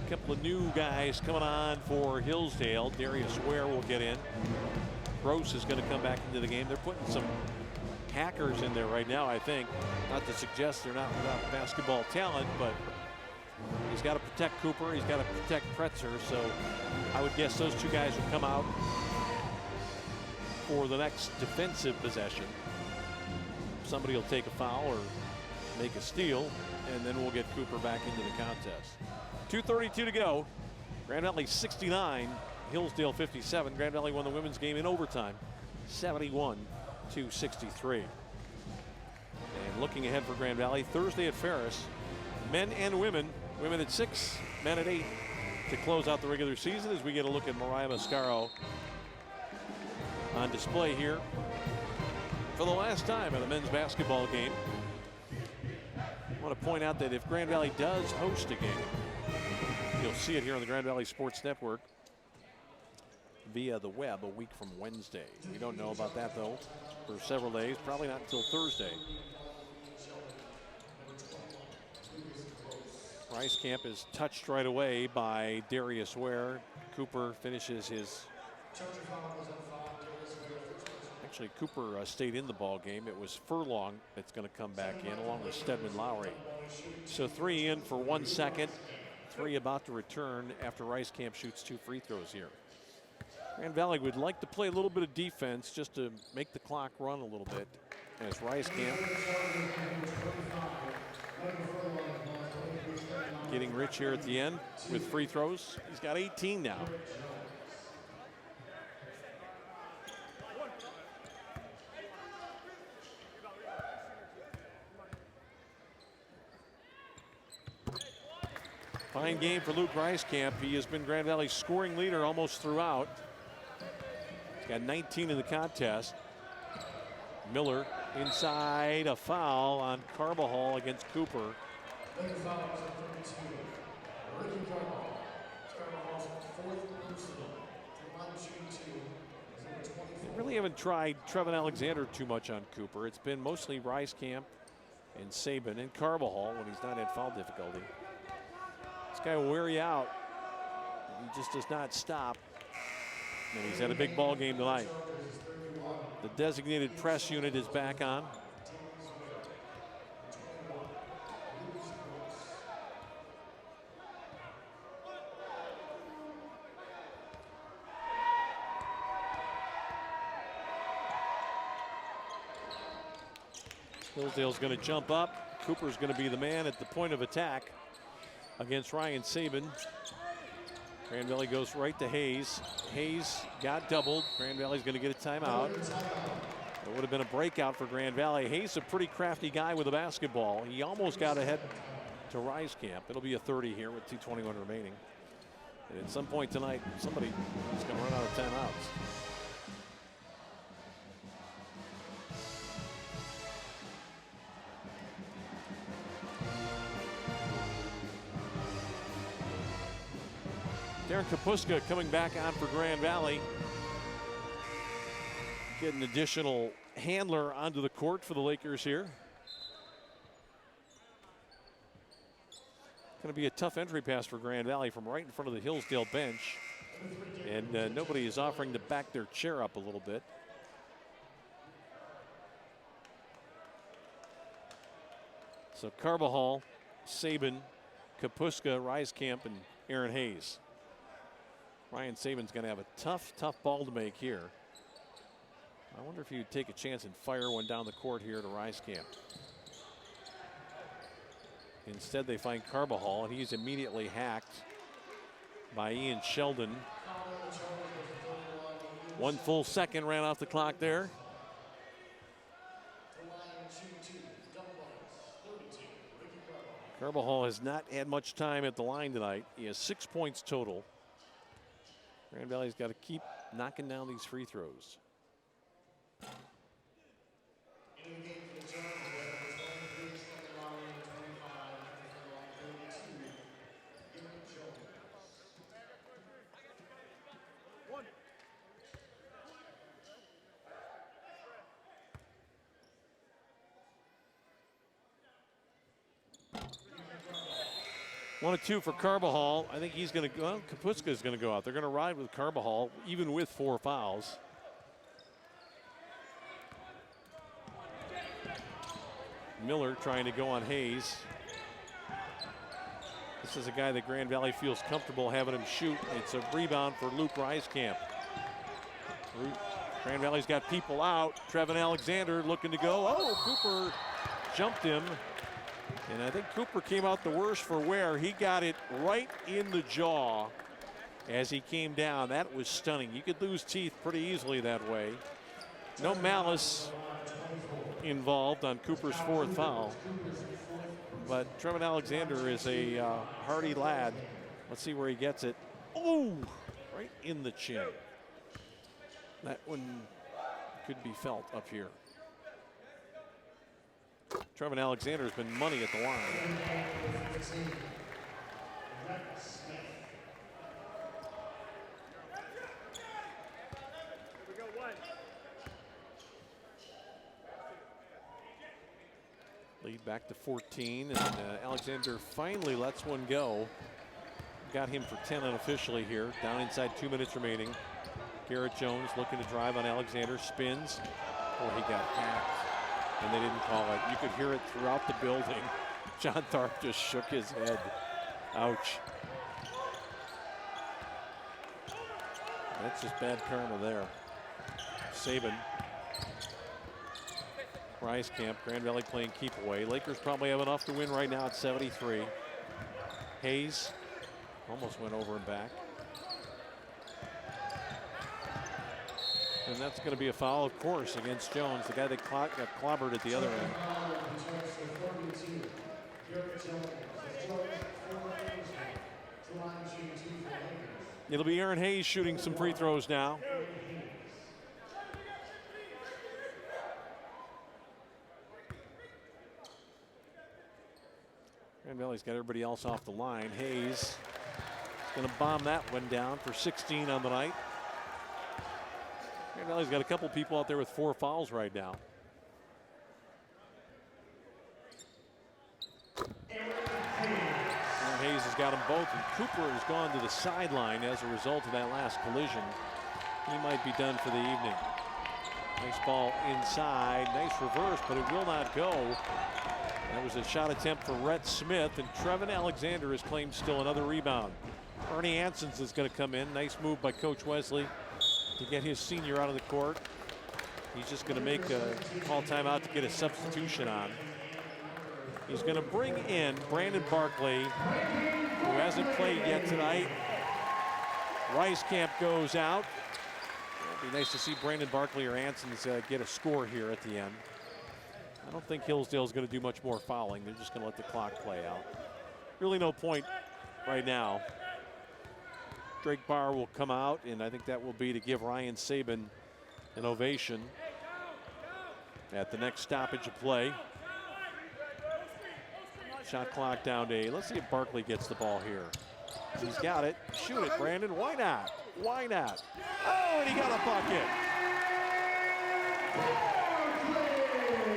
couple of new guys coming on for Hillsdale. Darius Ware will get in. Gross is going to come back into the game. They're putting some hackers in there right now, I think. Not to suggest they're not without basketball talent, but he's got to protect Cooper. He's got to protect Pretzer. So I would guess those two guys will come out for the next defensive possession. Somebody will take a foul or make a steal, and then we'll get Cooper back into the contest. 2:32 to go. Grand Valley 69, Hillsdale 57. Grand Valley won the women's game in overtime, 71-63. And looking ahead for Grand Valley, Thursday at Ferris, men and women. Women at 6, men at 8 to close out the regular season as we get a look at Mariah Mascaro on display here for the last time at a men's basketball game. I want to point out that if Grand Valley does host a game, you'll see it here on the Grand Valley Sports Network via the web a week from Wednesday. We don't know about that though for several days, probably not until Thursday. Reiskamp is touched right away by Darius Ware. Cooper finishes his. Actually, Cooper stayed in the ball game. It was Furlong that's going to come back in along with Stedman Lowry. So 3 in for 1 second. 3 about to return after Reiskamp shoots 2 free throws here. Grand Valley would like to play a little bit of defense just to make the clock run a little bit as Reiskamp getting rich here at the end with free throws. He's got 18 now. Fine game for Luke Reiskamp. He has been Grand Valley's scoring leader almost throughout. He's got 19 in the contest. Miller inside, a foul on Carbajal against Cooper. They really haven't tried Trevin Alexander too much on Cooper. It's been mostly Reiskamp and Saban and Carbajal when he's not in foul difficulty. This guy will wear you out. He just does not stop. And he's had a big ball game tonight. The designated press unit is back on. Hillsdale's going to jump up. Cooper's going to be the man at the point of attack against Ryan Saban. Grand Valley goes right to Hayes. Hayes got doubled. Grand Valley's going to get a timeout. It would have been a breakout for Grand Valley. Hayes is a pretty crafty guy with a basketball. He almost got ahead to Rieskamp. It'll be a 30 here with 2:21 remaining. And at some point tonight, somebody is going to run out of timeouts. Darren Kapuska coming back on for Grand Valley. Get an additional handler onto the court for the Lakers here. Going to be a tough entry pass for Grand Valley from right in front of the Hillsdale bench. And nobody is offering to back their chair up a little bit. So Carbajal, Saban, Kapuska, Rieskamp, and Aaron Hayes. Ryan Saban's going to have a tough ball to make here. I wonder if he would take a chance and fire one down the court here to Rieskamp. Instead, they find Carbajal, and he's immediately hacked by Ian Sheldon. 1 full second ran off the clock there. Carbajal has not had much time at the line tonight. He has 6 points total. Grand Valley's got to keep knocking down these free throws. One of two for Carbajal. I think he's going to go. Well, Kapuska is going to go out. They're going to ride with Carbajal, even with 4 fouls. Miller trying to go on Hayes. This is a guy that Grand Valley feels comfortable having him shoot. It's a rebound for Luke Rieskamp. Grand Valley's got people out. Trevin Alexander looking to go. Oh, Cooper jumped him. And I think Cooper came out the worst for wear. He got it right in the jaw as he came down. That was stunning. You could lose teeth pretty easily that way. No malice involved on Cooper's 4th foul. But Trevin Alexander is a hardy lad. Let's see where he gets it. Oh, right in the chin. That one could be felt up here. Trevin Alexander has been money at the line. Lead back to 14, and Alexander finally lets one go. Got him for 10 unofficially here. Down inside 2 minutes remaining. Garrett Jones looking to drive on Alexander, spins. Oh, he got hacked. And they didn't call it. You could hear it throughout the building. John Tharp just shook his head. Ouch. That's just bad karma there. Saban. Rieskamp, Grand Valley playing keep away. Lakers probably have enough to win right now at 73. Hayes almost went over and back. And that's going to be a foul, of course, against Jones, the guy that got clobbered at the other end. It'll be Aaron Hayes shooting some free throws now. Grand Valley's got everybody else off the line. Hayes is going to bomb that one down for 16 on the night. Grand Valley's got a couple people out there with 4 fouls right now. got them both, and Cooper has gone to the sideline as a result of that last collision. He might be done for the evening. Nice ball inside, nice reverse, but it will not go. That was a shot attempt for Rhett Smith, and Trevin Alexander has claimed still another rebound. Ernie Ansons is going to come in. Nice move by Coach Wesley to get his senior out of the court. He's just going to make a call timeout to get a substitution on. He's going to bring in Brandon Barkley, who hasn't played yet tonight. Rice-Camp goes out. It'd be nice to see Brandon Barkley or Ansons get a score here at the end. I don't think Hillsdale's going to do much more fouling. They're just going to let the clock play out. Really no point right now. Drake Barr will come out, and I think that will be to give Ryan Saban an ovation at the next stoppage of play. Shot clock down to 8. Let's see if Barkley gets the ball here. He's got it. Shoot it, Brandon. Why not? Why not? Oh, and he got a bucket.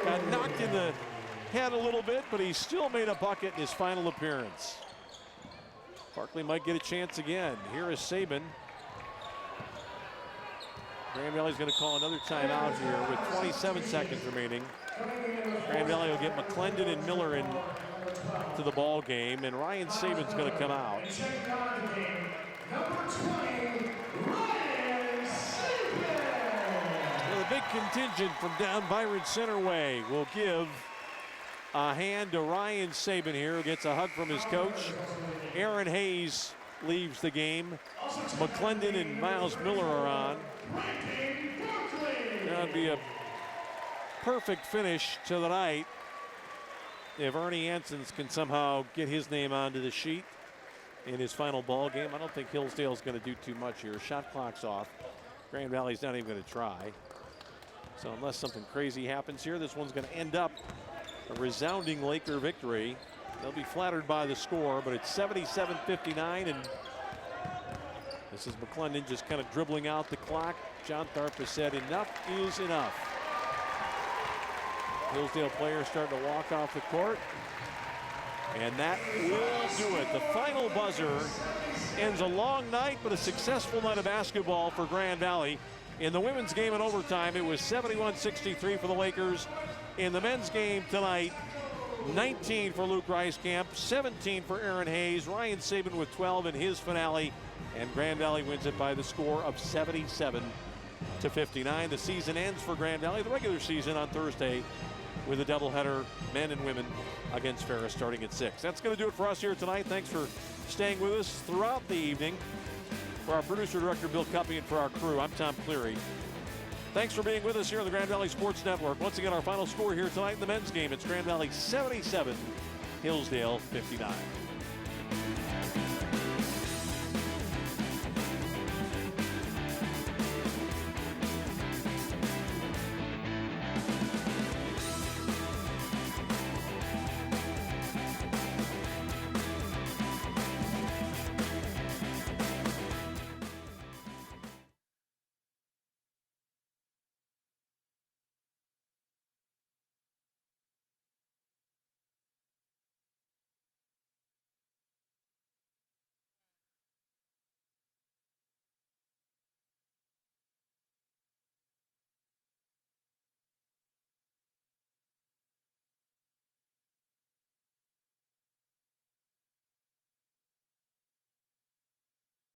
Got knocked in the head a little bit, but he still made a bucket in his final appearance. Barkley might get a chance again. Here is Saban. Grand Valley's going to call another timeout here with 27 seconds remaining. Grand Valley will get McClendon and Miller in to the ball game, and Ryan Saban's going to come out. Well, the big contingent from down Byron Centerway will give a hand to Ryan Saban here, who gets a hug from his coach. Aaron Hayes leaves the game. McClendon and Miles Miller are on. That would be a perfect finish to the night if Ernie Ansons can somehow get his name onto the sheet in his final ball game. I don't think Hillsdale's going to do too much here. Shot clock's off. Grand Valley's not even going to try. So unless something crazy happens here, this one's going to end up a resounding Laker victory. They'll be flattered by the score, but it's 77-59, and this is McClendon just kind of dribbling out the clock. John Tharp has said enough is enough. Hillsdale players starting to walk off the court, and that will do it. The final buzzer ends a long night, but a successful night of basketball for Grand Valley. In the women's game in overtime, it was 71-63 for the Lakers. In the men's game tonight, 19 for Luke Rice-Camp, 17 for Aaron Hayes, Ryan Saban with 12 in his finale, and Grand Valley wins it by the score of 77-59. The season ends for Grand Valley, the regular season, on Thursday with a doubleheader, men and women, against Ferris starting at 6. That's going to do it for us here tonight. Thanks for staying with us throughout the evening. For our producer-director, Bill Cuppy, and for our crew, I'm Tom Cleary. Thanks for being with us here on the Grand Valley Sports Network. Once again, our final score here tonight in the men's game, it's Grand Valley 77, Hillsdale 59.